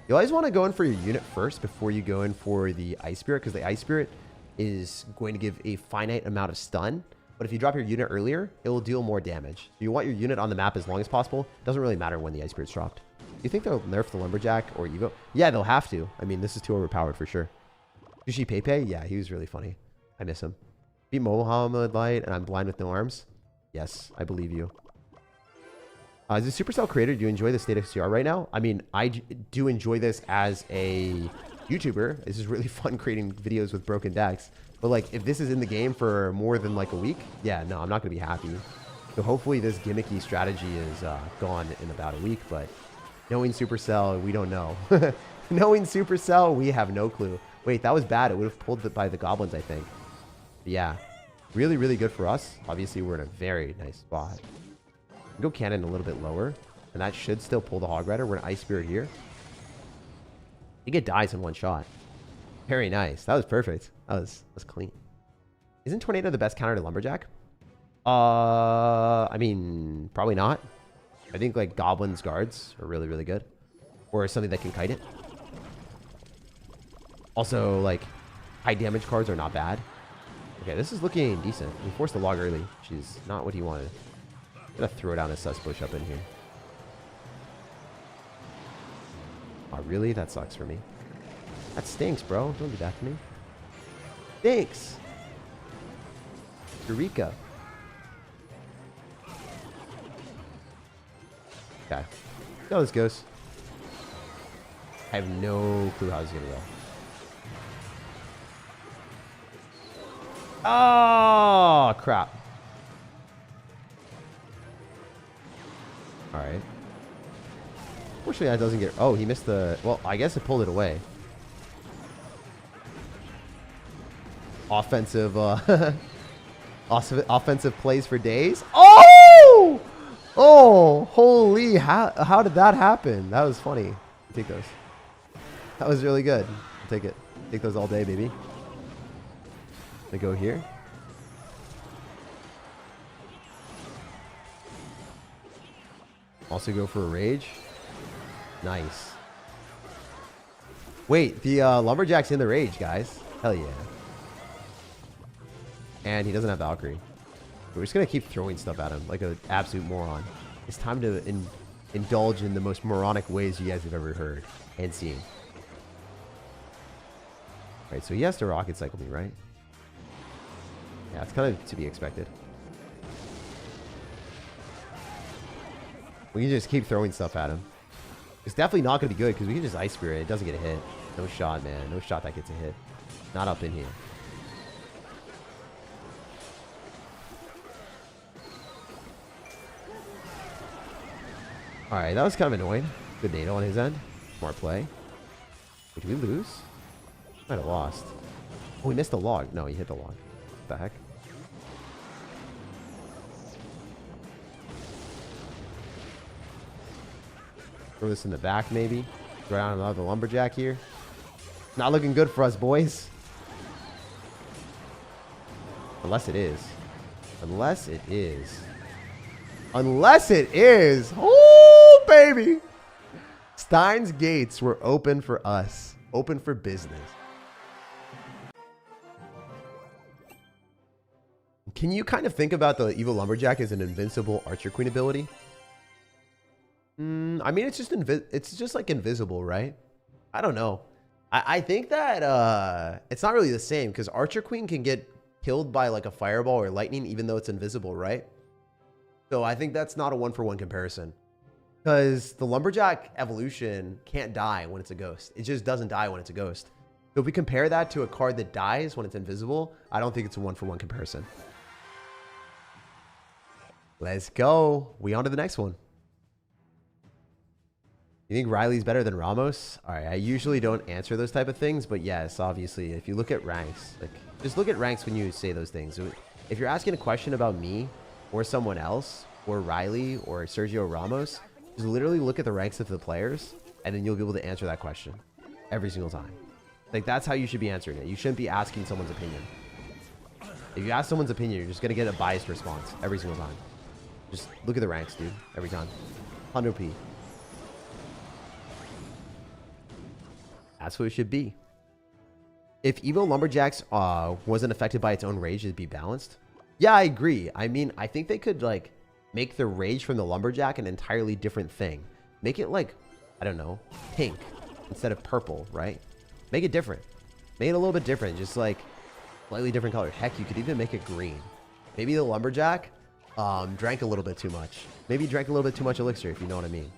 You always want to go in for your unit first before you go in for the Ice Spirit because the Ice Spirit is going to give a finite amount of stun. But if you drop your unit earlier, it will deal more damage. So you want your unit on the map as long as possible. It doesn't really matter when the Ice Spirit's dropped. Do you think they'll nerf the Lumberjack or Evo? Yeah, they'll have to. I mean, this is too overpowered for sure. Sushi Pepe? Yeah, he was really funny. I miss him. Beat Mohammed Light and I'm blind with no arms? Yes, I believe you. As a Supercell creator, do you enjoy the state of CR right now? I mean, I do enjoy this as a YouTuber. This is really fun creating videos with broken decks. But like, if this is in the game for more than like a week, yeah, no, I'm not going to be happy. So hopefully this gimmicky strategy is gone in about a week. But knowing Supercell, we don't know. Knowing Supercell, we have no clue. Wait, that was bad. It would have pulled by the goblins, I think. But yeah, really, really good for us. Obviously, we're in a very nice spot. Go cannon a little bit lower, and that should still pull the Hog Rider. We're an Ice Spirit here. You get dies in one shot. Very nice. That was perfect. That was clean. Isn't Tornado the best counter to Lumberjack? I mean, probably not. I think like Goblins Guards are really, really good. Or something that can kite it. Also, like, high damage cards are not bad. Okay, this is looking decent. We forced the log early, which is not what he wanted. I'm gonna throw down a sus bush up in here. Oh, really? That sucks for me. That stinks, bro. Don't do that to me. Thanks. Eureka. Okay. See how this goes. I have no clue how this is gonna go. Oh, crap. All right. Fortunately, that doesn't get... Oh, he missed the... Well, I guess it pulled it away. Offensive, offensive plays for days. Oh! Oh, holy... How did that happen? That was funny. Take those. That was really good. I'll take it. Take those all day, baby. I go here. Also go for a rage. Nice. Wait, the Lumberjack's in the rage, guys. Hell yeah. And he doesn't have Valkyrie. We're just going to keep throwing stuff at him like an absolute moron. It's time to indulge in the most moronic ways you guys have ever heard and seen. Right, so he has to rocket cycle me, right? Yeah, it's kind of to be expected. We can just keep throwing stuff at him. It's definitely not going to be good because we can just Ice Spirit. It doesn't get a hit. No shot, man. No shot that gets a hit. Not up in here. Alright, that was kind of annoying. Good NATO on his end. Smart play. Wait, did we lose? Might have lost. Oh, we missed the log. No, he hit the log. What the heck? Throw this in the back, maybe. Right on another Lumberjack here. Not looking good for us, boys. Unless it is. Unless it is. Unless it is. Oh, baby. Stein's gates were open for us. Open for business. Can you kind of think about the Evo Lumberjack as an invincible Archer Queen ability? I mean, it's just like invisible, right? I don't know. I think that it's not really the same because Archer Queen can get killed by like a fireball or lightning even though it's invisible, right? So I think that's not a one-for-one comparison because the Lumberjack Evolution can't die when it's a ghost. It just doesn't die when it's a ghost. So if we compare that to a card that dies when it's invisible, I don't think it's a one-for-one comparison. Let's go. We on to the next one. You think Riley's better than Ramos? All right, I usually don't answer those type of things, but yes, obviously, if you look at ranks, like just look at ranks when you say those things. So if you're asking a question about me or someone else or Riley or Sergio Ramos, just literally look at the ranks of the players and then you'll be able to answer that question every single time. Like that's how you should be answering it. You shouldn't be asking someone's opinion. If you ask someone's opinion, you're just going to get a biased response every single time. Just look at the ranks, dude, every time. 100p. That's what it should be. If Evo Lumberjacks wasn't affected by its own rage, it'd be balanced. Yeah, I agree. I mean, I think they could like make the rage from the Lumberjack an entirely different thing. Make it like, I don't know, pink instead of purple, right? Make it different. Make it a little bit different, just like slightly different color. Heck, you could even make it green. Maybe the Lumberjack drank a little bit too much. Maybe he drank a little bit too much elixir, if you know what I mean.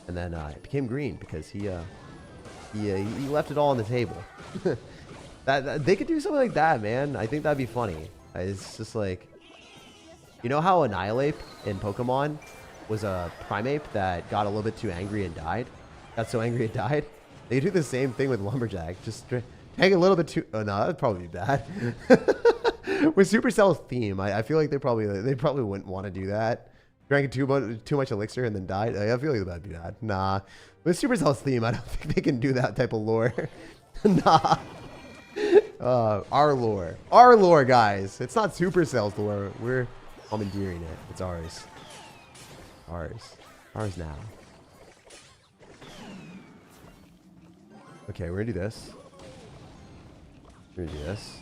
And then it became green because he left it all on the table. that they could do something like that, man. I think that'd be funny. It's just like, you know how Annihilate in Pokemon was a Primeape that got a little bit too angry and died? Got so angry it died? They do the same thing with Lumberjack. Just take a little bit too... Oh, no, that'd probably be bad. With Supercell's theme, I feel like they probably wouldn't want to do that. Drank too much elixir and then died. I feel like that'd be bad. Nah. With Supercell's theme, I don't think they can do that type of lore. Nah. Our lore. Our lore, guys. It's not Supercell's lore. We're commandeering it. It's ours. Ours. Ours now. Okay, we're gonna do this. We're gonna do this.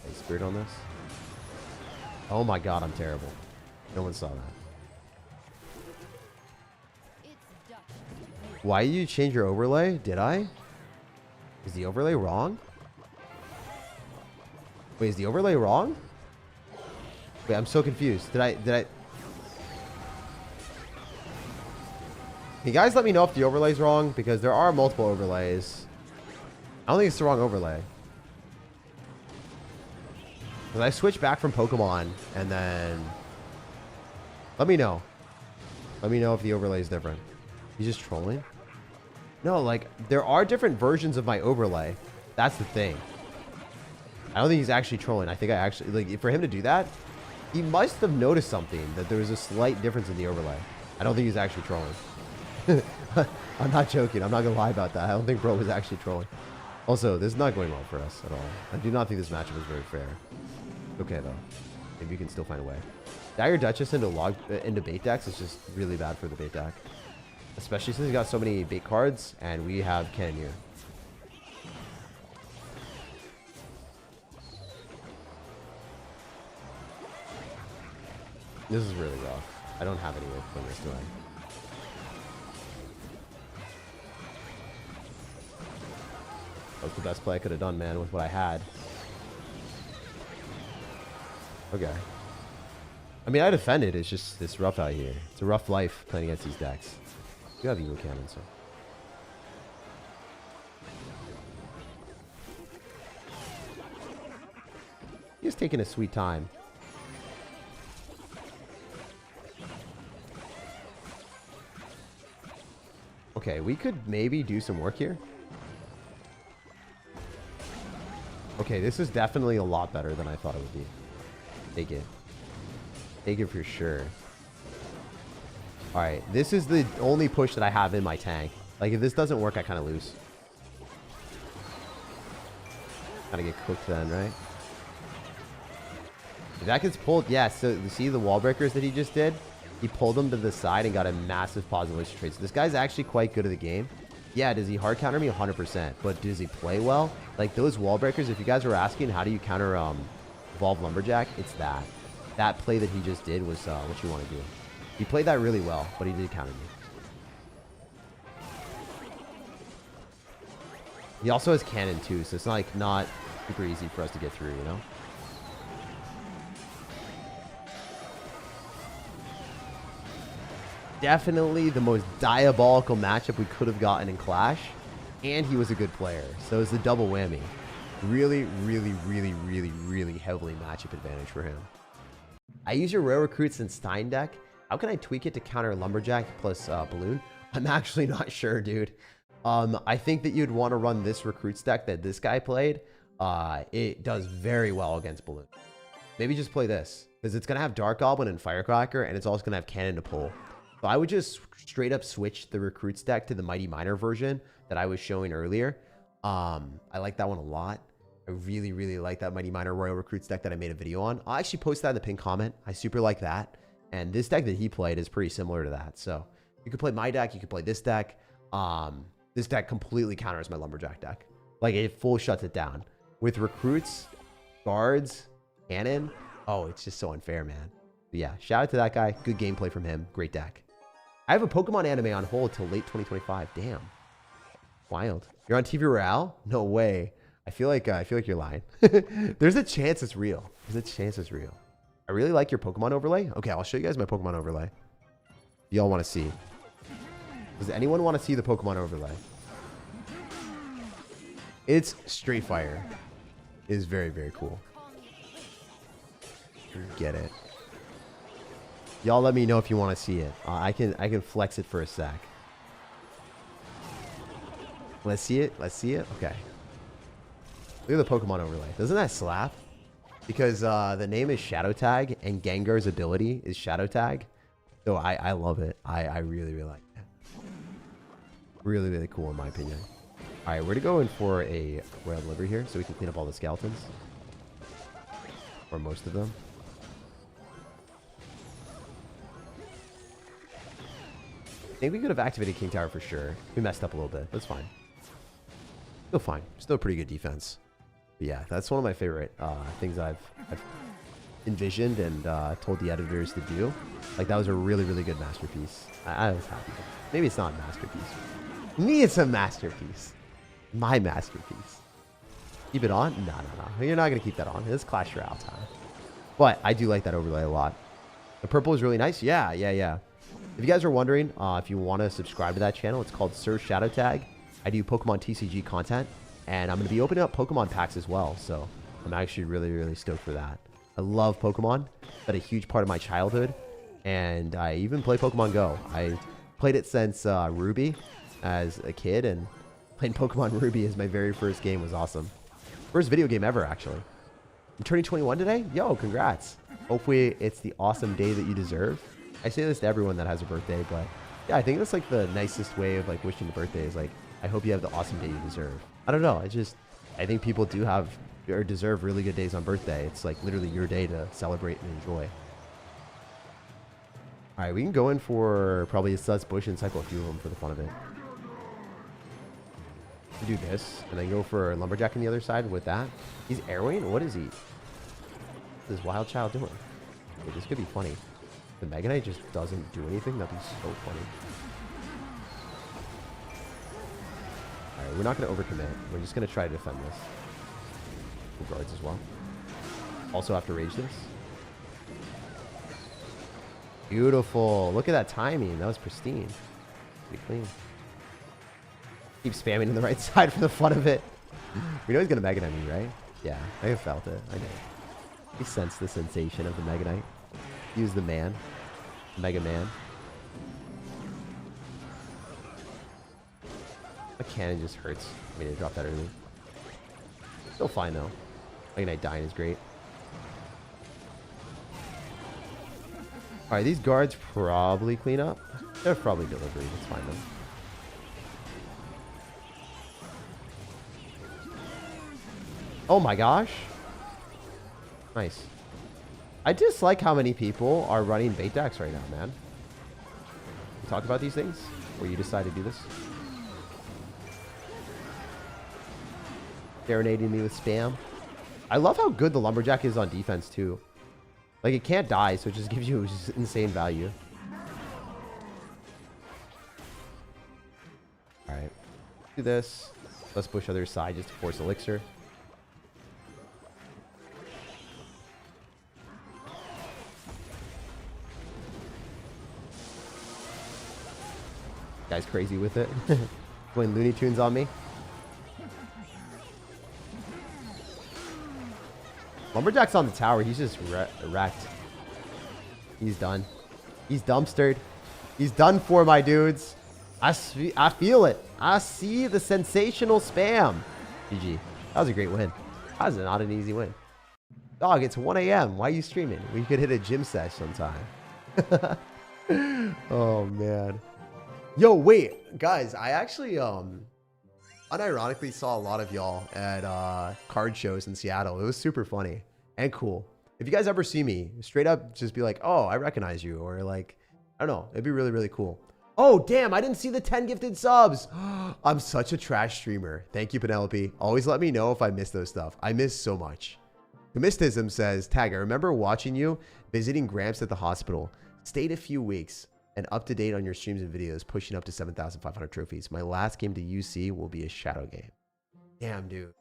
Hey, Spirit on this. Oh my god, I'm terrible. No one saw that. Why did you change your overlay? Did I? Is the overlay wrong? Wait, is the overlay wrong? Wait, I'm so confused. Did I... Can you guys let me know if the overlay's wrong? Because there are multiple overlays. I don't think it's the wrong overlay. Because I switched back from Pokemon and then... Let me know. Let me know if the overlay is different. He's just trolling? No, like, there are different versions of my overlay. That's the thing. I don't think he's actually trolling. I think I actually... Like, for him to do that, he must have noticed something. That there was a slight difference in the overlay. I don't think he's actually trolling. I'm not joking. I'm not going to lie about that. I don't think bro was actually trolling. Also, this is not going well for us at all. I do not think this matchup is very fair. Okay, though. Maybe you can still find a way. Dagger Duchess into bait decks is just really bad for the bait deck. Especially since he got so many bait cards, and we have Cannoneer. This is really rough. I don't have any way to play this, do I? That was the best play I could have done, man, with what I had. Okay. I mean, I defended. It's just it's rough out here. It's a rough life playing against these decks. You have Evo Cannon, so. He's taking a sweet time. Okay, we could maybe do some work here. Okay, this is definitely a lot better than I thought it would be. Take it. Take it for sure. Alright, this is the only push that I have in my tank. Like, if this doesn't work, I kind of lose. Kind of get cooked then, right? If that gets pulled, yeah, so you see the wall breakers that he just did? He pulled them to the side and got a massive positive trade. So this guy's actually quite good at the game. Yeah, does he hard counter me? 100%. But does he play well? Like, those wall breakers, if you guys were asking how do you counter Evolved Lumberjack, it's that. That play that he just did was what you want to do. He played that really well, but he did counter me. He also has cannon too, so it's not super easy for us to get through, you know? Definitely the most diabolical matchup we could have gotten in Clash, and he was a good player, so it's a double whammy. Really, really, really, really, really heavily matchup advantage for him. I use your rare recruits in Stein deck. How can I tweak it to counter Lumberjack plus Balloon? I'm actually not sure, dude. I think that you'd want to run this recruits deck that this guy played. It does very well against Balloon. Maybe just play this, because it's going to have Dark Goblin and Firecracker, and it's also going to have Cannon to pull. So I would just straight up switch the recruits deck to the Mighty Miner version that I was showing earlier. I like that one a lot. I really, really like that Mighty Miner Royal Recruits deck that I made a video on. I'll actually post that in the pinned comment. I super like that. And this deck that he played is pretty similar to that. So you could play my deck. You could play this deck. This deck completely counters my Lumberjack deck. Like, it full shuts it down. With recruits, guards, cannon. Oh, it's just so unfair, man. But yeah, shout out to that guy. Good gameplay from him. Great deck. I have a Pokemon anime on hold till late 2025. Damn. Wild. You're on TV Royale? No way. I feel like you're lying. There's a chance it's real. There's a chance it's real. I really like your Pokemon overlay. Okay, I'll show you guys my Pokemon overlay. Y'all want to see? Does anyone want to see the Pokemon overlay? It's straight fire. It is very, very cool. Get it. Y'all let me know if you want to see it. I can flex it for a sec. Let's see it. Let's see it. Okay. Look at the Pokemon overlay. Doesn't that slap? Because the name is SirTag and Gengar's ability is SirTag. So I love it. I really, really like it. Really, really cool in my opinion. All right, we're going to go in for a Royal Delivery here so we can clean up all the skeletons. Or most of them. I think we could have activated King Tower for sure. We messed up a little bit. That's fine. Still fine. Still pretty good defense. But yeah, that's one of my favorite things I've envisioned and told the editors to do. Like, that was a really, really good masterpiece. I was happy. Maybe it's not a masterpiece. Me, it's a masterpiece. My masterpiece. Keep it on? No. You're not going to keep that on. It's Clash Royale time. But I do like that overlay a lot. The purple is really nice. Yeah. If you guys are wondering, if you want to subscribe to that channel, it's called SirTag. I do Pokemon TCG content, and I'm going to be opening up Pokemon packs as well. So I'm actually really, really stoked for that. I love Pokemon. It's been a huge part of my childhood, and I even play Pokemon Go. I played it since Ruby as a kid, and playing Pokemon Ruby as my very first game was awesome. First video game ever, actually. I'm turning 21 today? Yo, congrats. Hopefully it's the awesome day that you deserve. I say this to everyone that has a birthday, but yeah, I think that's like the nicest way of like wishing a birthday is like, I hope you have the awesome day you deserve. I don't know. I think people do have or deserve really good days on birthday. It's like literally your day to celebrate and enjoy. All right, we can go in for probably a sus bush and cycle a few of them for the fun of it. Do this and then go for lumberjack on the other side with that. He's airwaying. What is he? What is wild child doing? Okay, this could be funny. The Mega Knight just doesn't do anything. That'd be so funny. All right, we're not going to overcommit. We're just going to try to defend this. The guards as well. Also have to rage this. Beautiful. Look at that timing. That was pristine. Pretty clean. Keep spamming in the right side for the fun of it. We know he's going to Mega Knight me, right? Yeah, I felt it. I know. He sensed the sensation of the Mega Knight. He was the man. Mega Man. A cannon just hurts. I mean, I dropped that early. Still fine, though. Mega Knight dying is great. Alright, these guards probably clean up. They're probably delivery. It's fine, though. Oh my gosh. Nice. I dislike how many people are running bait decks right now, man. We talk about these things? Or you decide to do this? Serenading me with spam. I love how good the Lumberjack is on defense, too. Like, it can't die, so it just gives you just insane value. Alright. Do this. Let's push other side just to force elixir. Guy's crazy with it. Going Looney Tunes on me. Lumberjack's on the tower. He's just wrecked. He's done. He's dumpstered. He's done for, my dudes. I feel it. I see the sensational spam. GG. That was a great win. That was not an easy win. Dog, it's 1 a.m. Why are you streaming? We could hit a gym sesh sometime. Oh, man. Yo, wait. Guys, I actually, unironically saw a lot of y'all at card shows in Seattle. It was super funny and cool. If you guys ever see me, straight up just be like, oh, I recognize you. Or like, I don't know. It'd be really, really cool. Oh, damn. I didn't see the 10 gifted subs. I'm such a trash streamer. Thank you, Penelope. Always let me know if I miss those stuff. I miss so much. Mysticism says, Tag, I remember watching you visiting Gramps at the hospital. Stayed a few weeks and up to date on your streams and videos, pushing up to 7,500 trophies. My last game to UC will be a shadow game. Damn, dude.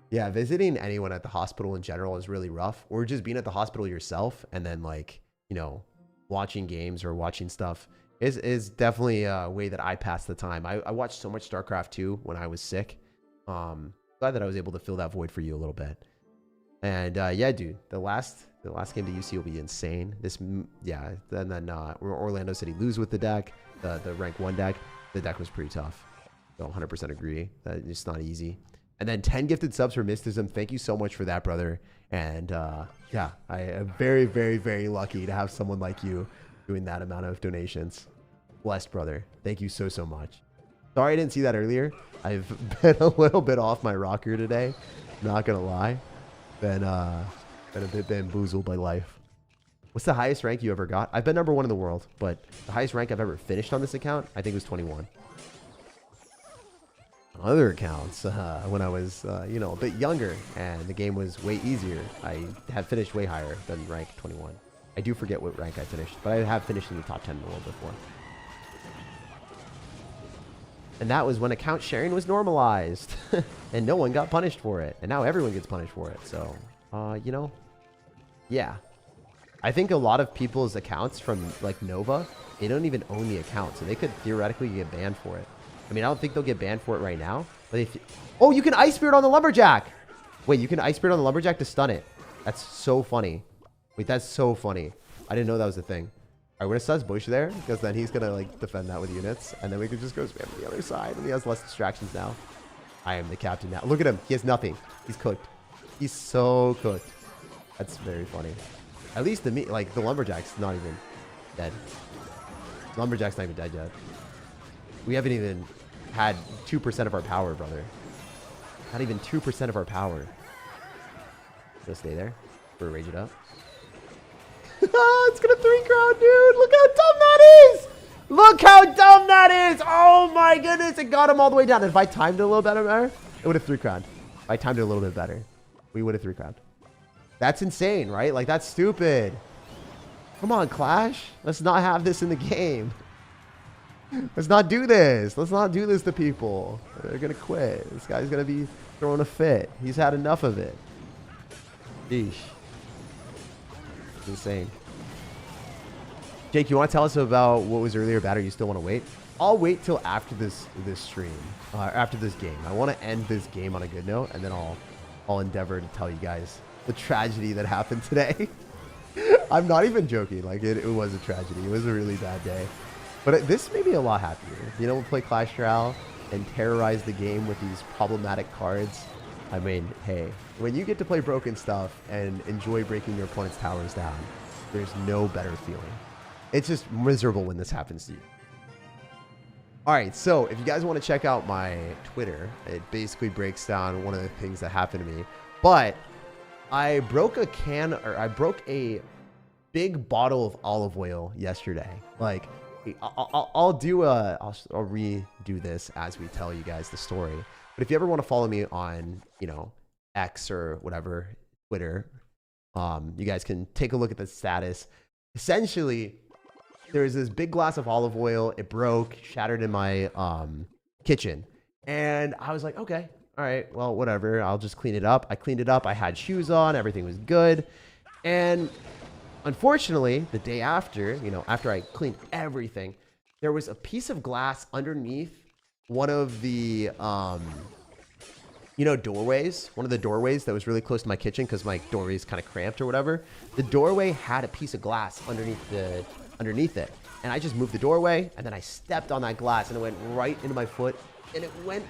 Yeah, visiting anyone at the hospital in general is really rough. Or just being at the hospital yourself and then, like, you know, watching games or watching stuff is definitely a way that I pass the time. I watched so much StarCraft 2 when I was sick. Glad that I was able to fill that void for you a little bit. And yeah, dude, the last game to UC will be insane. Yeah, and then Orlando City lose with the deck, the rank 1 deck. The deck was pretty tough. So 100% agree that it's not easy. And then 10 gifted subs for Mysticism. Thank you so much for that, brother. And yeah, I am very, very, very lucky to have someone like you doing that amount of donations. Blessed, brother. Thank you so, so much. Sorry I didn't see that earlier. I've been a little bit off my rocker today. Not gonna lie. Been a bit bamboozled by life. What's the highest rank you ever got? I've been #1 in the world, but the highest rank I've ever finished on this account, I think, was 21. On other accounts, when I was, you know, a bit younger and the game was way easier, I have finished way higher than rank 21. I do forget what rank I finished, but I have finished in the top 10 in the world before. And that was when account sharing was normalized and no one got punished for it. And now everyone gets punished for it. So, you know, yeah. I think a lot of people's accounts from like Nova, they don't even own the account. So they could theoretically get banned for it. I mean, I don't think they'll get banned for it right now. But if oh, you can Ice Spirit on the Lumberjack. Wait, you can Ice Spirit on the Lumberjack to stun it. That's so funny. Wait, that's so funny. I didn't know that was a thing. All right, we're going to sus Bush there, because then he's going to, like, defend that with units. And then we could just go spam to the other side, and he has less distractions now. I am the captain now. Look at him. He has nothing. He's cooked. He's so cooked. That's very funny. At least the Lumberjack's not even dead. Lumberjack's not even dead yet. We haven't even had 2% of our power, brother. Not even 2% of our power. Gonna stay there. Or rage it up. It's gonna 3-crown, dude. Look how dumb that is. Look how dumb that is. Oh my goodness. It got him all the way down. If I timed it a little better, it would have 3-crowned. If I timed it a little bit better, we would have 3-crowned. That's insane, right? Like, that's stupid. Come on, Clash. Let's not have this in the game. Let's not do this. Let's not do this to people. They're going to quit. This guy's going to be throwing a fit. He's had enough of it. Sheesh. It's insane. Jake, you want to tell us about what was earlier bad, or you still want to wait? I'll wait till after this stream, after this game. I want to end this game on a good note, and then I'll endeavor to tell you guys the tragedy that happened today. I'm not even joking. Like, it was a tragedy. It was a really bad day. But this made me a lot happier. You know, we'll play Clash Royale and terrorize the game with these problematic cards. I mean, hey, when you get to play broken stuff and enjoy breaking your opponent's towers down, there's no better feeling. It's just miserable when this happens to you. All right, so if you guys want to check out my Twitter, it basically breaks down one of the things that happened to me. But I broke a big bottle of olive oil yesterday. Like, I'll redo this as we tell you guys the story. But if you ever want to follow me on, you know, X or whatever, Twitter, you guys can take a look at the status. Essentially, there's this big glass of olive oil. It broke, shattered in my kitchen. And I was like, okay, all right, well, whatever. I'll just clean it up. I cleaned it up. I had shoes on. Everything was good. And unfortunately, the day after, you know, after I cleaned everything, there was a piece of glass underneath one of the, you know, doorways. One of the doorways that was really close to my kitchen because my doorway is kind of cramped or whatever. The doorway had a piece of glass underneath it. And I just moved the doorway, and then I stepped on that glass, and it went right into my foot, and it went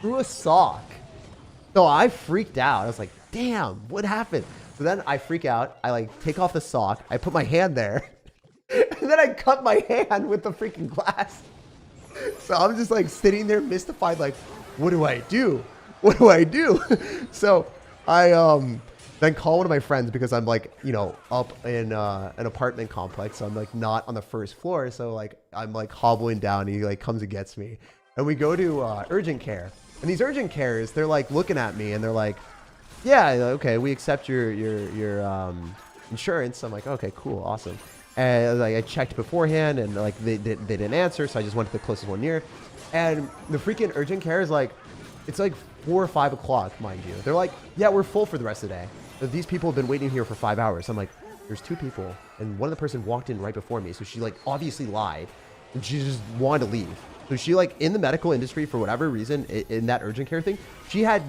through a sock. So I freaked out. I was like, damn, what happened? So then I freak out. I like take off the sock. I put my hand there. And then I cut my hand with the freaking glass. So I'm just like sitting there mystified, like, what do I do? What do I do? So I then call one of my friends because I'm like, you know, up in an apartment complex. So I'm like not on the first floor. So like I'm like hobbling down, and he like comes and gets me. And we go to urgent care. And these urgent cares, they're like looking at me and they're like, yeah, okay, we accept your insurance. I'm like, okay, cool, awesome. And like I checked beforehand, and like they didn't answer, so I just went to the closest one near. And the freaking urgent care is like, it's like 4 or 5 o'clock, mind you. They're like, yeah, we're full for the rest of the day. These people have been waiting here for 5 hours. I'm like, there's 2 people, and one of the person walked in right before me, so she like obviously lied, and she just wanted to leave. So she like in the medical industry for whatever reason in that urgent care thing, she had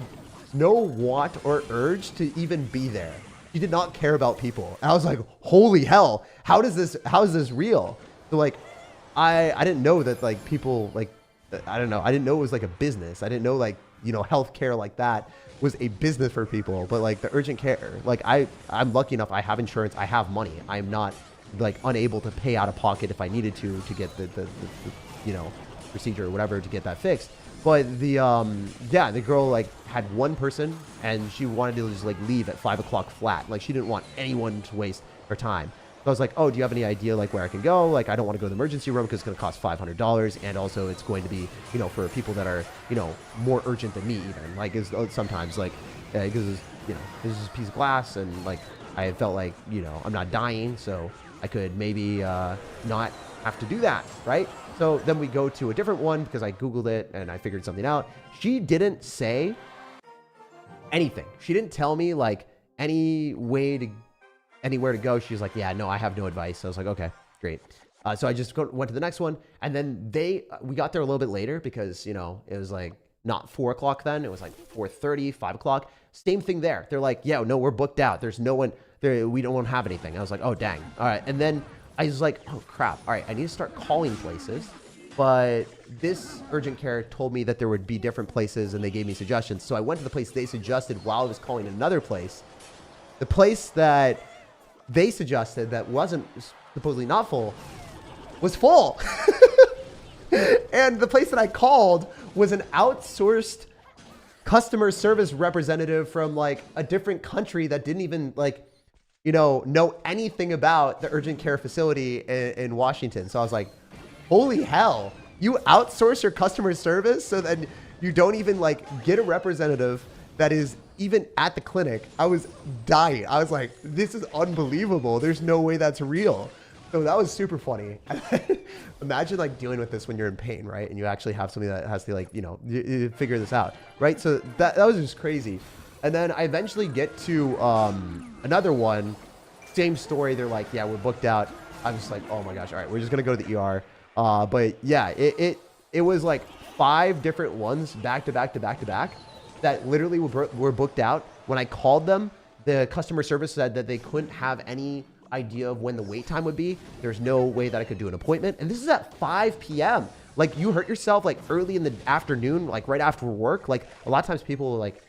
no want or urge to even be there. She did not care about people. And I was like, holy hell, how is this real? So like, I didn't know that like people like, I don't know. I didn't know it was like a business. I didn't know like, you know, healthcare like that was a business for people. But like the urgent care, like I'm lucky enough. I have insurance. I have money. I'm not like unable to pay out of pocket if I needed to get the you know, procedure or whatever to get that fixed. But the yeah, the girl like had one person, and she wanted to just like leave at 5 o'clock flat. Like she didn't want anyone to waste her time. So I was like, oh, do you have any idea like where I can go? Like I don't want to go to the emergency room because it's going to cost $500, and also it's going to be, you know, for people that are, you know, more urgent than me even. Like is sometimes like because you know, this is a piece of glass, and like I felt like, you know, I'm not dying, so I could maybe not have to do that, right? So then we go to a different one because I Googled it and I figured something out. She didn't say anything. She didn't tell me like anywhere to go. She's like, yeah, no, I have no advice. So I was like, okay, great. So I just went to the next one, and then we got there a little bit later because, you know, it was like not 4 o'clock then. It was like 4:30, 5 o'clock. Same thing there. They're like, yeah, no, we're booked out. There's no one there. We don't have anything. I was like, oh, dang. All right. And then I was like, oh, crap. All right, I need to start calling places. But this urgent care told me that there would be different places, and they gave me suggestions. So I went to the place they suggested while I was calling another place. The place that they suggested that wasn't supposedly not full was full. And the place that I called was an outsourced customer service representative from like a different country that didn't even like know anything about the urgent care facility in Washington. So I was like, holy hell, you outsource your customer service so that you don't even like get a representative that is even at the clinic. I was dying. I was like, this is unbelievable. There's no way that's real. So that was super funny. Imagine like dealing with this when you're in pain, right? And you actually have somebody that has to like, figure this out, right? So that was just crazy. And then I eventually get to another one, same story. They're like, yeah, we're booked out. I'm just like, oh my gosh, all right, we're just gonna go to the ER. But yeah, it was like 5 different ones back to back to back to back that literally were booked out. When I called them, the customer service said that they couldn't have any idea of when the wait time would be. There's no way that I could do an appointment. And this is at 5 p.m. Like, you hurt yourself like early in the afternoon, like right after work. Like, a lot of times people like,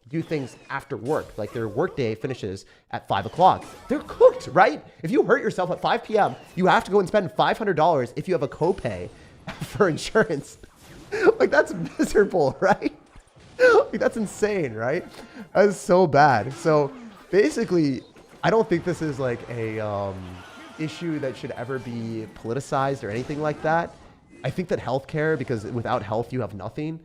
do things after work. Like, their work day finishes at 5 o'clock. They're cooked, right? If you hurt yourself at 5 p.m., you have to go and spend $500 if you have a copay for insurance. Like, that's miserable, right? Like, that's insane, right? That is so bad. So basically, I don't think this is like a issue that should ever be politicized or anything like that. I think that healthcare, because without health, you have nothing.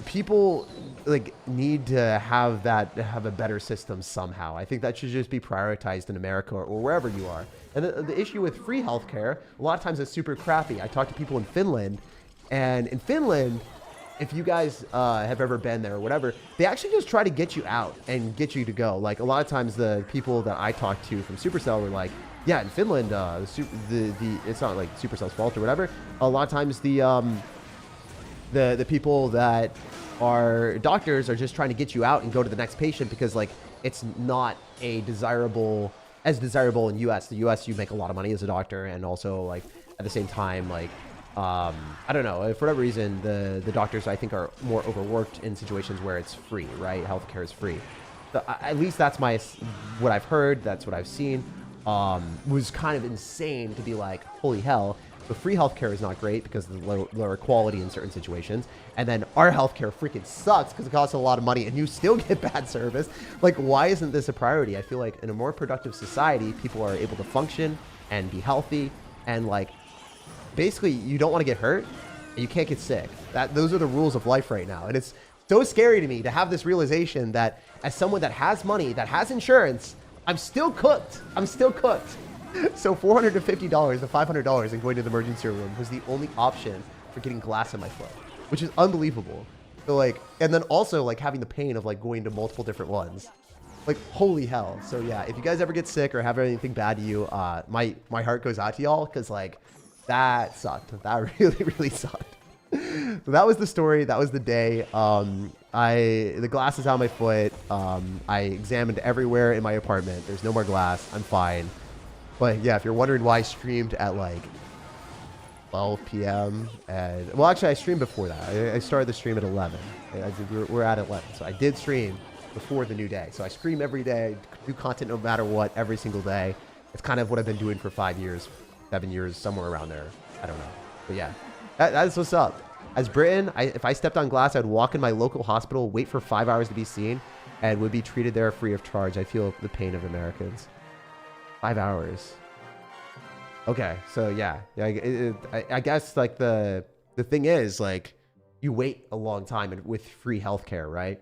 People like need to have a better system somehow. I think that should just be prioritized in America or wherever you are. And the issue with free healthcare, a lot of times it's super crappy. I talked to people in Finland, and in Finland, if you guys have ever been there or whatever, they actually just try to get you out and get you to go. Like, a lot of times the people that I talked to from Supercell were like, yeah, in Finland, it's not like Supercell's fault or whatever. A lot of times the people that are doctors are just trying to get you out and go to the next patient, because like it's not as desirable in US. The US, you make a lot of money as a doctor, and also like at the same time, like I don't know, for whatever reason, the doctors I think are more overworked in situations where it's free, right? Healthcare is free. So, at least that's what I've heard. That's what I've seen. Was kind of insane to be like, holy hell. So free healthcare is not great because of the lower quality in certain situations. And then our healthcare freaking sucks because it costs a lot of money and you still get bad service. Like, why isn't this a priority? I feel like in a more productive society, people are able to function and be healthy. And like, basically you don't want to get hurt and you can't get sick. Those are the rules of life right now. And it's so scary to me to have this realization that as someone that has money, that has insurance, I'm still cooked. I'm still cooked. So $450 to $500 and going to the emergency room was the only option for getting glass in my foot, which is unbelievable. So like, and then also like having the pain of like going to multiple different ones. Like, holy hell. So yeah, if you guys ever get sick or have anything bad to you, my heart goes out to y'all, because like that sucked. That really, really sucked. So that was the story. That was the day. The glass is on my foot. I examined everywhere in my apartment. There's no more glass. I'm fine. But yeah, if you're wondering why I streamed at like 12 p.m. and well, actually I streamed before that. I started the stream at 11. We're at 11. So I did stream before the new day. So I stream every day, do content no matter what, every single day. It's kind of what I've been doing for 5 years, 7 years, somewhere around there. I don't know. But yeah, that is what's up. As Britain, if I stepped on glass, I'd walk in my local hospital, wait for 5 hours to be seen, and would be treated there free of charge. I feel the pain of Americans. 5 hours. Okay, so yeah, I guess like the thing is like you wait a long time with free healthcare, right?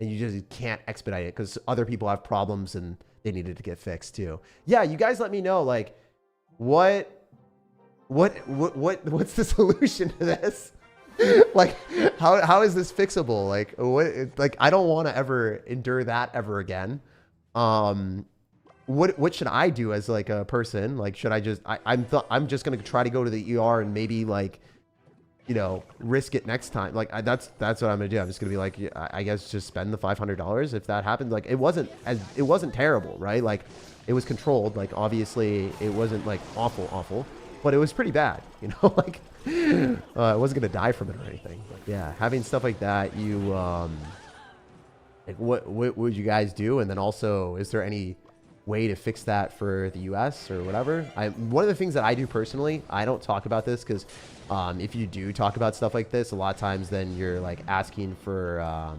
And you just can't expedite it because other people have problems and they needed to get fixed too. Yeah, you guys let me know like what's the solution to this? Like how is this fixable? Like like I don't want to ever endure that ever again. What should I do as like a person? Like, should I just, I'm just going to try to go to the ER and maybe like, risk it next time. Like that's what I'm going to do. I'm just going to be like, I guess just spend the $500 if that happens. Like it wasn't terrible, right? Like it was controlled. Like obviously it wasn't like awful, but it was pretty bad, like I wasn't going to die from it or anything. But yeah, having stuff like that, like what would you guys do? And then also, is there any way to fix that for the US or whatever? One of the things that I do personally, I don't talk about this because if you do talk about stuff like this, a lot of times then you're like asking for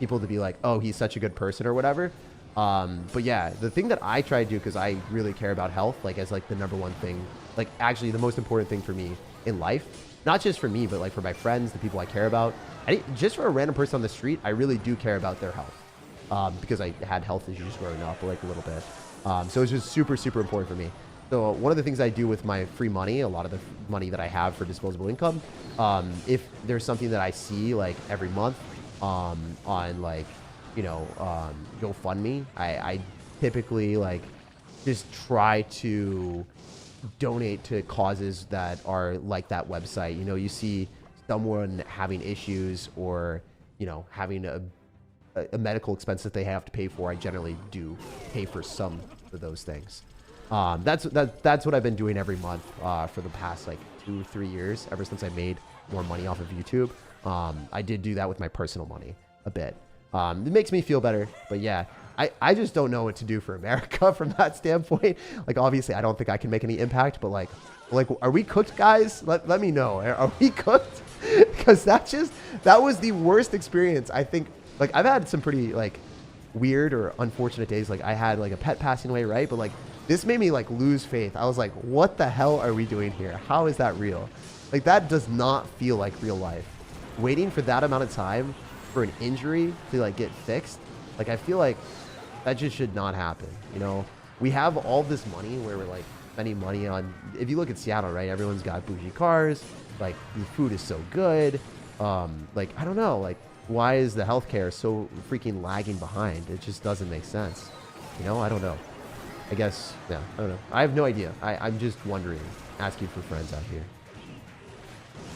people to be like, oh, he's such a good person or whatever. But yeah, the thing that I try to do, because I really care about health, like as like the #1 thing, like actually the most important thing for me in life, not just for me, but like for my friends, the people I care about, just for a random person on the street, I really do care about their health, because I had health issues growing up, like a little bit. So it's just super, super important for me. So one of the things I do with my free money, a lot of the money that I have for disposable income, if there's something that I see like every month on like, you know, GoFundMe, I typically like just try to donate to causes that are like that website. You know, you see someone having issues or, you know, having a medical expense that they have to pay for, I generally do pay for some of those things. That's what I've been doing every month for the past like 2-3 years, ever since I made more money off of YouTube. I did do that with my personal money a bit. It makes me feel better, but yeah, I just don't know what to do for America from that standpoint. Like, obviously, I don't think I can make any impact, but like, are we cooked, guys? Let me know. Are we cooked? Because that was the worst experience. I think, like, I've had some pretty like weird or unfortunate days. Like, I had like a pet passing away, right? But like, this made me like lose faith. I was like, what the hell are we doing here? How is that real? Like, that does not feel like real life. Waiting for that amount of time for an injury to like get fixed, like, I feel like that just should not happen. You know, we have all this money where we're like spending money on, if you look at Seattle, right, everyone's got bougie cars, like the food is so good. Like, I don't know, like, why is the healthcare so freaking lagging behind? It just doesn't make sense. You know, I don't know. I guess, yeah, I don't know. I have no idea. I'm just wondering, asking for friends out here.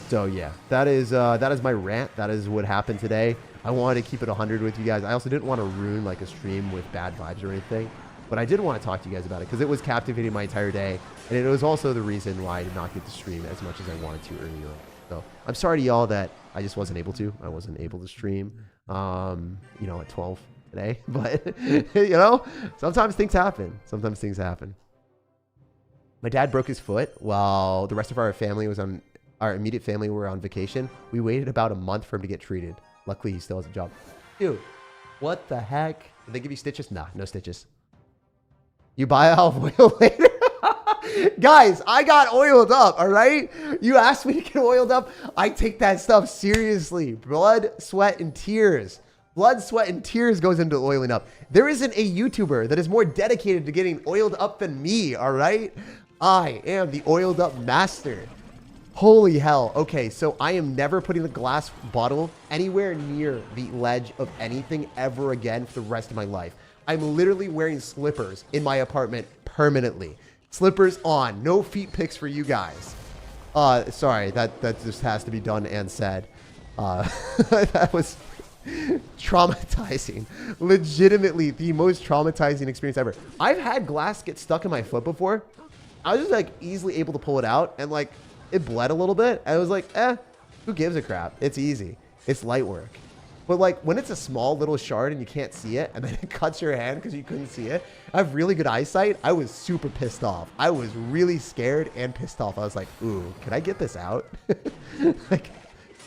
So yeah, that is my rant. That is what happened today. I wanted to keep it 100 with you guys. I also didn't want to ruin like a stream with bad vibes or anything, but I did want to talk to you guys about it because it was captivating my entire day, and it was also the reason why I did not get to stream as much as I wanted to earlier. So I'm sorry to y'all that I just wasn't able to. I wasn't able to stream, you know, at 12 today, but you know, sometimes things happen. Sometimes things happen. My dad broke his foot while the rest of our family was on. Our immediate family were on vacation. We waited about a month for him to get treated. Luckily, he still has a job. Dude, what the heck? Did they give you stitches? Nah, no stitches. You buy olive oil later? Guys, I got oiled up, all right? You asked me to get oiled up. I take that stuff seriously. Blood, sweat, and tears. Blood, sweat, and tears goes into oiling up. There isn't a YouTuber that is more dedicated to getting oiled up than me, all right? I am the oiled up master. Holy hell. Okay, so I am never putting the glass bottle anywhere near the ledge of anything ever again for the rest of my life. I'm literally wearing slippers in my apartment permanently. Slippers on. No feet pics for you guys. Sorry, that just has to be done and said. That was traumatizing. Legitimately the most traumatizing experience ever. I've had glass get stuck in my foot before. I was just like easily able to pull it out, and like it bled a little bit. I was like, who gives a crap? It's easy. It's light work. But like when it's a small little shard and you can't see it, and then it cuts your hand because you couldn't see it. I have really good eyesight. I was super pissed off. I was really scared and pissed off. I was like, ooh, can I get this out? Like,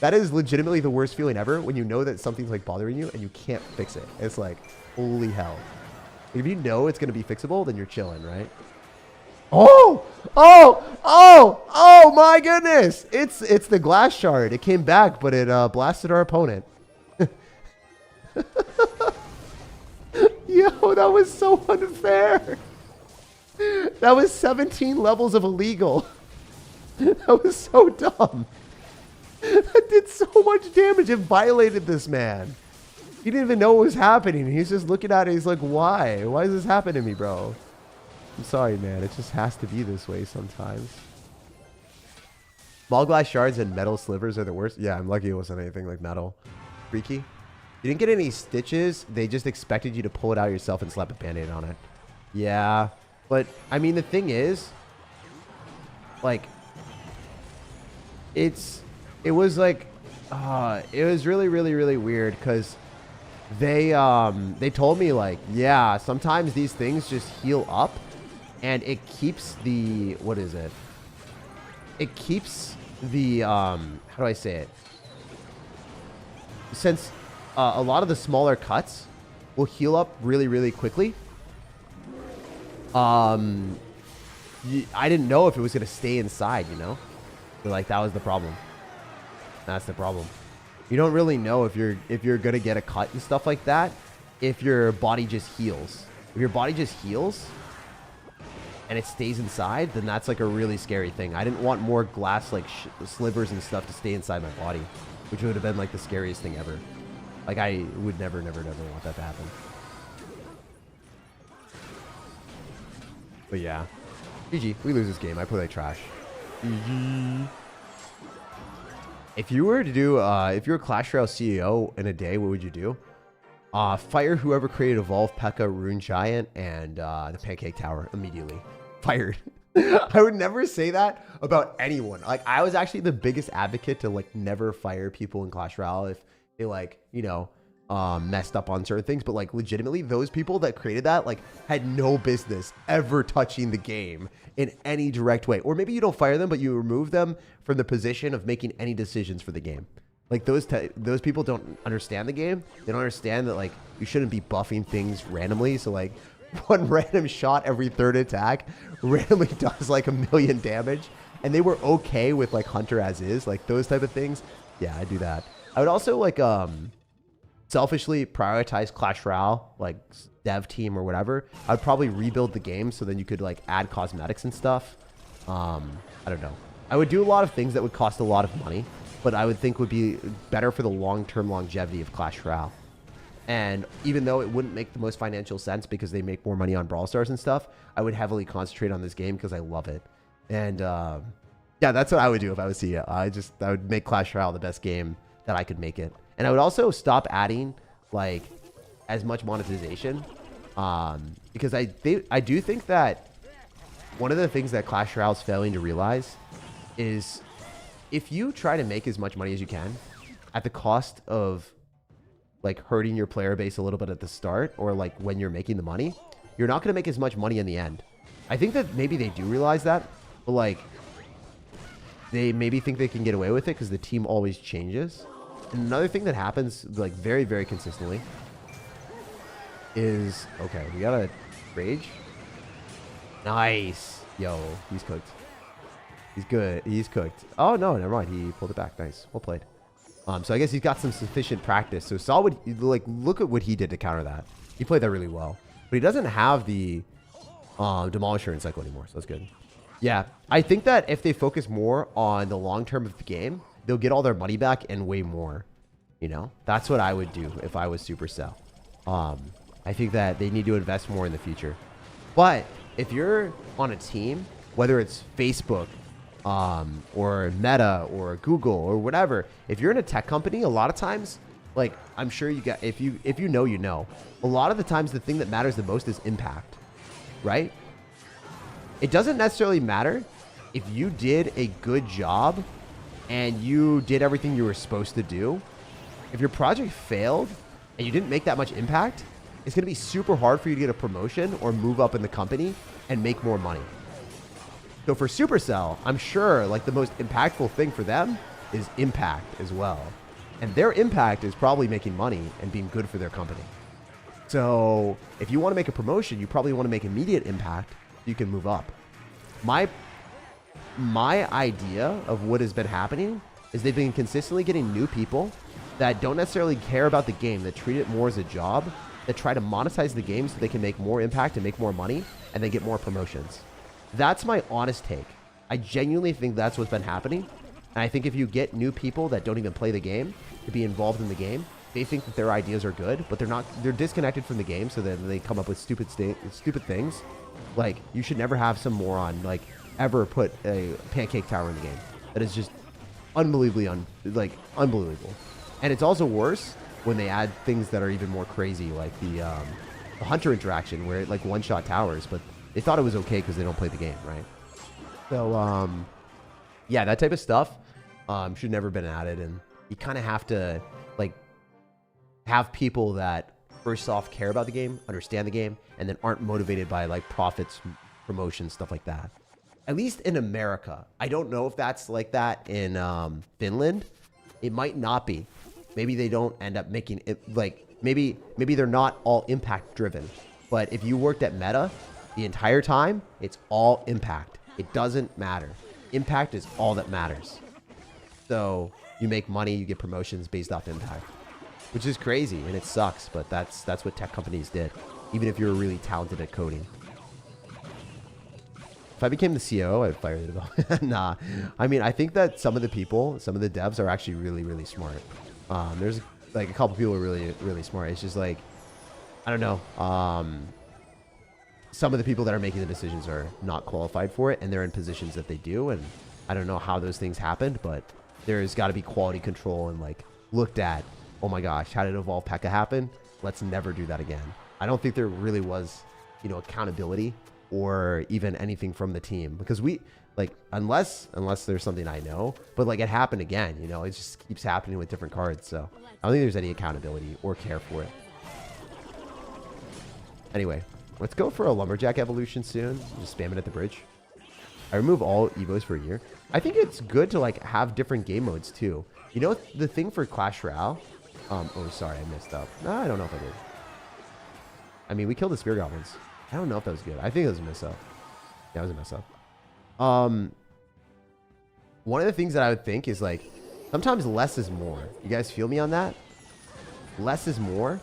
that is legitimately the worst feeling ever when you know that something's like bothering you and you can't fix it. It's like, holy hell. If you know it's going to be fixable, then you're chilling, right? Oh my goodness. It's the glass shard. It came back, but it blasted our opponent. Yo, that was so unfair. That was 17 levels of illegal. That was so dumb. That did so much damage. It violated this man. He didn't even know what was happening. He's just looking at it. He's like, why? Why does this happen to me, bro? I'm sorry, man. It just has to be this way sometimes. Small glass shards and metal slivers are the worst. Yeah, I'm lucky it wasn't anything like metal. Freaky. You didn't get any stitches. They just expected you to pull it out yourself and slap a band-aid on it. Yeah. But, I mean, the thing is, like, it was like, it was really, really, really weird because they told me, like, yeah, sometimes these things just heal up. And it keeps the, what is it? It keeps the, how do I say it? Since a lot of the smaller cuts will heal up really, really quickly. I didn't know if it was going to stay inside, you know? So, like, that was the problem. That's the problem. You don't really know if you're going to get a cut and stuff like that if your body just heals. If your body just heals and it stays inside, then that's like a really scary thing. I didn't want more glass, like, slivers and stuff to stay inside my body, which would have been, like, the scariest thing ever. Like, I would never, never, never want that to happen. But yeah. GG. We lose this game. I play like trash. GG. If you were to do, if you're a Clash Royale CEO in a day, what would you do? Fire whoever created Evolved P.E.K.K.A, Rune Giant, and the Pancake Tower immediately. Fired. I would never say that about anyone. Like, I was actually the biggest advocate to, like, never fire people in Clash Royale if they, like, you know, messed up on certain things. But, like, legitimately, those people that created that, like, had no business ever touching the game in any direct way. Or maybe you don't fire them, but you remove them from the position of making any decisions for the game. Like, those people don't understand the game. They don't understand that, like, you shouldn't be buffing things randomly. So, like, one random shot every third attack randomly does, like, 1,000,000 damage. And they were okay with, like, Hunter as is. Like, those type of things. Yeah, I do that. I would also, like, selfishly prioritize Clash Royale, like, dev team or whatever. I'd probably rebuild the game so then you could, like, add cosmetics and stuff. I don't know. I would do a lot of things that would cost a lot of money, but I would think would be better for the long-term longevity of Clash Royale. And even though it wouldn't make the most financial sense because they make more money on Brawl Stars and stuff, I would heavily concentrate on this game because I love it. And yeah, that's what I would do if I was CEO. I would make Clash Royale the best game that I could make it. And I would also stop adding, like, as much monetization, because I do think that one of the things that Clash Royale is failing to realize is if you try to make as much money as you can at the cost of, like, hurting your player base a little bit at the start, or, like, when you're making the money, you're not going to make as much money in the end. I think that maybe they do realize that, but, like, they maybe think they can get away with it because the team always changes. And another thing that happens, like, very, very consistently is... Okay, we got a rage. Nice. Yo, he's cooked. He's good. He's cooked. Oh, no, never mind. He pulled it back. Nice. Well played. So I guess he's got some sufficient practice. So Saul would, like, look at what he did to counter that. He played that really well. But he doesn't have the Demolisher in cycle anymore, so that's good. Yeah, I think that if they focus more on the long term of the game, they'll get all their money back and way more. You know? That's what I would do if I was Supercell. I think that they need to invest more in the future. But if you're on a team, whether it's Facebook, or Meta or Google or whatever, if you're in a tech company, a lot of times, like, I'm sure you got, if you know, you know, a lot of the times the thing that matters the most is impact, right? It doesn't necessarily matter if you did a good job and you did everything you were supposed to do. If your project failed and you didn't make that much impact, it's going to be super hard for you to get a promotion or move up in the company and make more money. So for Supercell, I'm sure, like, the most impactful thing for them is impact as well. And their impact is probably making money and being good for their company. So if you want to make a promotion, you probably want to make immediate impact so you can move up. My idea of what has been happening is they've been consistently getting new people that don't necessarily care about the game, that treat it more as a job, that try to monetize the game so they can make more impact and make more money and then get more promotions. That's my honest take. I genuinely think that's what's been happening. And I think if you get new people that don't even play the game to be involved in the game, they think that their ideas are good, but they're disconnected from the game, so then they come up with stupid things. Like, you should never have some moron, like, ever put a pancake tower in the game. That is just unbelievably, unbelievable. And it's also worse when they add things that are even more crazy, like the Hunter interaction, where it, like, one-shot towers, but they thought it was okay because they don't play the game, right? So, yeah, that type of stuff should never been added. And you kind of have to, like, have people that, first off, care about the game, understand the game, and then aren't motivated by, like, profits, promotions, stuff like that. At least in America. I don't know if that's like that in Finland. It might not be. maybe they don't end up making it, like, maybe they're not all impact driven. But if you worked at meta the entire time, it's all impact. It doesn't matter. Impact is all that matters. So you make money, you get promotions based off impact, which is crazy and it sucks, but that's what tech companies did, even if you're really talented at coding. If I became the CEO, I'd fire the developer. Nah, I mean, I think that some of the devs are actually really, really smart. There's like a couple people who are really, really smart. It's just like, I don't know. Some of the people that are making the decisions are not qualified for it, and they're in positions that they do. And I don't know how those things happened, but there's got to be quality control and like looked at, oh my gosh, how did Evolved P.E.K.K.A happen? Let's never do that again. I don't think there really was, you know, accountability or even anything from the team, because we like, unless there's something I know, but like it happened again, you know, it just keeps happening with different cards. So I don't think there's any accountability or care for it. Anyway, let's go for a Lumberjack evolution soon. Just spam it at the bridge. I remove all Evos for a year. I think it's good to like have different game modes too. You know, the thing for Clash Royale, oh, sorry, I messed up. No, I don't know if I did. I mean, we killed the Spear Goblins. I don't know if that was good. I think it was a mess up. Yeah, it was a mess up. One of the things that I would think is like, sometimes less is more. You guys feel me on that? Less is more,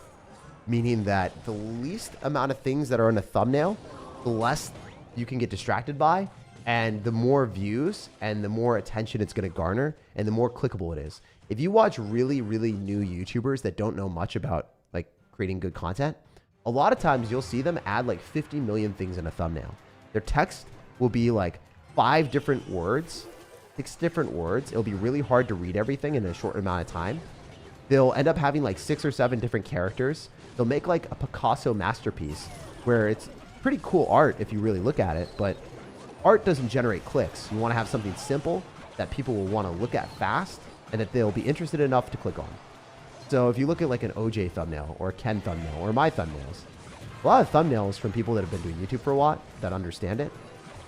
meaning that the least amount of things that are in a thumbnail, the less you can get distracted by, and the more views and the more attention it's going to garner, and the more clickable it is. If you watch really, really new YouTubers that don't know much about like creating good content, a lot of times you'll see them add like 50 million things in a thumbnail. Their text will be like 5 different words, 6 different words. It'll be really hard to read everything in a short amount of time. They'll end up having like 6 or 7 different characters. They'll make like a Picasso masterpiece where it's pretty cool art if you really look at it, but art doesn't generate clicks. You want to have something simple that people will want to look at fast and that they'll be interested enough to click on. So if you look at like an OJ thumbnail or a Ken thumbnail or my thumbnails, a lot of thumbnails from people that have been doing YouTube for a while that understand it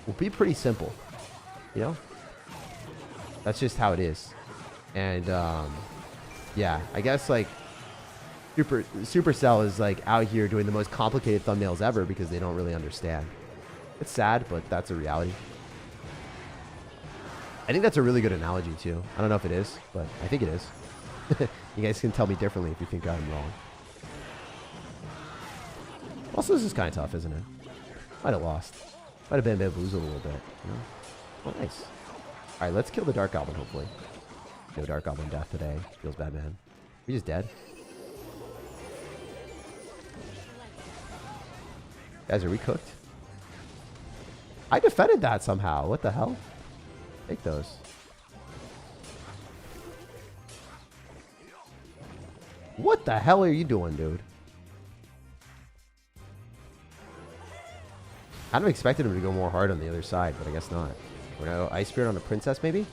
will be pretty simple. You know, that's just how it is. And yeah, I guess like Supercell is like out here doing the most complicated thumbnails ever because they don't really understand. It's sad, but that's a reality. I think that's a really good analogy too. I don't know if it is, but I think it is. You guys can tell me differently if you think I'm wrong. Also, this is kind of tough, isn't it? Might have lost. Might have been bamboozled a little bit. You know? Oh, nice. All right, let's kill the Dark Goblin, hopefully. No Dark Goblin death today. Feels bad, man. We just dead? Guys, are we cooked? I defended that somehow. What the hell? Take those. What the hell are you doing, dude? I'd have expected him to go more hard on the other side, but I guess not. We're gonna go Ice Spirit on a Princess, maybe?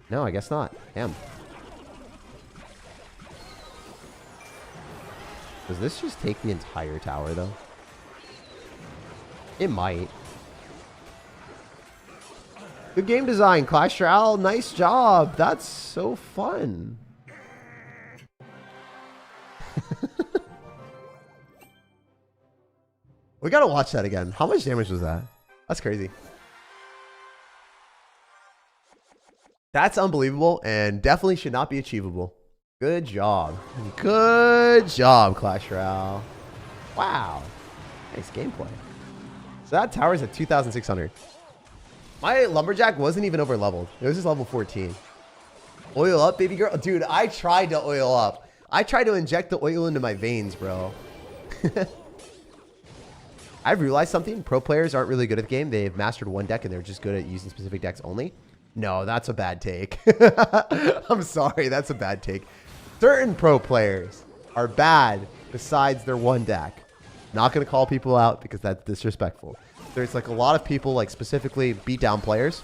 No, I guess not. Damn. Does this just take the entire tower, though? It might. Good game design, Clash Royale. Nice job. That's so fun. We gotta watch that again. How much damage was that? That's crazy. That's unbelievable and definitely should not be achievable. Good job. Good job, Clash Royale. Wow. Nice gameplay. So that tower's at 2,600. My Lumberjack wasn't even over leveled. It was just level 14. Oil up, baby girl. Dude, I tried to oil up. I tried to inject the oil into my veins, bro. I've realized something. Pro players aren't really good at the game. They've mastered one deck and they're just good at using specific decks only. No, that's a bad take. I'm sorry. That's a bad take. Certain pro players are bad besides their one deck. Not going to call people out because that's disrespectful. There's like a lot of people, like specifically beatdown players,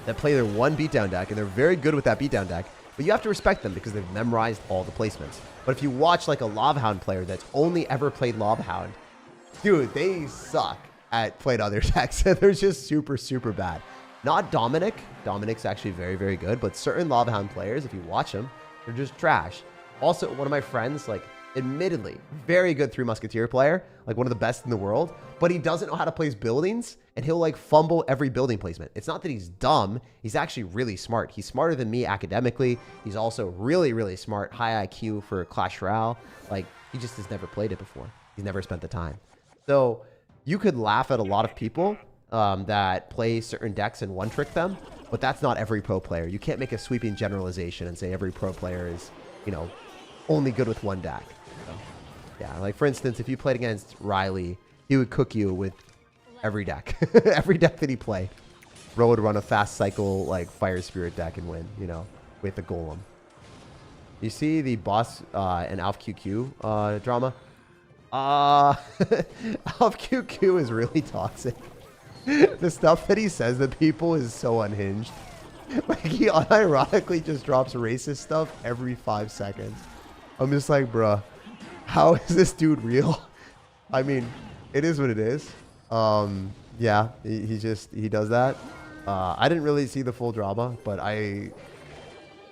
that play their one beatdown deck and they're very good with that beatdown deck. But you have to respect them because they've memorized all the placements. But if you watch like a Lava Hound player that's only ever played Lava Hound, dude, they suck at playing other decks. They're just super, super bad. Not Dominic. Dominic's actually very, very good. But certain Lava Hound players, if you watch them, They're just trash. Also, one of my friends, like, admittedly, very good Three Musketeer player, like one of the best in the world, but he doesn't know how to place buildings, and he'll like fumble every building placement. It's not that he's dumb. He's actually really smart. He's smarter than me academically. He's also really, really smart, high IQ for Clash Royale. Like, he just has never played it before. He's never spent the time. So you could laugh at a lot of people that play certain decks and one-trick them, but that's not every pro player. You can't make a sweeping generalization and say every pro player is, you know, only good with one deck. So, yeah, like for instance, if you played against Riley, he would cook you with every deck. Every deck that he played. Ro would run a fast cycle like Fire Spirit deck and win, you know, with the Golem. You see the boss and Alpha QQ drama? Alpha QQ is really toxic. The stuff that he says to people is so unhinged. Like, he unironically just drops racist stuff every 5 seconds. I'm just like, bruh, how is this dude real? I mean, it is what it is. Yeah, he does that. I didn't really see the full drama, but I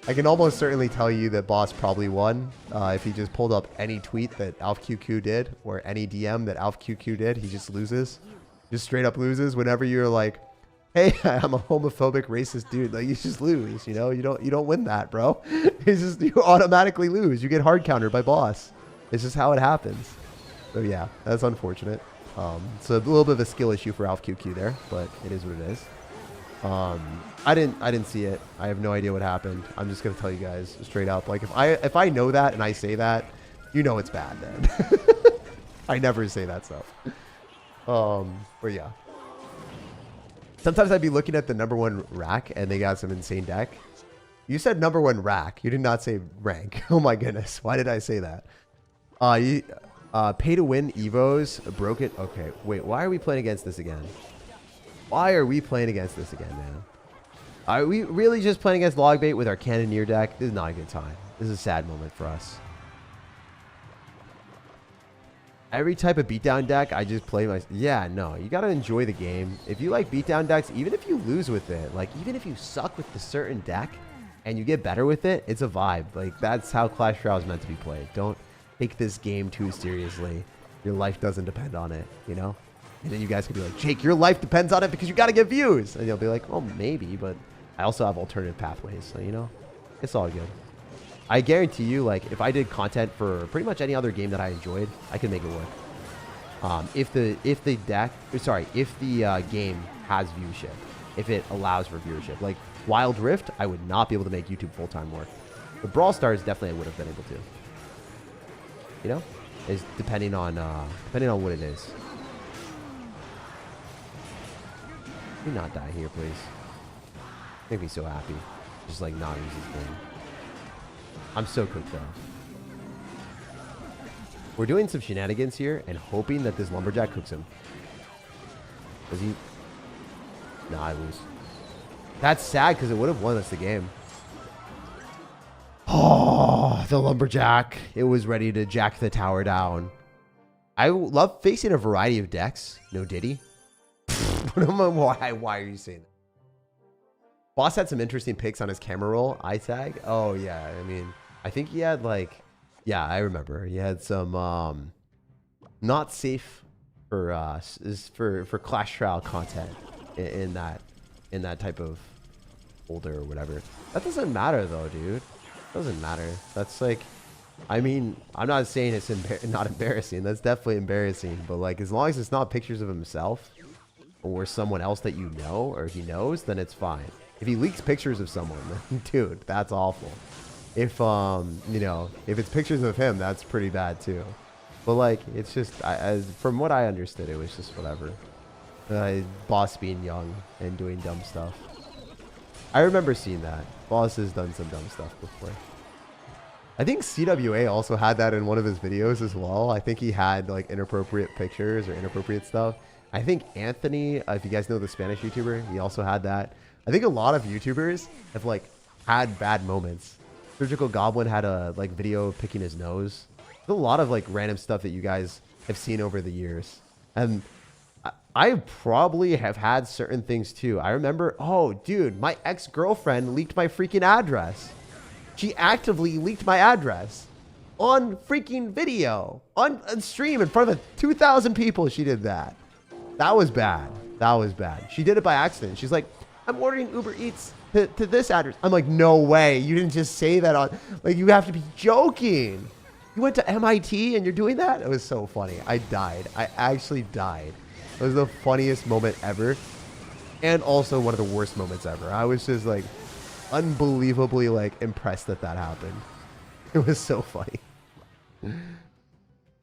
can almost certainly tell you that Boss probably won. If he just pulled up any tweet that AlfQQ did, or any DM that AlfQQ did, he just loses. Just straight up loses whenever you're like, hey, I'm a homophobic racist dude. Like, you just lose, you know? You don't win that, bro. It's just, you automatically lose. You get hard countered by Boss. It's just how it happens. So yeah, that's unfortunate. It's a little bit of a skill issue for AlfQQ there, but it is what it is. I didn't see it. I have no idea what happened. I'm just gonna tell you guys straight up. Like, if I know that and I say that, you know it's bad then. I never say that stuff. But yeah. Sometimes I'd be looking at the #1 rack and they got some insane deck. You said #1 rack. You did not say rank. Oh my goodness. Why did I say that? Pay to win Evos broke it. Okay, wait. Why are we playing against this again? Why are we playing against this again, man? Are we really just playing against Logbait with our Cannoneer deck? This is not a good time. This is a sad moment for us. Every type of beatdown deck, I just play my... Yeah, no. You got to enjoy the game. If you like beatdown decks, even if you lose with it, like, even if you suck with a certain deck and you get better with it, it's a vibe. Like, that's how Clash Royale is meant to be played. Don't take this game too seriously. Your life doesn't depend on it, you know? And then you guys could be like, Jake, your life depends on it because you got to get views. And you'll be like, oh, maybe, but I also have alternative pathways. So, you know, it's all good. I guarantee you, like, if I did content for pretty much any other game that I enjoyed, I could make it work. If the game has viewership, if it allows for viewership, like Wild Rift, I would not be able to make YouTube full-time work. But Brawl Stars definitely I would have been able to. You know, is depending on what it is. Can we not die here, please? Make me so happy. Just like not use this game. I'm so cooked though. We're doing some shenanigans here and hoping that this Lumberjack cooks him. Does he? Nah, I lose. That's sad because it would have won us the game. Oh, the Lumberjack. It was ready to jack the tower down. I love facing a variety of decks. No Diddy. Why are you saying that? Boss had some interesting picks on his camera roll. SirTag. Oh, yeah. I mean, I think he had like... Yeah, I remember. He had some not safe for Clash Royale content in that type of folder or whatever. That doesn't matter though, dude. Doesn't matter. That's like, I mean, I'm not saying it's not embarrassing. That's definitely embarrassing. But like, as long as it's not pictures of himself or someone else that you know or he knows, then it's fine. If he leaks pictures of someone, then, dude, that's awful. If you know, if it's pictures of him, that's pretty bad too. But like, it's just, from what I understood, it was just whatever. Boss being young and doing dumb stuff. I remember seeing that. Boss has done some dumb stuff before. I think CWA also had that in one of his videos as well. I think he had like inappropriate pictures or inappropriate stuff. I think Anthony, if you guys know the Spanish YouTuber, he also had that. I think a lot of YouTubers have like had bad moments. Surgical Goblin had a like video of picking his nose. There's a lot of like random stuff that you guys have seen over the years. And I probably have had certain things too. I remember, oh dude, my ex-girlfriend leaked my freaking address. She actively leaked my address on freaking video, on stream in front of 2,000 people. She did that. That was bad. That was bad. She did it by accident. She's like, I'm ordering Uber Eats to this address. I'm like, no way. You didn't just say that on, like, you have to be joking. You went to MIT and you're doing that? It was so funny. I died. I actually died. It was the funniest moment ever. And also one of the worst moments ever. I was just like unbelievably like impressed that that happened. It was so funny.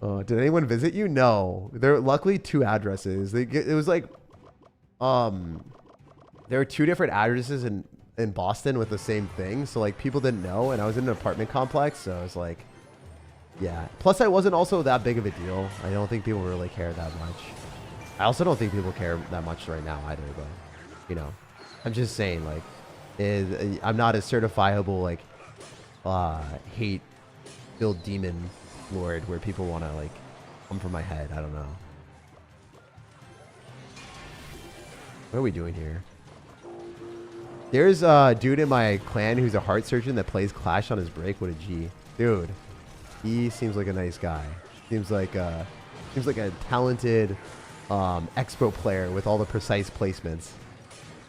Oh, did anyone visit you? No. There were luckily 2 addresses. It was like, there were 2 different addresses in Boston with the same thing. So like people didn't know, and I was in an apartment complex. So I was like, yeah. Plus I wasn't also that big of a deal. I don't think people really care that much. I also don't think people care that much right now either, but you know, I'm just saying like, I'm not a certifiable like, hate-filled demon lord where people want to like come for my head. I don't know. What are we doing here? There's a dude in my clan who's a heart surgeon that plays Clash on his break. What a G. Dude, he seems like a nice guy. Seems like a talented expo player with all the precise placements.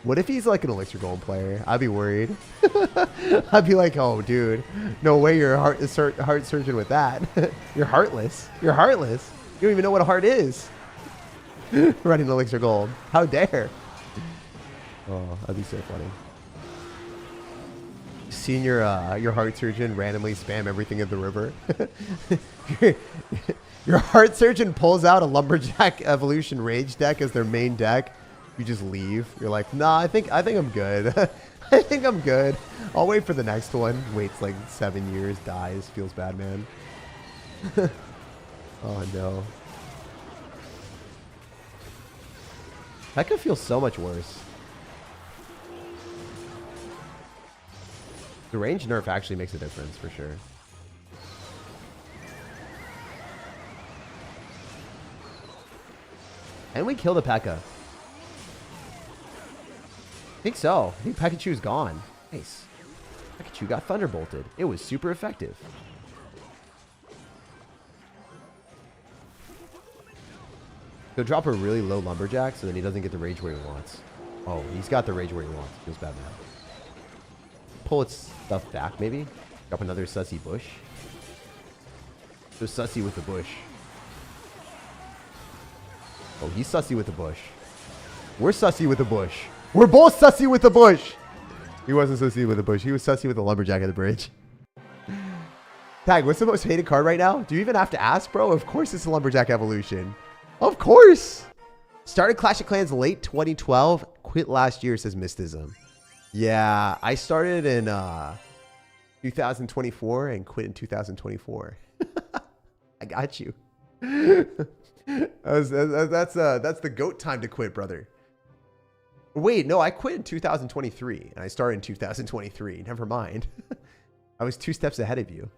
What if he's like an Elixir Golem player? I'd be worried. I'd be like, oh, dude, no way you're a heart surgeon with that. You're heartless. You're heartless. You don't even know what a heart is. Running Elixir Gold. How dare. Oh, that'd be so funny. Seeing your heart surgeon randomly spam everything in the river. Your heart surgeon pulls out a Lumberjack Evolution Rage deck as their main deck. You just leave. You're like, nah, I think I'm good. I think I'm good. I'll wait for the next one. Waits like 7 years, dies, feels bad, man. Oh no. That could feel so much worse. The range nerf actually makes a difference for sure. And we kill the P.E.K.K.A. I think so. I think Pikachu's gone. Nice. Pikachu got thunderbolted. It was super effective. He'll drop a really low Lumberjack so then he doesn't get the rage where he wants. Oh, he's got the rage where he wants. Feels bad now. Pull its stuff back maybe. Drop another sussy bush. So sussy with the bush. Oh, he's sussy with the bush. We're sussy with the bush. We're both sussy with the bush. He wasn't sussy with the bush. He was sussy with the Lumberjack at the bridge. Tag, what's the most hated card right now? Do you even have to ask, bro? Of course it's the Lumberjack Evolution. Of course. Started Clash of Clans late 2012. Quit last year, says Mystism. Yeah, I started in 2024 and quit in 2024. I got you. That's the GOAT time to quit, brother. Wait, no, I quit in 2023 and I started in 2023. Never mind. I was 2 steps ahead of you.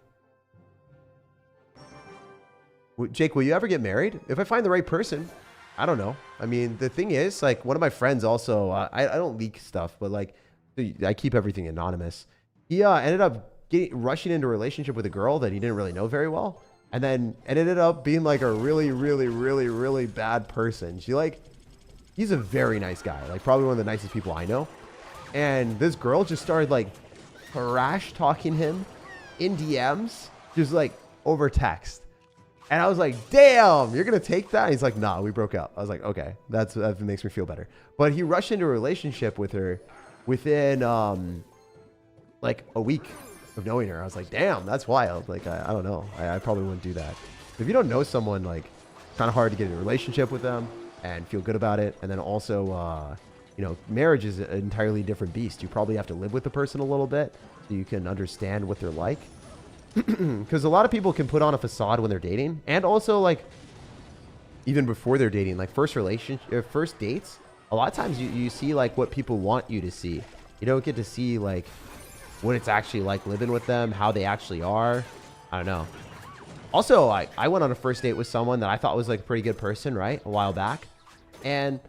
Jake, will you ever get married? If I find the right person, I don't know. I mean, the thing is, like, one of my friends also, I don't leak stuff, but like, I keep everything anonymous. He ended up rushing into a relationship with a girl that he didn't really know very well. And then it ended up being like a really, really, really, really bad person. He's a very nice guy. Like probably one of the nicest people I know. And this girl just started like trash talking him in DMs, just like over text. And I was like, damn, you're going to take that? And he's like, nah, we broke up. I was like, okay, that makes me feel better. But he rushed into a relationship with her within like a week of knowing her. I was like, damn, that's wild. Like, I don't know. I probably wouldn't do that. If you don't know someone, like, it's kind of hard to get in a relationship with them and feel good about it. And then also, you know, marriage is an entirely different beast. You probably have to live with the person a little bit so you can understand what they're like. Because a lot of people can put on a facade when they're dating. And also, like, even before they're dating, like first dates, a lot of times you see like what people want you to see. You don't get to see like what it's actually like living with them, how they actually are. I don't know. Also, I went on a first date with someone that I thought was like a pretty good person, right? A while back. And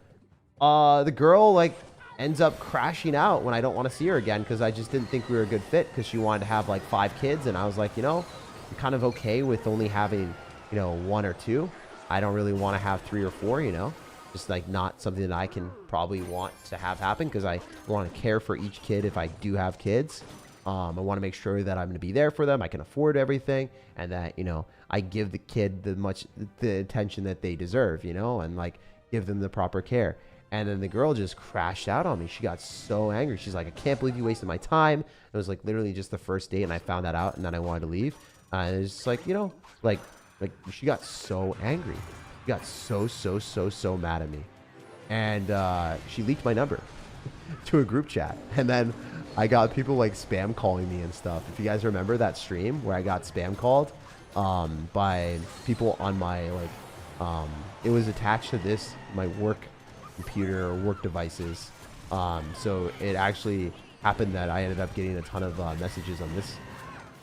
the girl like ends up crashing out when I don't want to see her again because I just didn't think we were a good fit because she wanted to have like 5 kids. And I was like, you know, I'm kind of okay with only having, you know, 1 or 2. I don't really want to have 3 or 4, you know, just like not something that I can probably want to have happen because I want to care for each kid if I do have kids. I want to make sure that I'm going to be there for them. I can afford everything and that, you know, I give the kid the attention that they deserve, you know, and like give them the proper care. And then the girl just crashed out on me. She got so angry. She's like, I can't believe you wasted my time. It was like literally just the first date and I found that out and then I wanted to leave. And it's just like, you know, like she got so angry. She got so mad at me. And she leaked my number to a group chat. And then I got people like spam calling me and stuff. If you guys remember that stream where I got spam called by people on my like, it was attached to this, my work computer or work devices. So it actually happened that I ended up getting a ton of messages on this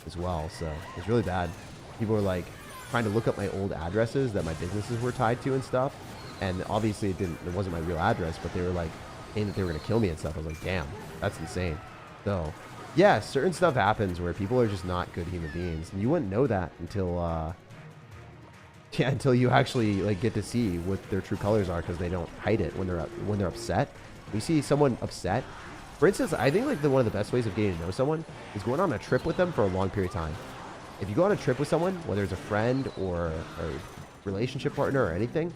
as well. So it's really bad. People were like trying to look up my old addresses that my businesses were tied to and stuff. And obviously it wasn't my real address, but they were like saying that they were going to kill me and stuff. I was like, damn, that's insane. So yeah, certain stuff happens where people are just not good human beings. And you wouldn't know that until, until you actually like get to see what their true colors are because they don't hide it when they're upset. We see someone upset. For instance, I think like one of the best ways of getting to know someone is going on a trip with them for a long period of time. If you go on a trip with someone, whether it's a friend or a relationship partner or anything,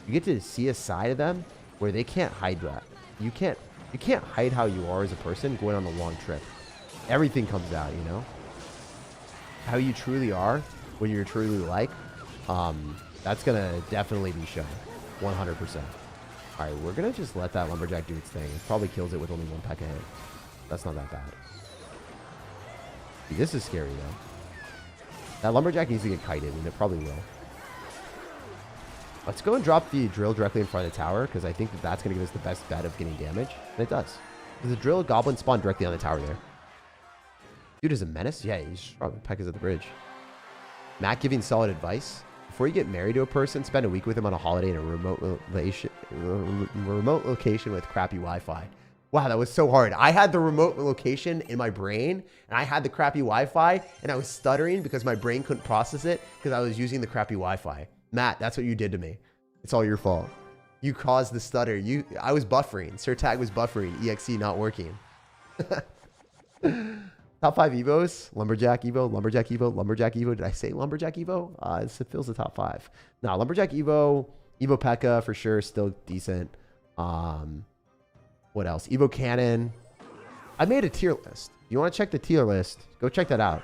you get to see a side of them where they can't hide that. You can't hide how you are as a person going on a long trip. Everything comes out, you know? How you truly are, when you're truly like, that's going to definitely be shown. 100%. All right, we're going to just let that lumberjack do its thing. It probably kills it with only 1 peck a hit. That's not that bad. Dude, this is scary, though. That lumberjack needs to get kited, and it probably will. Let's go and drop the drill directly in front of the tower, because I think that that's going to give us the best bet of getting damage. And it does. The drill goblin spawned directly on the tower there. Dude is a menace? Yeah, he's strong. Peck is at the bridge. Matt giving solid advice. Before you get married to a person, spend a week with him on a holiday in a remote location with crappy Wi-Fi. Wow, that was so hard. I had the remote location in my brain, and I had the crappy Wi-Fi, and I was stuttering because my brain couldn't process it because I was using the crappy Wi-Fi. Matt, that's what you did to me. It's all your fault. You caused the stutter. I was buffering. SirTag was buffering. EXE not working. Top 5 Evos. Lumberjack Evo, Lumberjack Evo, Lumberjack Evo. Did I say Lumberjack Evo? It feels the top 5. No, Lumberjack Evo, Evo P.E.K.K.A for sure. Still decent. What else? Evo Cannon. I made a tier list. If you want to check the tier list, go check that out.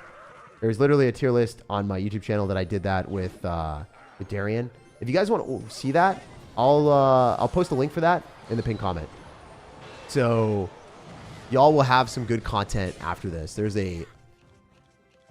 There's literally a tier list on my YouTube channel that I did that with Darian. If you guys want to see that, I'll post a link for that in the pinned comment. So y'all will have some good content after this. There's a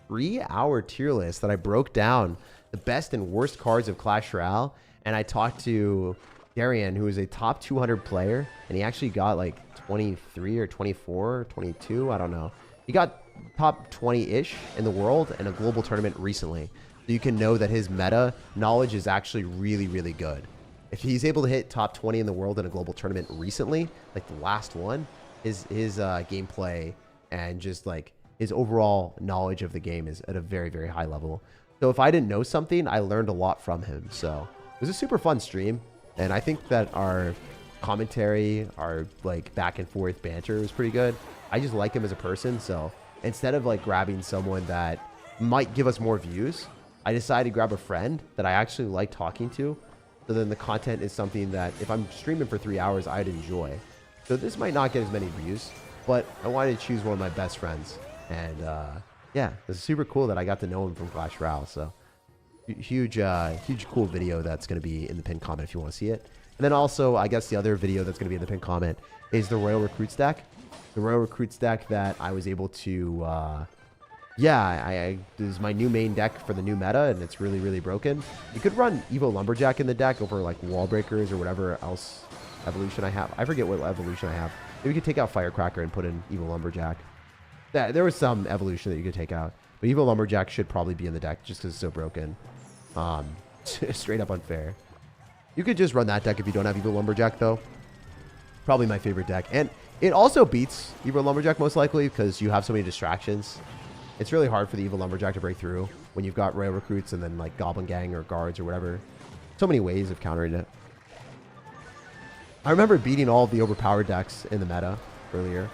3-hour tier list that I broke down the best and worst cards of Clash Royale, and I talked to Darian, who is a top 200 player, and he actually got like 23 or 24 or 22. I don't know. He got top 20-ish in the world in a global tournament recently. So you can know that his meta knowledge is actually really, really good. If he's able to hit top 20 in the world in a global tournament recently, like the last one, his gameplay and just like his overall knowledge of the game is at a very, very high level. So if I didn't know something, I learned a lot from him. So it was a super fun stream. And I think that our commentary, our like back and forth banter was pretty good. I just like him as a person. So instead of like grabbing someone that might give us more views, I decided to grab a friend that I actually like talking to. So then the content is something that if I'm streaming for 3 hours, I'd enjoy. So this might not get as many views, but I wanted to choose one of my best friends. And yeah, it's super cool that I got to know him from Clash Royale. So huge cool video that's going to be in the pinned comment if you want to see it. And then also, I guess the other video that's going to be in the pinned comment is the Royal Recruits deck. The Royal Recruits deck that I was able to, this is my new main deck for the new meta, and it's really, really broken. You could run Evo Lumberjack in the deck over like Wall Breakers or whatever else evolution I have. I forget what evolution I have. Maybe we could take out Firecracker and put in Evo Lumberjack. There was some evolution that you could take out, but Evo Lumberjack should probably be in the deck just because it's so broken. Straight up unfair. You could just run that deck if you don't have Evo Lumberjack, though. Probably my favorite deck. And It also beats Evo Lumberjack most likely because you have so many distractions. It's really hard for the Evo Lumberjack to break through when you've got Royal Recruits and then like Goblin Gang or Guards or whatever. So many ways of countering it. I remember beating all of the Overpowered decks in the meta earlier.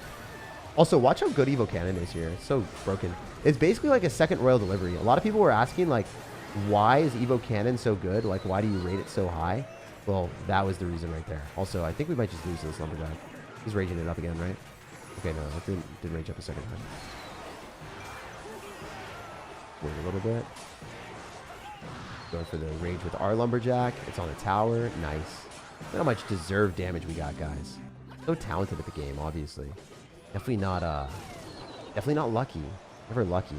Also, watch how good Evo Cannon is here. It's so broken. It's basically like a second Royal Delivery. A lot of people were asking, like, why is Evo Cannon so good? Like, why do you rate it so high? Well, that was the reason right there. Also, I think we might just lose this Lumberjack. He's raging it up again, right? Okay, no, it didn't rage up a second time. Wait a little bit. Going for the rage with our Lumberjack. It's on the tower. Nice. Look how much deserved damage we got, guys. So talented at the game, obviously. Definitely not lucky. Never lucky.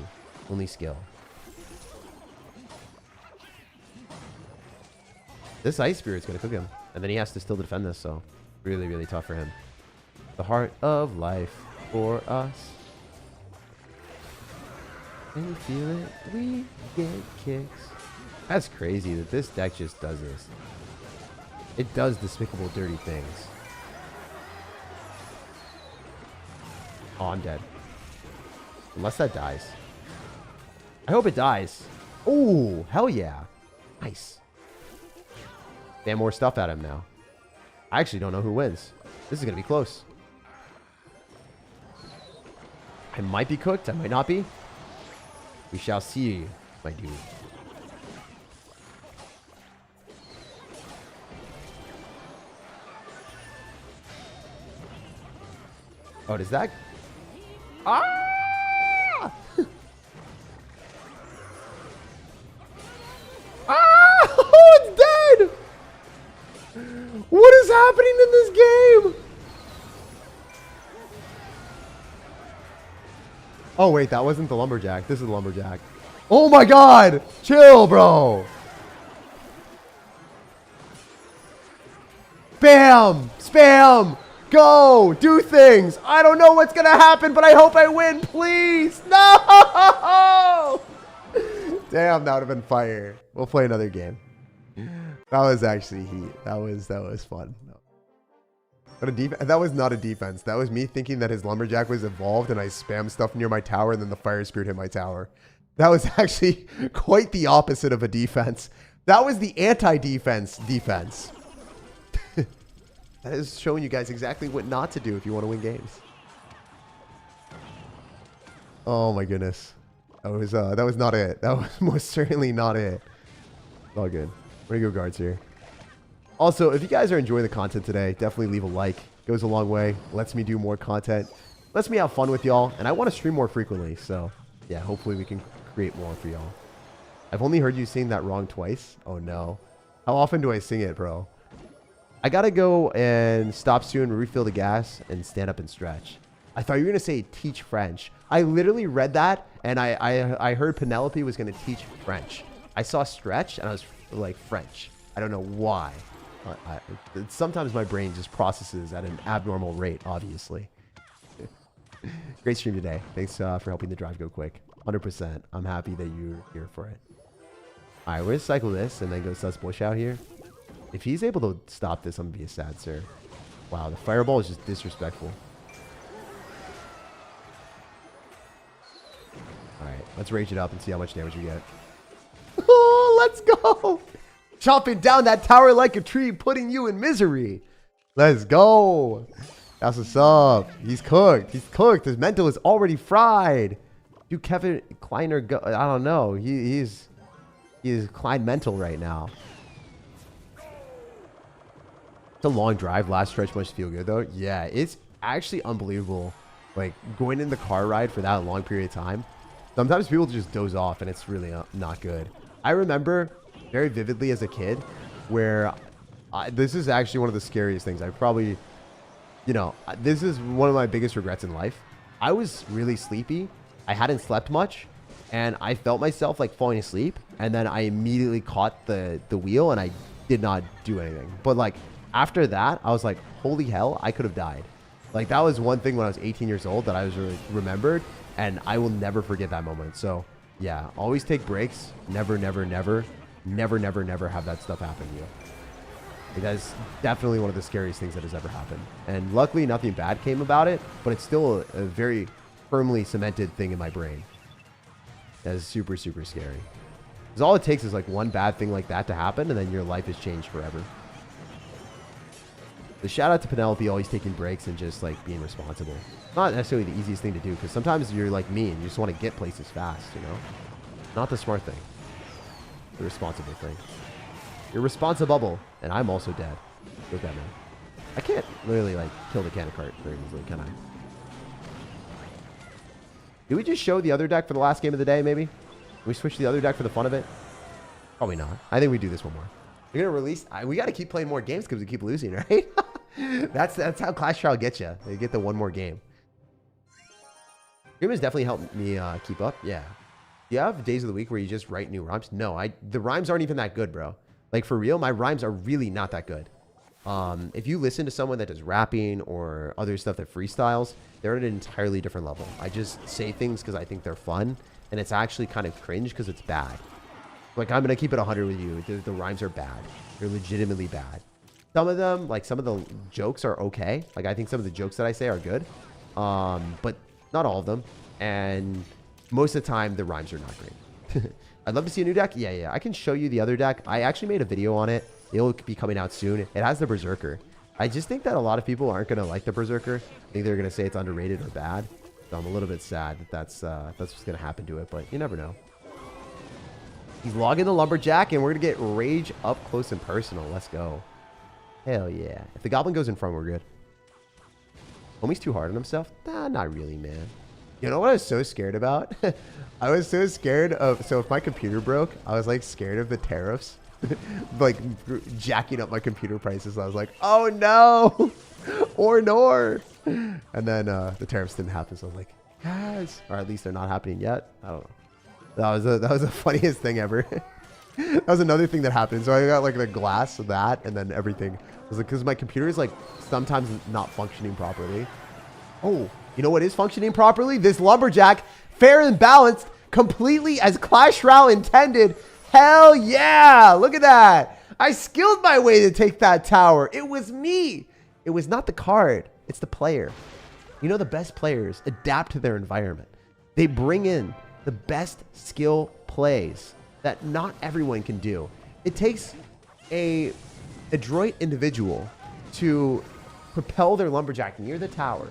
Only skill. This Ice Spirit's gonna cook him. And then he has to still defend this, so really, really tough for him. The heart of life for us. When you feel it, we get kicks. That's crazy that this deck just does this. It does despicable, dirty things. Oh, I'm dead. Unless that dies. I hope it dies. Oh, hell yeah. Nice. Bam more stuff at him now. I actually don't know who wins. This is going to be close. I might be cooked. I might not be. We shall see, my dude. Oh, does that... Ah! Ah! Oh, it's dead! What is happening in this game? Oh, wait, that wasn't the Lumberjack. This is the Lumberjack. Oh, my God! Chill, bro! Bam! Spam! Go! Do things! I don't know what's gonna happen, but I hope I win, please! No! Damn, that would have been fire. We'll play another game. That was actually heat. That was fun. No. But that was not a defense. That was me thinking that his Lumberjack was evolved and I spammed stuff near my tower and then the Fire Spirit hit my tower. That was actually quite the opposite of a defense. That was the anti-defense defense. That is showing you guys exactly what not to do if you want to win games. Oh my goodness. That was not it. That was most certainly not it. It's all good. We're gonna go Guards here. Also, if you guys are enjoying the content today, definitely leave a like. Goes a long way. Lets me do more content. Lets me have fun with y'all. And I want to stream more frequently. So, yeah, hopefully we can create more for y'all. I've only heard you sing that wrong twice. Oh, no. How often do I sing it, bro? I gotta go and stop soon, refill the gas, and stand up and stretch. I thought you were gonna say teach French. I literally read that, and I heard Penelope was gonna teach French. I saw stretch, and I was like, French. I don't know why. Sometimes my brain just processes at an abnormal rate, obviously. Great stream today. Thanks for helping the drive go quick. 100%. I'm happy that you're here for it. All right, we're gonna cycle this and then go sus bush out here. If he's able to stop this, I'm gonna be a sad sir. Wow, the fireball is just disrespectful. All right, let's rage it up and see how much damage we get. Oh, let's go! Chopping down that tower like a tree, putting you in misery. Let's go. That's what's up. He's cooked. He's cooked. His mental is already fried. Dude, Kevin Kleiner, go. I don't know. He is Klein mental right now. It's a long drive. Last stretch must feel good though. Yeah, it's actually unbelievable. Like going in the car ride for that long period of time. Sometimes people just doze off and it's really not good. I remember very vividly as a kid where this is actually one of the scariest things. I probably, you know, this is one of my biggest regrets in life. I was really sleepy. I hadn't slept much and I felt myself like falling asleep. And then I immediately caught the wheel and I did not do anything. But like after that, I was like, holy hell, I could have died. Like that was one thing when I was 18 years old that I was really remembered. And I will never forget that moment. So yeah, always take breaks. Never, never, never, never, never, never have that stuff happen to you. Like, that's definitely one of the scariest things that has ever happened. And luckily, nothing bad came about it, but it's still a very firmly cemented thing in my brain. That is super, super scary. Because all it takes is like one bad thing like that to happen, and then your life has changed forever. The shout out to Penelope always taking breaks and just like being responsible. Not necessarily the easiest thing to do, because sometimes you're like me and you just want to get places fast, you know? Not the smart thing. The responsible thing. You're responsible, and I'm also dead. Look at that, man. I can't literally like kill the cannon cart very easily, can I? Did we just show the other deck for the last game of the day, maybe? Can we switch to the other deck for the fun of it? Probably not. I think we do this one more. You're going to release... we got to keep playing more games because we keep losing, right? That's how Clash Royale gets you. They get the one more game. Stream has definitely helped me keep up. Yeah. Do you have days of the week where you just write new rhymes? No, the rhymes aren't even that good, bro. Like, for real, my rhymes are really not that good. If you listen to someone that does rapping or other stuff that freestyles, they're at an entirely different level. I just say things because I think they're fun, and it's actually kind of cringe because it's bad. Like, I'm going to keep it 100 with you. The rhymes are bad. They're legitimately bad. Some of them, like, some of the jokes are okay. Like, I think some of the jokes that I say are good. But not all of them. And most of the time, the rhymes are not great. I'd love to see a new deck. Yeah. I can show you the other deck. I actually made a video on it. It'll be coming out soon. It has the Berserker. I just think that a lot of people aren't going to like the Berserker. I think they're going to say it's underrated or bad. So I'm a little bit sad that that's what's going to happen to it. But you never know. He's logging the Lumberjack, and we're going to get Rage up close and personal. Let's go. Hell yeah. If the Goblin goes in front, we're good. Homie's too hard on himself? Nah, not really, man. You know what I was so scared about? I was so scared of... So if my computer broke, I was, like, scared of the tariffs. Like, jacking up my computer prices. I was like, oh, no. Or nor. And then the tariffs didn't happen, so I was like, yes. Or at least they're not happening yet. I don't know. That was the funniest thing ever. That was another thing that happened. So I got like the glass of that, and then everything. It was like, because my computer is like sometimes not functioning properly. Oh, you know what is functioning properly? This Lumberjack, fair and balanced, completely as Clash Royale intended. Hell yeah! Look at that. I skilled my way to take that tower. It was me. It was not the card. It's the player. You know, the best players adapt to their environment. They bring in the best skill plays that not everyone can do. It takes a adroit individual to propel their Lumberjack near the tower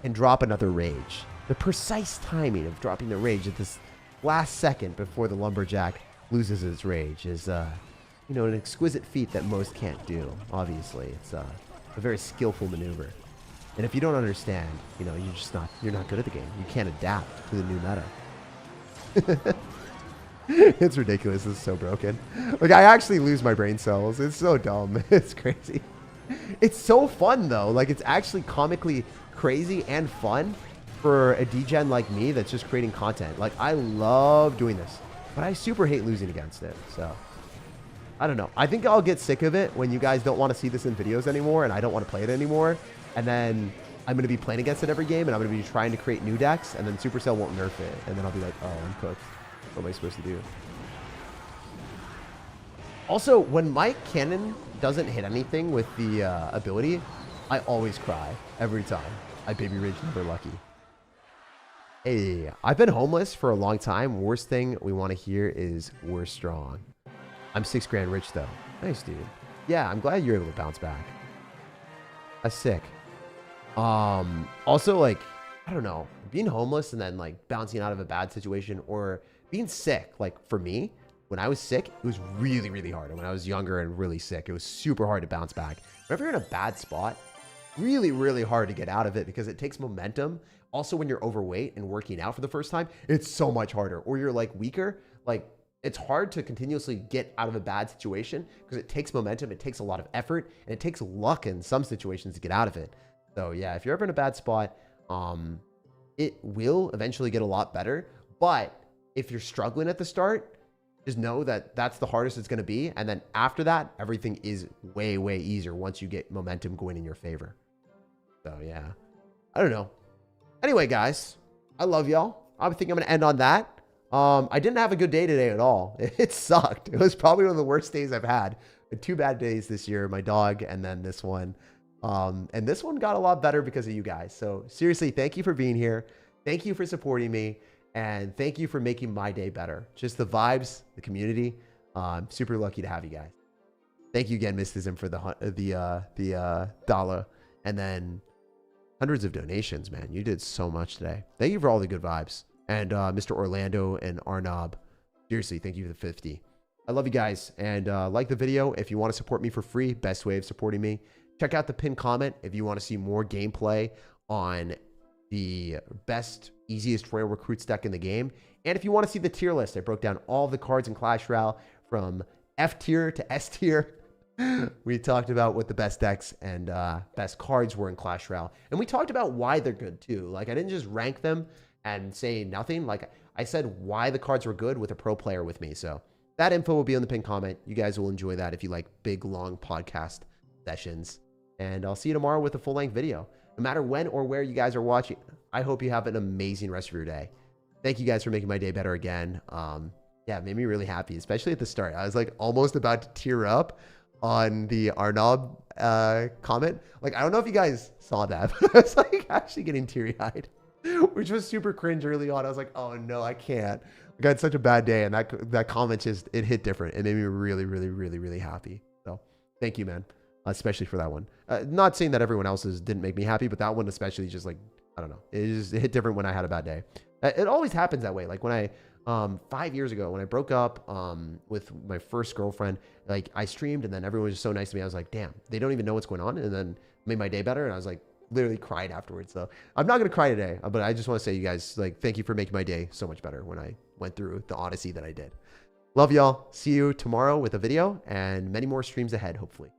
and drop another rage. The precise timing of dropping the rage at this last second before the Lumberjack loses its rage is, you know, an exquisite feat that most can't do. Obviously, it's a very skillful maneuver. And if you don't understand, you know, you're not good at the game. You can't adapt to the new meta. It's ridiculous. It's so broken. Like, I actually lose my brain cells. It's so dumb. It's crazy. It's so fun, though. Like, it's actually comically crazy and fun for a degen like me that's just creating content. Like, I love doing this, but I super hate losing against it. So, I don't know. I think I'll get sick of it when you guys don't want to see this in videos anymore and I don't want to play it anymore. And then I'm going to be playing against it every game, and I'm going to be trying to create new decks, and then Supercell won't nerf it. And then I'll be like, oh, I'm cooked. What am I supposed to do? Also, when my cannon doesn't hit anything with the ability, I always cry every time. I baby rage never lucky. Hey, I've been homeless for a long time. Worst thing we want to hear is we're strong. I'm 6 grand rich, though. Nice, dude. Yeah, I'm glad you're able to bounce back. That's sick. Also, like, I don't know, being homeless and then like bouncing out of a bad situation or being sick, like for me, when I was sick, it was really, really hard. And when I was younger and really sick, it was super hard to bounce back. Whenever you're in a bad spot, really, really hard to get out of it because it takes momentum. Also, when you're overweight and working out for the first time, it's so much harder. Or you're like weaker, like it's hard to continuously get out of a bad situation because it takes momentum, it takes a lot of effort, and it takes luck in some situations to get out of it. So yeah, if you're ever in a bad spot, it will eventually get a lot better. But if you're struggling at the start, just know that that's the hardest it's going to be. And then after that, everything is way, way easier once you get momentum going in your favor. So yeah, I don't know. Anyway, guys, I love y'all. I think I'm going to end on that. I didn't have a good day today at all. It sucked. It was probably one of the worst days I've had. I had 2 bad days this year, my dog, and then this one. And this one got a lot better because of you guys. So seriously, thank you for being here. Thank you for supporting me. And thank you for making my day better. Just the vibes, the community. I'm super lucky to have you guys. Thank you again, Mystism, for the dollar. And then hundreds of donations, man. You did so much today. Thank you for all the good vibes. And Mr. Orlando and Arnob, seriously, thank you for the 50. I love you guys. And like the video if you want to support me for free. Best way of supporting me. Check out the pinned comment if you want to see more gameplay on the best, easiest Royal Recruits deck in the game. And if you want to see the tier list, I broke down all the cards in Clash Royale from F tier to S tier. We talked about what the best decks and best cards were in Clash Royale. And we talked about why they're good too. Like, I didn't just rank them and say nothing. Like, I said why the cards were good with a pro player with me. So that info will be on the pinned comment. You guys will enjoy that if you like big, long podcast sessions. And I'll see you tomorrow with a full-length video. No matter when or where you guys are watching, I hope you have an amazing rest of your day. Thank you guys for making my day better again. Yeah, it made me really happy, especially at the start. I was like almost about to tear up on the Arnob comment. Like, I don't know if you guys saw that, but I was like actually getting teary-eyed, which was super cringe early on. I was like, oh no, I can't. I had such a bad day, and that comment just, it hit different. It made me really, really, really, really happy. So thank you, man. Especially for that one. Not saying that everyone else's didn't make me happy, but that one especially just like, I don't know. It hit different when I had a bad day. It always happens that way. Like when I, 5 years ago, when I broke up with my first girlfriend, like I streamed and then everyone was just so nice to me. I was like, damn, they don't even know what's going on. And then made my day better. And I was like, literally cried afterwards. So I'm not going to cry today, but I just want to say you guys, like, thank you for making my day so much better when I went through the odyssey that I did. Love y'all. See you tomorrow with a video and many more streams ahead, hopefully.